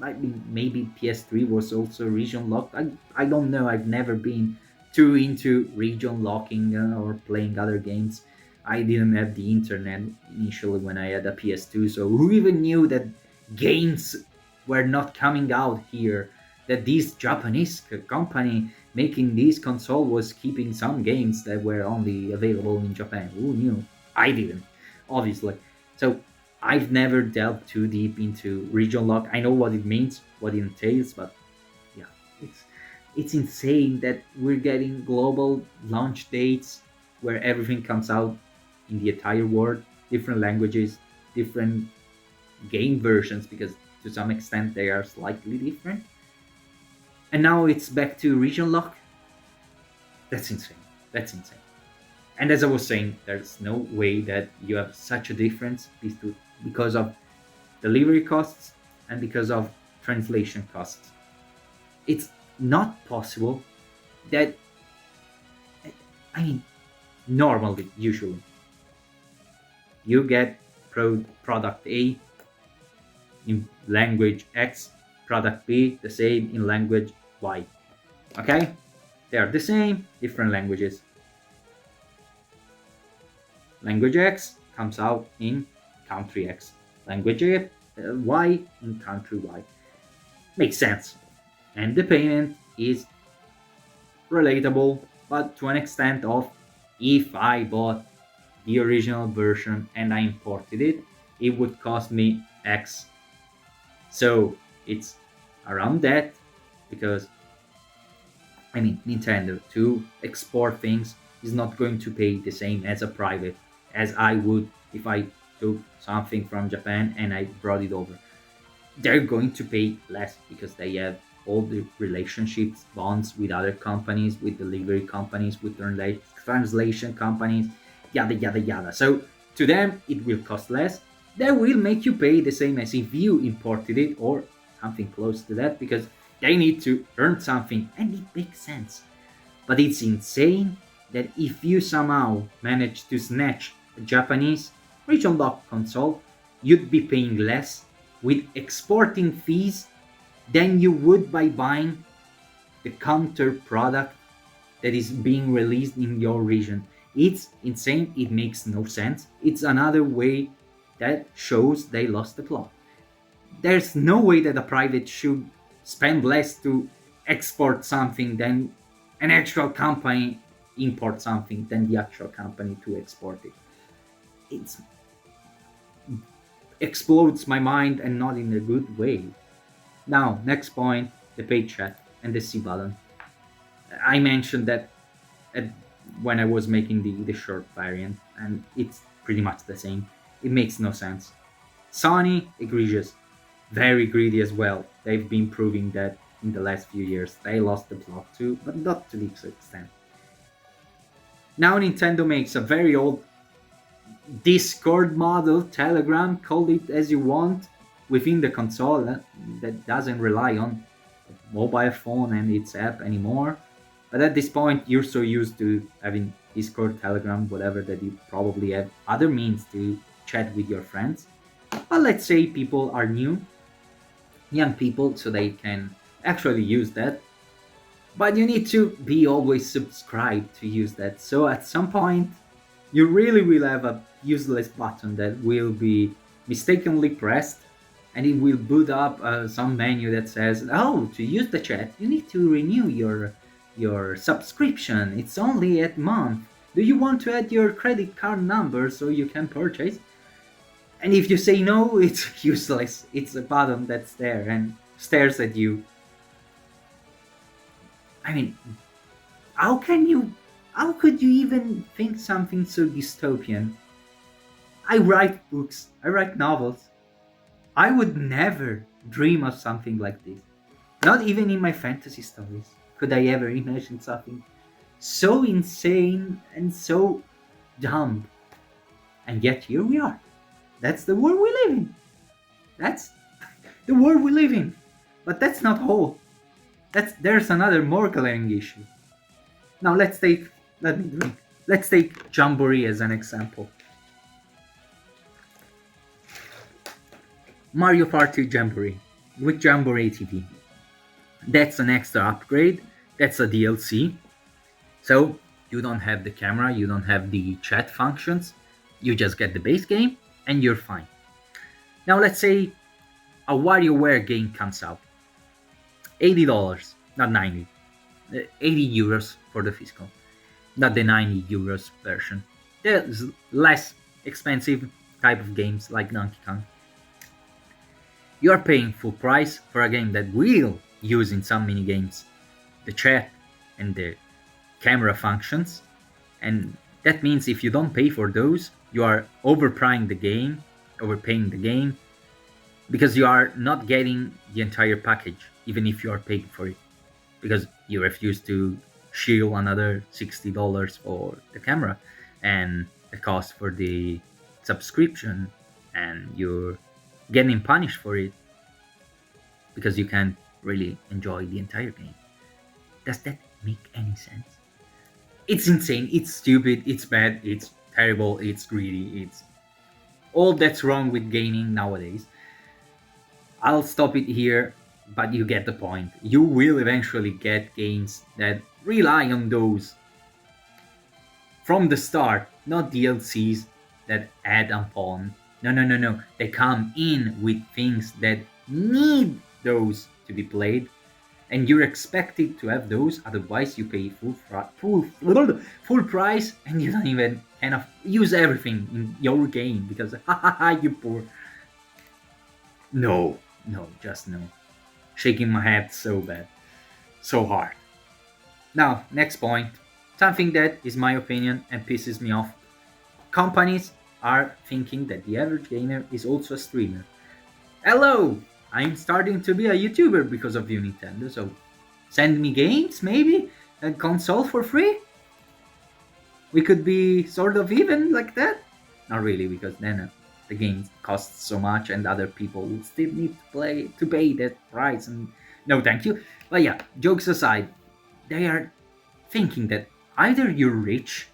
maybe PS3 was also region locked. I don't know. I've never been too into region locking or playing other games. I didn't have the internet initially when I had a PS2, so who even knew that games were not coming out here? That this Japanese company making this console was keeping some games that were only available in Japan. Who knew? I didn't, obviously. So I've never delved too deep into region lock. I know what it means, what it entails, but yeah, it's insane that we're getting global launch dates where everything comes out in the entire world, different languages, different game versions, because to some extent they are slightly different. And now it's back to region lock. That's insane. That's insane. And as I was saying, there's no way that you have such a difference because of delivery costs and because of translation costs. It's not possible that, I mean, normally, usually, you get product A in language X, product B the same in language Y. Okay? They are the same, different languages. Language X comes out in country X. Language Y in country Y. Makes sense. And the payment is relatable, but to an extent of, if I bought the original version and I imported it, it would cost me X. So it's around that, because Nintendo, to export things, is not going to pay the same as a private as I would if I took something from Japan and I brought it over. They're going to pay less because they have all the relationships, bonds with other companies, with delivery companies, with translation companies, yada yada yada. So to them it will cost less. They will make you pay the same as if you imported it or something close to that, because they need to earn something, and it makes sense. But it's insane that if you somehow manage to snatch a Japanese region lock console, you'd be paying less with exporting fees than you would by buying the counter product that is being released in your region. It's insane. It makes no sense. It's another way that shows they lost the plot. There's no way that a private should spend less to export something than an actual company import something than the actual company to export it. It explodes my mind, and not in a good way. Now, next point, the paid chat and the C button. I mentioned that at, when I was making the short variant, and it's pretty much the same. It makes no sense. Sony, egregious, very greedy as well. They've been proving that in the last few years. They lost the plot too, but not to this extent. Now Nintendo makes a very old Discord model, Telegram, call it as you want, within the console that doesn't rely on a mobile phone and its app anymore. But at this point, you're so used to having Discord, Telegram, whatever, that you probably have other means to chat with your friends. But let's say people are new, young people, so they can actually use that. But you need to be always subscribed to use that. So at some point, you really will have a useless button that will be mistakenly pressed, and it will boot up some menu that says, "Oh, to use the chat, you need to renew your subscription. It's only at month. Do you want to add your credit card number so you can purchase?" And if you say no, it's useless. It's a button that's there and stares at you. I mean, how could you even think something so dystopian? I write books, I write novels. I would never dream of something like this. Not even in my fantasy stories could I ever imagine something so insane and so dumb. And yet here we are. That's the world we live in. That's the world we live in. But that's not all. There's another more glaring issue. Now let's take Jamboree as an example. Mario Party Jamboree with Jamboree TV. That's an extra upgrade. That's a DLC. So you don't have the camera, you don't have the chat functions. You just get the base game and you're fine. Now let's say a WarioWare game comes out. $80, not 90. 80 euros for the physical, not the 90 euros version. There's less expensive type of games like Donkey Kong. You're paying full price for a game that will use in some mini games the chat and the camera functions, and that means if you don't pay for those, you are overpaying the game, because you are not getting the entire package, even if you are paying for it, because you refuse to shield another $60 for the camera and the cost for the subscription, and you're getting punished for it because you can't really enjoy the entire game. Does that make any sense? It's insane, it's stupid, it's bad, it's terrible, it's greedy, it's all that's wrong with gaming nowadays. I'll stop it here, but you get the point. You will eventually get games that rely on those from the start, not DLCs that add upon. No. They come in with things that need those to be played, and you're expected to have those. Otherwise, you pay full price, and you don't even kind of use everything in your game because you poor. No, just no. Shaking my head so bad, so hard. Now, next point, something that is my opinion and pisses me off. Companies are thinking that the average gamer is also a streamer. Hello, I'm starting to be a YouTuber because of you, Nintendo, so send me games, maybe? A console for free? We could be sort of even like that? Not really, because then the game costs so much and other people would still need to pay that price, and no thank you. But yeah, jokes aside, they are thinking that either you're rich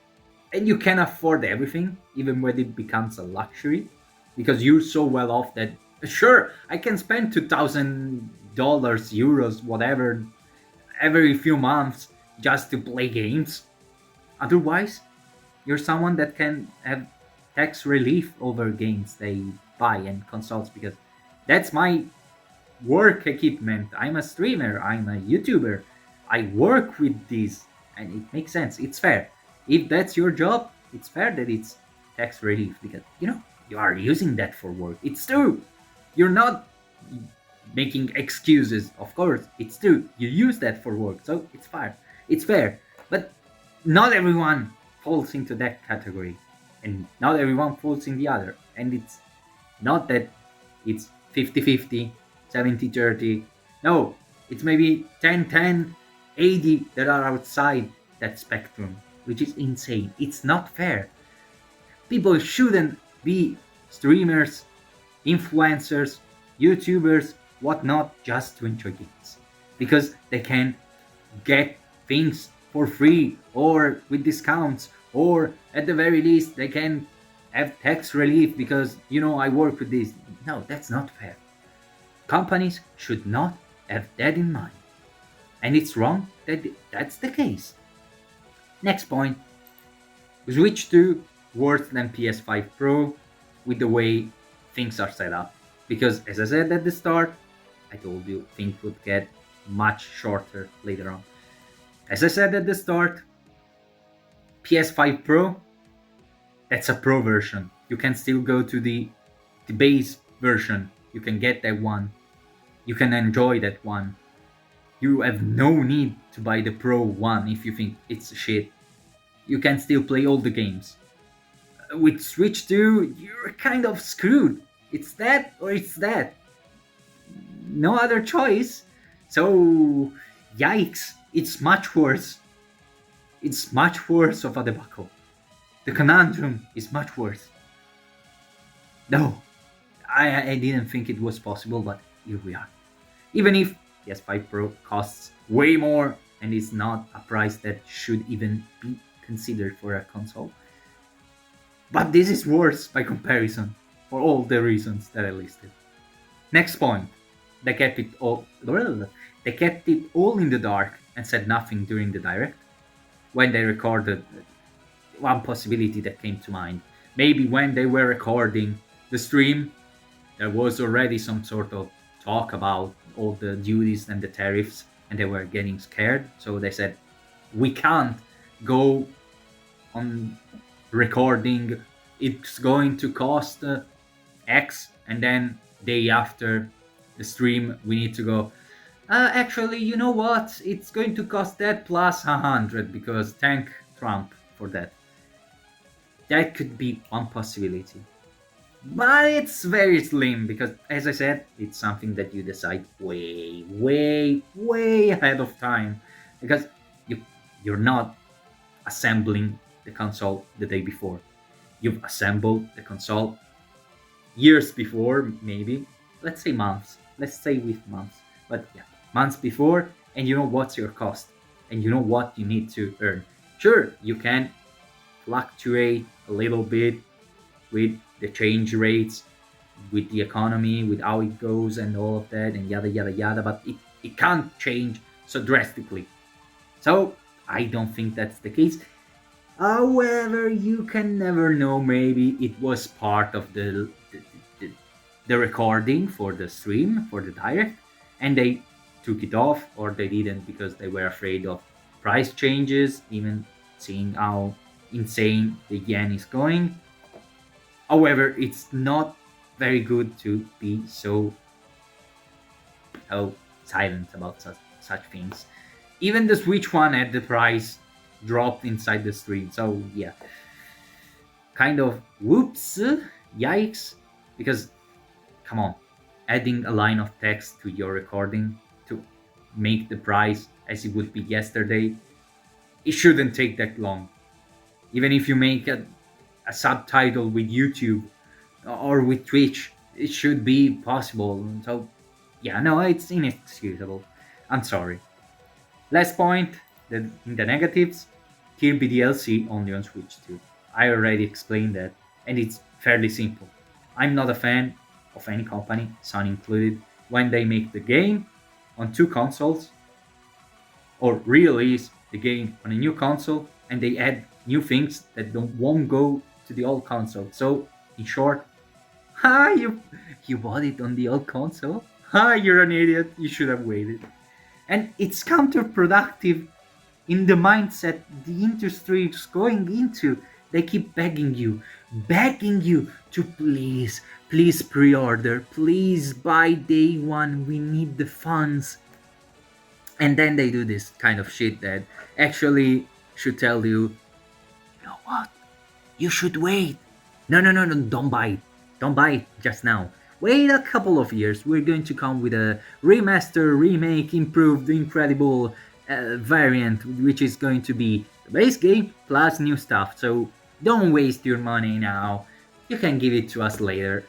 and you can afford everything, even when it becomes a luxury, because you're so well off that sure, I can spend $2,000, euros, whatever, every few months just to play games. Otherwise, you're someone that can have tax relief over games they buy and consoles, because that's my work equipment. I'm a streamer, I'm a YouTuber. I work with this, and it makes sense. It's fair. If that's your job, it's fair that it's tax relief, because you are using that for work. It's true. You're not making excuses. Of course, it's true. You use that for work, so it's fair. It's fair. But not everyone falls into that category, and not everyone falls in the other. And it's not that it's 50-50, 70-30. No, it's maybe 10-10, 80 that are outside that spectrum, which is insane. It's not fair. People shouldn't be streamers, influencers, YouTubers, whatnot, just to enjoy games, because they can get things for free or with discounts, or at the very least they can have tax relief because I work with this. No, that's not fair. Companies should not have that in mind, and it's wrong that that's the case. Next point, Switch 2 worse than PS5 Pro with the way things are set up, because as I said at the start, I told you things would get much shorter later on. As I said at the start, PS5 Pro, that's a Pro version. You can still go to the base version. You can get that one. You can enjoy that one. You have no need to buy the Pro one if you think it's shit. You can still play all the games. With Switch 2, you're kind of screwed. It's that or it's that. No other choice. So, yikes, it's much worse. It's much worse of a debacle. The conundrum is much worse. No, I didn't think it was possible, but here we are. Even if PS5 Pro costs way more and is not a price that should even be considered for a console. But this is worse by comparison, for all the reasons that I listed. Next point, they kept it all in the dark and said nothing during the direct. When they recorded, one possibility that came to mind, maybe when they were recording the stream, there was already some sort of talk about all the duties and the tariffs, and they were getting scared, so they said, we can't go on recording, it's going to cost X, and then day after the stream we need to go, actually, you know what, it's going to cost that plus 100, because thank Trump for that. That could be one possibility, but it's very slim, because as I said, it's something that you decide way ahead of time, because you're not assembling the console the day before. You've assembled the console years before, maybe, let's say months, but yeah, months before, and you know what's your cost, and you know what you need to earn. Sure, you can fluctuate a little bit with the change rates, with the economy, with how it goes and all of that, and yada yada yada, but it can't change so drastically. So I don't think that's the case. However, you can never know, maybe it was part of the recording for the stream, for the direct, and they took it off, or they didn't because they were afraid of price changes, even seeing how insane the yen is going. However, it's not very good to be so silent about such things. Even the Switch one had the price dropped inside the stream, so yeah, kind of whoops, yikes, because come on, adding a line of text to your recording to make the price as it would be yesterday, it shouldn't take that long. Even if you make a subtitle with YouTube or with Twitch, it should be possible. So yeah, no, it's inexcusable. I'm sorry. Last point, in the negatives, Kirby DLC only on Switch 2. I already explained that, and it's fairly simple. I'm not a fan of any company, Sony included, when they make the game on two consoles, or release the game on a new console and they add new things that won't go to the old console. So, in short, hi, you bought it on the old console? Hi, you're an idiot. You should have waited. And it's counterproductive in the mindset the industry is going into. They keep begging you to please pre-order, please buy day one, we need the funds. And then they do this kind of shit that actually should tell you, you know what, you should wait. No, don't buy it. Don't buy it just now. Wait a couple of years. We're going to come with a remaster, remake, improved, incredible variant, which is going to be the base game plus new stuff. So don't waste your money now. You can give it to us later.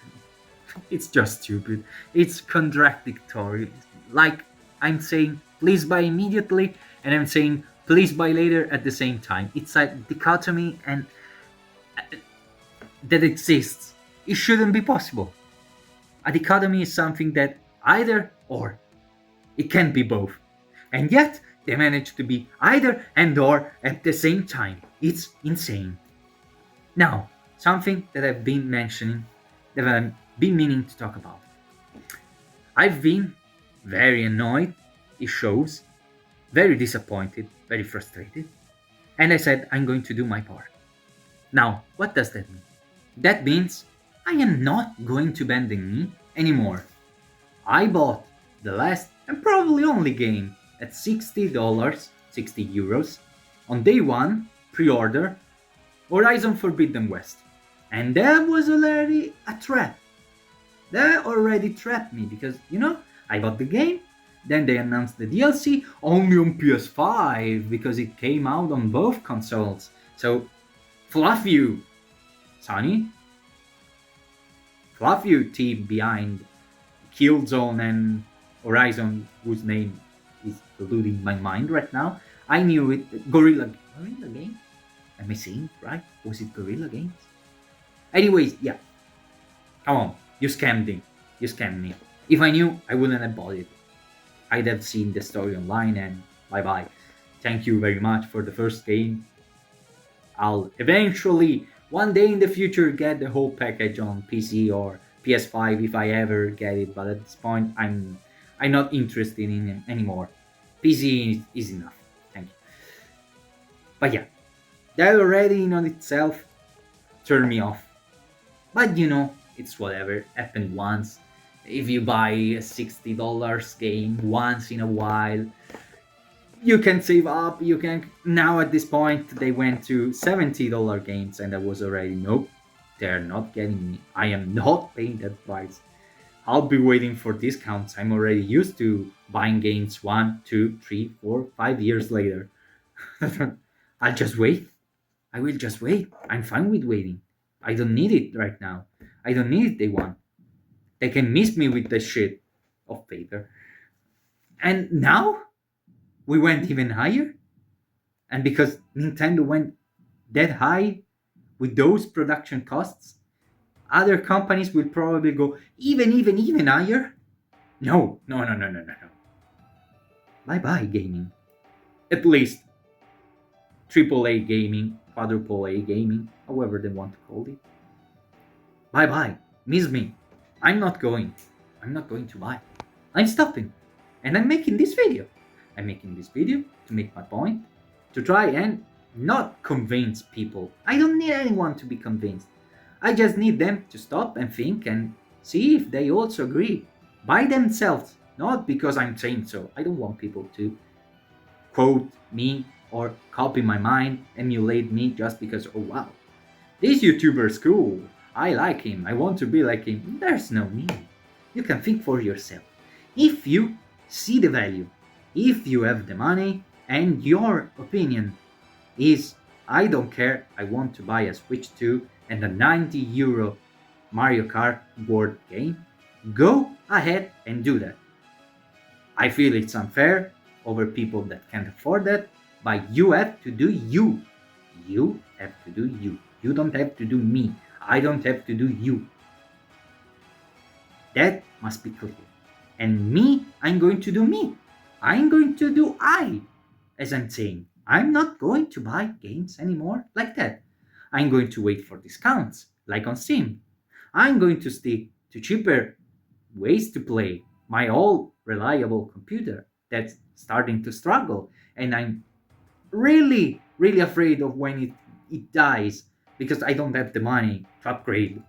It's just stupid. It's contradictory. Like, I'm saying, please buy immediately, and I'm saying, please buy later at the same time. It's a dichotomy and that exists. It shouldn't be possible. A dichotomy is something that either or. It can't be both. And yet, they manage to be either and or at the same time. It's insane. Now, something that I've been mentioning, that I've been meaning to talk about. I've been very annoyed, it shows, very disappointed, very frustrated, and I said I'm going to do my part. Now, what does that mean? That means I am not going to bend the knee anymore. I bought the last and probably only game at $60, 60 euros, on day one, pre-order, Horizon Forbidden West. And that was already a trap. That already trapped me because, I bought the game, then they announced the DLC only on PS5 because it came out on both consoles. So, fluff you, Sony. Fluff you, team behind Killzone and Horizon, whose name is eluding my mind right now. I knew it. Gorilla Games? Am I saying it right? Was it Gorilla Games? Anyways, yeah. Come on. You scammed me. You scammed me. If I knew, I wouldn't have bought it. I'd have seen the story online and bye-bye. Thank you very much for the first game. I'll eventually, one day in the future, get the whole package on PC or PS5 if I ever get it. But at this point, I'm not interested in it anymore. PC is enough. Thank you. But yeah, that already in on itself turned me off. But it's whatever. Happened once. If you buy a $60 game once in a while, you can save up. You can. Now at this point, they went to $70 games, and I was already, nope, they're not getting me. I am not paying that price. I'll be waiting for discounts. I'm already used to buying games 1, 2, 3, 4, 5 years later. I'll just wait. I will just wait. I'm fine with waiting. I don't need it right now. I don't need it day one. They can miss me with the shit of paper. And now we went even higher. And because Nintendo went that high with those production costs, other companies will probably go even higher. No. Bye-bye gaming. At least AAA gaming, quadruple A gaming, however they want to call it. Bye-bye. Miss me. I'm not going to buy. I'm stopping. And I'm making this video. I'm making this video to make my point, to try and not convince people. I don't need anyone to be convinced. I just need them to stop and think and see if they also agree. By themselves, not because I'm saying so. I don't want people to quote me or copy my mind, emulate me just because, oh wow, this YouTuber's cool. I like him. I want to be like him. There's no need. You can think for yourself. If you see the value, if you have the money, and your opinion is, I don't care, I want to buy a Switch 2 and a €90 Mario Kart board game, go ahead and do that. I feel it's unfair over people that can't afford that, but you have to do you. You have to do you. You don't have to do me. I don't have to do you. That must be clear. And me, I'm going to do me. I'm going to do I. as I'm saying, I'm not going to buy games anymore like that. I'm going to wait for discounts, like on Steam. I'm going to stick to cheaper ways to play my all reliable computer that's starting to struggle. And I'm really, really afraid of when it dies because I don't have the money to upgrade.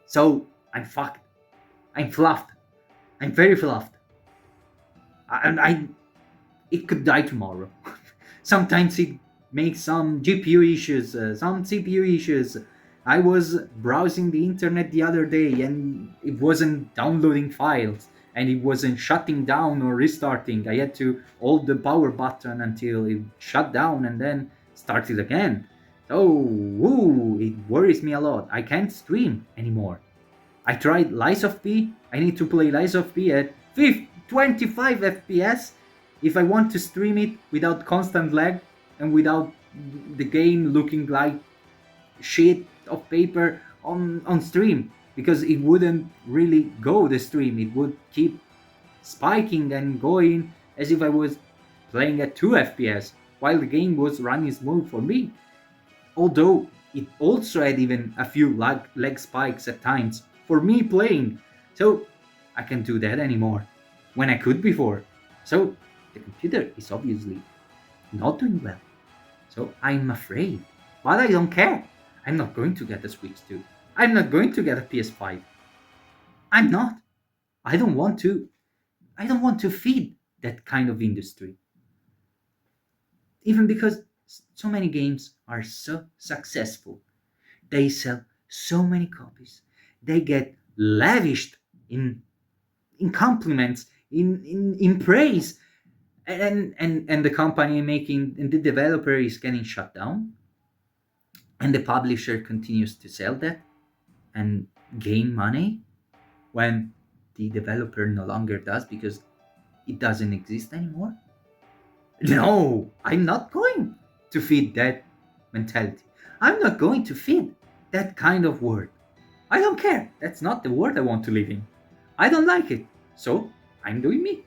So I'm fucked. I'm fluffed. I'm very fluffed. And it could die tomorrow. Sometimes it makes some GPU issues, some CPU issues. I was browsing the internet the other day and it wasn't downloading files and it wasn't shutting down or restarting. I had to hold the power button until it shut down and then started again. So, it worries me a lot. I can't stream anymore. I tried Lies of P. I need to play Lies of P at 25 FPS if I want to stream it without constant lag and without the game looking like shit of paper on stream, because it wouldn't really go the stream. It would keep spiking and going as if I was playing at 2 FPS while the game was running smooth for me. Although it also had even a few lag spikes at times for me playing. So I can't do that anymore when I could before. So the computer is obviously not doing well. So I'm afraid. But I don't care. I'm not going to get a Switch 2. I'm not going to get a PS5. I'm not. I don't want to. I don't want to feed that kind of industry. Even because so many games are so successful. They sell so many copies. They get lavished in compliments, in praise, and the company making and the developer is getting shut down, and the publisher continues to sell that and gain money when the developer no longer does because it doesn't exist anymore. No, I'm not going to feed that mentality. I'm not going to feed that kind of world. I don't care. That's not the world I want to live in. I don't like it. So I'm doing me.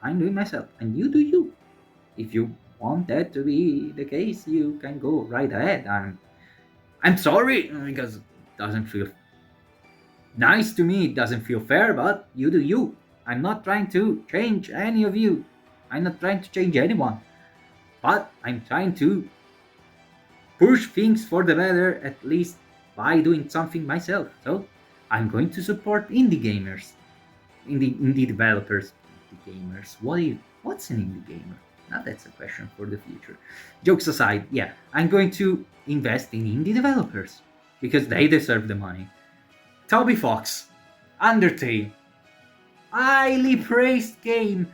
I'm doing myself. And you do you. If you want that to be the case, you can go right ahead. I'm sorry because it doesn't feel nice to me. It doesn't feel fair, but you do you. I'm not trying to change any of you. I'm not trying to change anyone. But I'm trying to push things for the better, at least by doing something myself. So I'm going to support indie gamers, indie developers, indie gamers. What's an indie gamer? Now that's a question for the future. Jokes aside, yeah, I'm going to invest in indie developers because they deserve the money. Toby Fox, Undertale, highly praised game,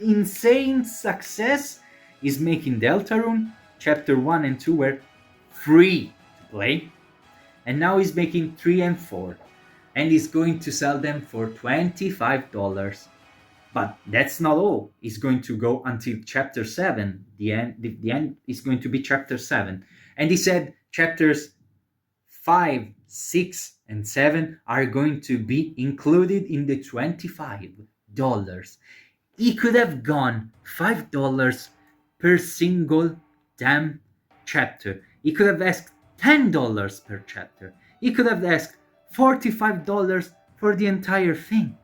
insane success, is making Deltarune. Chapter 1 and 2 were free to play, and now he's making 3 and 4, and he's going to sell them for $25. But that's not all. He's going to go until chapter 7. The end is going to be chapter 7. And he said chapters 5, 6, and 7 are going to be included in the $25. He could have gone $5 per single damn chapter. He could have asked $10 per chapter. He could have asked $45 for the entire thing.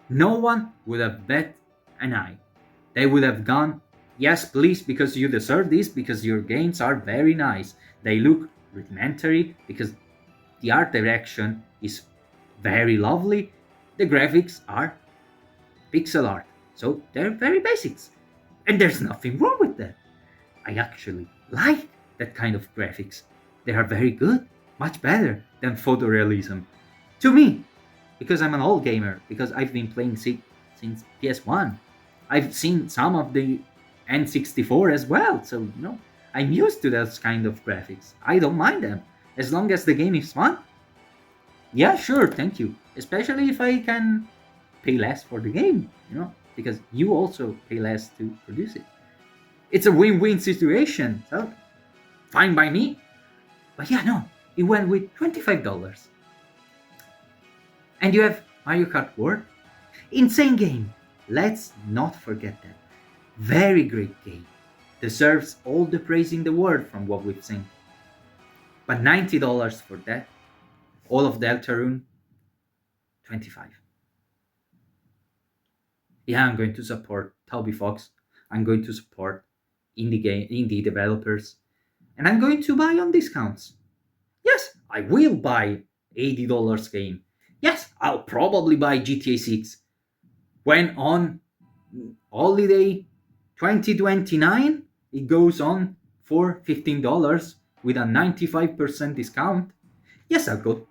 No one would have bet an eye. They would have gone, yes, please, because you deserve this, because your games are very nice. They look rudimentary, because the art direction is very lovely. The graphics are pixel art, so they're very basics. And there's nothing wrong with that. I actually like that kind of graphics. They are very good, much better than photorealism. To me, because I'm an old gamer, because I've been playing since PS1. I've seen some of the N64 as well, so I'm used to those kind of graphics. I don't mind them, as long as the game is fun. Yeah, sure, thank you. Especially if I can pay less for the game, because you also pay less to produce it. It's a win-win situation, so fine by me. But yeah, no, it went with $25. And you have Mario Kart World. Insane game. Let's not forget that. Very great game. deserves all the praise in the world from what we've seen. But $90 for that, all of Deltarune, 25. Yeah, I'm going to support Toby Fox. I'm going to support indie developers, and I'm going to buy on discounts. Yes, I will buy $80 game. Yes, I'll probably buy GTA 6 when on holiday 2029 it goes on for $15 with a 95% discount. Yes, I'll go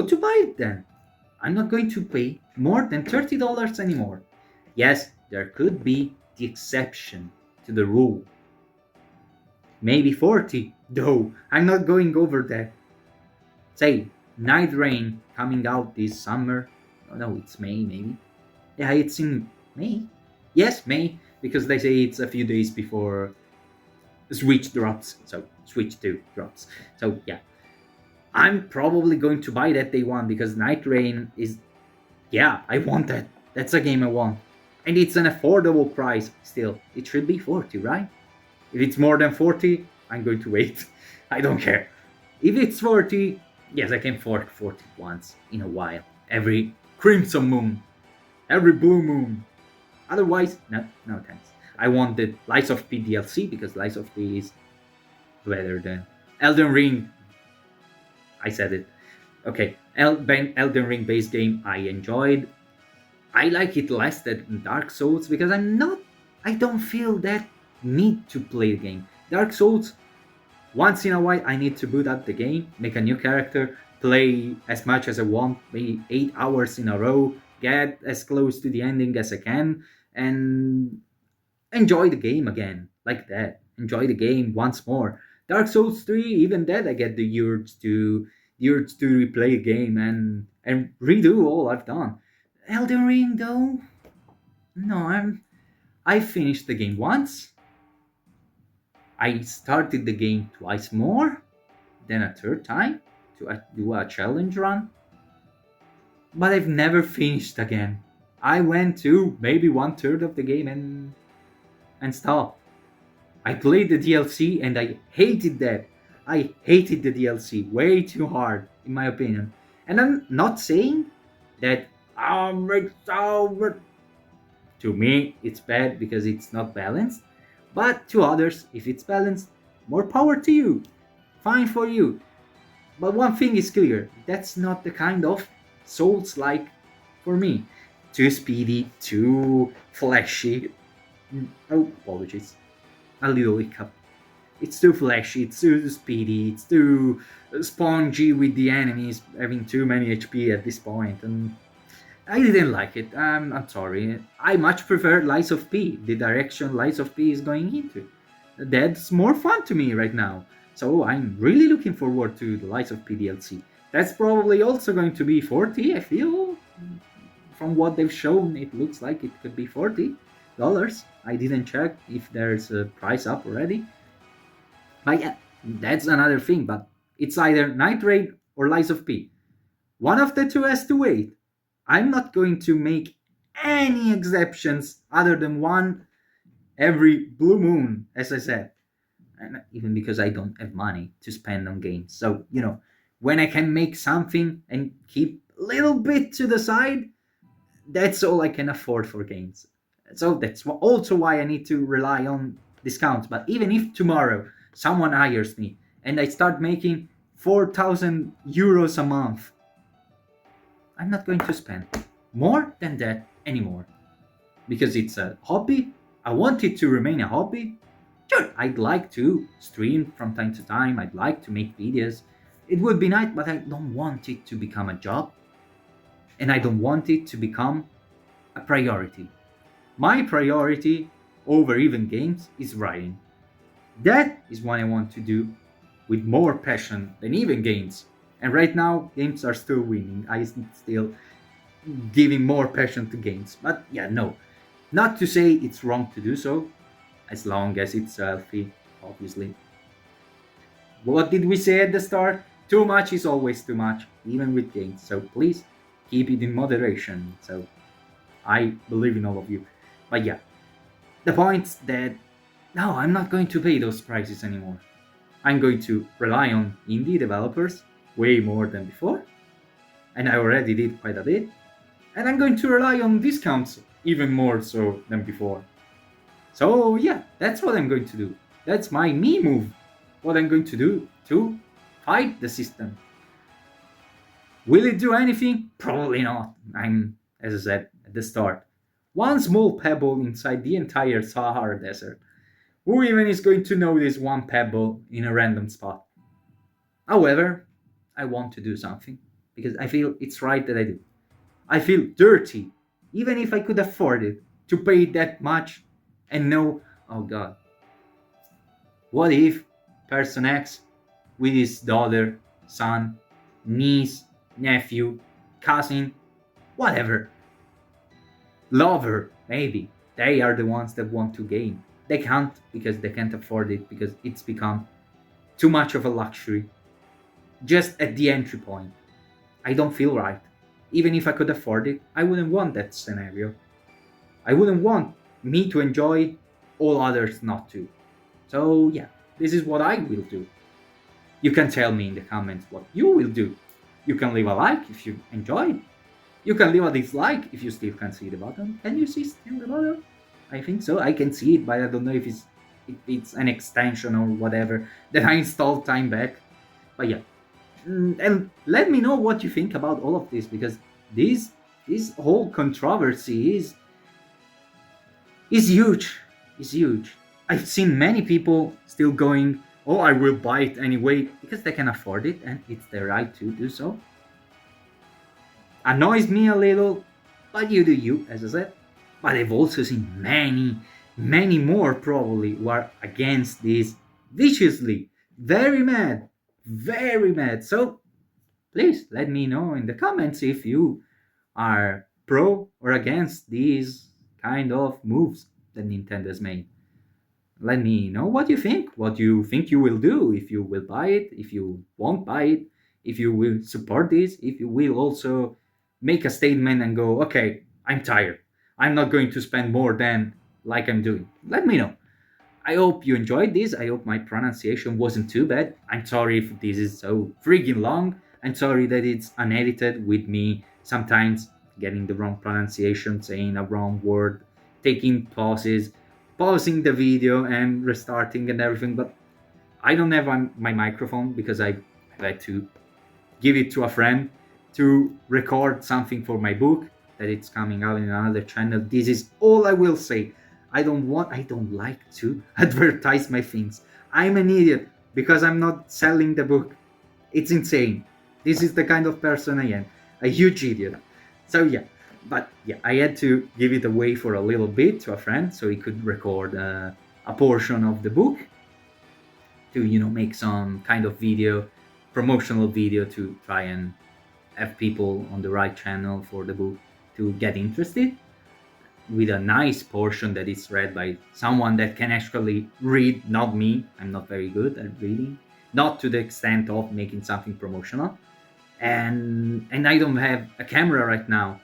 to buy it then. I'm not going to pay more than $30 anymore. Yes, there could be the exception to the rule. Maybe 40, though I'm not going over that. Say, Night Rain coming out this summer. Oh, no, it's May, maybe. Yeah, it's in May. Yes, May, because they say it's a few days before Switch drops. So, Switch 2 drops. So, yeah. I'm probably going to buy that day one because Night Rain is. Yeah, I want that. That's a game I want. And it's an affordable price still. It should be 40, right? If it's more than 40, I'm going to wait. I don't care. If it's 40, yes, I can afford 40 once in a while. Every Crimson Moon. Every Blue Moon. Otherwise, no thanks. I want the Lies of P DLC because Lies of P is better than Elden Ring. I said it. Okay, Elden Ring base game I enjoyed. I like it less than Dark Souls because I don't feel that need to play the game. Dark Souls, once in a while I need to boot up the game, make a new character, play as much as I want, maybe 8 hours in a row, get as close to the ending as I can, and enjoy the game again, like that. Enjoy the game once more. Dark Souls 3, even that I get the urge to replay a game and redo all I've done. Elden Ring though, no, I finished the game once. I started the game twice more, then a third time to do a challenge run. But I've never finished again. I went to maybe 1/3 of the game and stopped. I played the DLC and I hated that. I hated the DLC way too hard, in my opinion. And I'm not saying that to me it's bad because it's not balanced. But to others, if it's balanced, more power to you. Fine for you. But one thing is clear, that's not the kind of Souls like for me. Too speedy, too flashy. Oh, apologies. A little hiccup. It's too flashy, it's too speedy, it's too spongy with the enemies having too many HP at this point, and I didn't like it. I'm sorry. I much prefer Lies of P, the direction Lies of P is going into. That's more fun to me right now. So I'm really looking forward to the Lies of P DLC. That's probably also going to be 40, I feel. From what they've shown, it looks like it could be $40. I didn't check if there's a price up already. But yeah, that's another thing. But it's either Night Rain or Lies of P. One of the two has to wait. I'm not going to make any exceptions other than one every blue moon, as I said. And even because I don't have money to spend on games. So, when I can make something and keep a little bit to the side, that's all I can afford for games. So that's also why I need to rely on discounts. But even if tomorrow someone hires me and I start making 4,000 euros a month, I'm not going to spend more than that anymore. Because it's a hobby. I want it to remain a hobby. Sure, I'd like to stream from time to time. I'd like to make videos. It would be nice, but I don't want it to become a job. And I don't want it to become a priority. My priority over even games is writing. That is what I want to do with more passion than even games. And right now, games are still winning. I'm still giving more passion to games. But yeah, no. Not to say it's wrong to do so, as long as it's healthy, obviously. What did we say at the start? Too much is always too much, even with games. So please keep it in moderation. So I believe in all of you. But yeah, the point's that No, I'm not going to pay those prices anymore. I'm going to rely on indie developers way more than before, and I already did quite a bit, and I'm going to rely on discounts even more so than before. So yeah, that's what I'm going to do. That's my me move. What I'm going to do to fight the system. Will it do anything? Probably not. I'm, as I said at the start, one small pebble inside the entire Sahara Desert. Who even is going to notice one pebble in a random spot? However, I want to do something because I feel it's right that I do. I feel dirty, even if I could afford it, to pay that much and know, oh god, what if Person X with his daughter, son, niece, nephew, cousin, whatever, lover, maybe, they are the ones that want to game. They can't because they can't afford it because it's become too much of a luxury. Just at the entry point. I don't feel right. Even if I could afford it, I wouldn't want that scenario. I wouldn't want me to enjoy, all others not to. So yeah, this is what I will do. You can tell me in the comments what you will do. You can leave a like if you enjoyed. You can leave a dislike if you still can't see the button. Can you see still the button? I think so. I can see it, but I don't know if it's an extension or whatever that I installed time back. But yeah. And let me know what you think about all of this, because this whole controversy is huge. Is huge. I've seen many people still going, oh, I will buy it anyway, because they can afford it and it's their right to do so. Annoys me a little, but you do you, as I said. But I've also seen many more probably who are against this viciously. Very mad. So please let me know in the comments if you are pro or against these kind of moves that Nintendo's made. Let me know what you think you will do, if you will buy it, if you won't buy it, if you will support this, if you will also make a statement and go, okay, I'm tired, I'm not going to spend more than like I'm doing. Let me know. I hope you enjoyed this. I hope my pronunciation wasn't too bad. I'm sorry if this is so freaking long. I'm sorry that it's unedited with me sometimes getting the wrong pronunciation, saying a wrong word, taking pauses, pausing the video and restarting and everything. But I don't have my microphone because I had to give it to a friend to record something for my book that it's coming out in another channel. This is all I will say. I don't like to advertise my things. I'm an idiot because I'm not selling the book. It's insane. This is the kind of person I am. A huge idiot. So yeah, but yeah, I had to give it away for a little bit to a friend so he could record a portion of the book to, make some kind of video, promotional video to try and have people on the right channel for the book to get interested, with a nice portion that is read by someone that can actually read, not me. I'm not very good at reading, not to the extent of making something promotional. And I don't have a camera right now.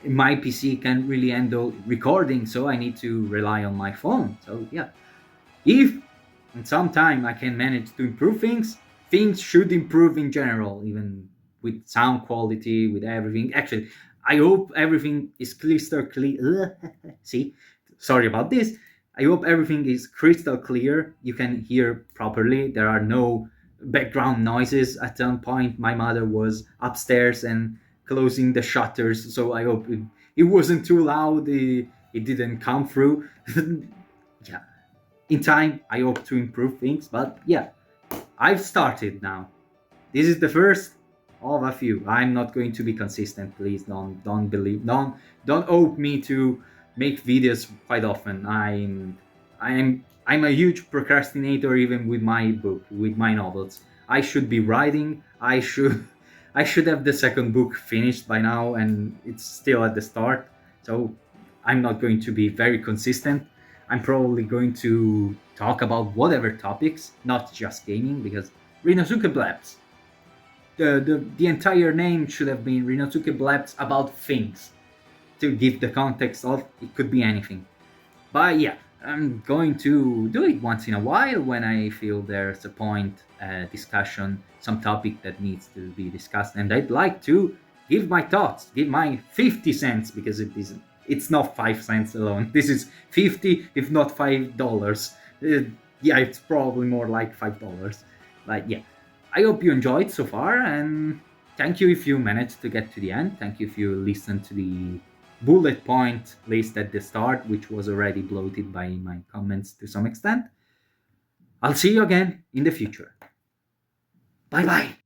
My PC can't really handle recording, so I need to rely on my phone. So yeah, if in some time I can manage to improve things should improve in general, even with sound quality, with everything. Actually, I hope everything is crystal clear. See, sorry about this. I hope everything is crystal clear. You can hear properly. There are no background noises. At some point, my mother was upstairs and closing the shutters, so I hope it wasn't too loud. It didn't come through. Yeah, in time, I hope to improve things. But yeah, I've started now. This is the first of a few. I'm not going to be consistent. Please don't hope me to make videos quite often. I'm a huge procrastinator, even with my book, with my novels. I should be writing. I should have the second book finished by now, and it's still at the start. So I'm not going to be very consistent. I'm probably going to talk about whatever topics, not just gaming, because RINNO BLABS. The entire name should have been RINNO BLABS about things, to give the context of it could be anything. But yeah, I'm going to do it once in a while when I feel there's a point, discussion, some topic that needs to be discussed, and I'd like to give my thoughts, give my 50 cents, because it's not 5 cents alone. This is 50, if not $5. Yeah, it's probably more like $5. But yeah, I hope you enjoyed so far, and thank you if you managed to get to the end. Thank you if you listened to the bullet point list at the start, which was already bloated by my comments to some extent. I'll see you again in the future. Bye bye.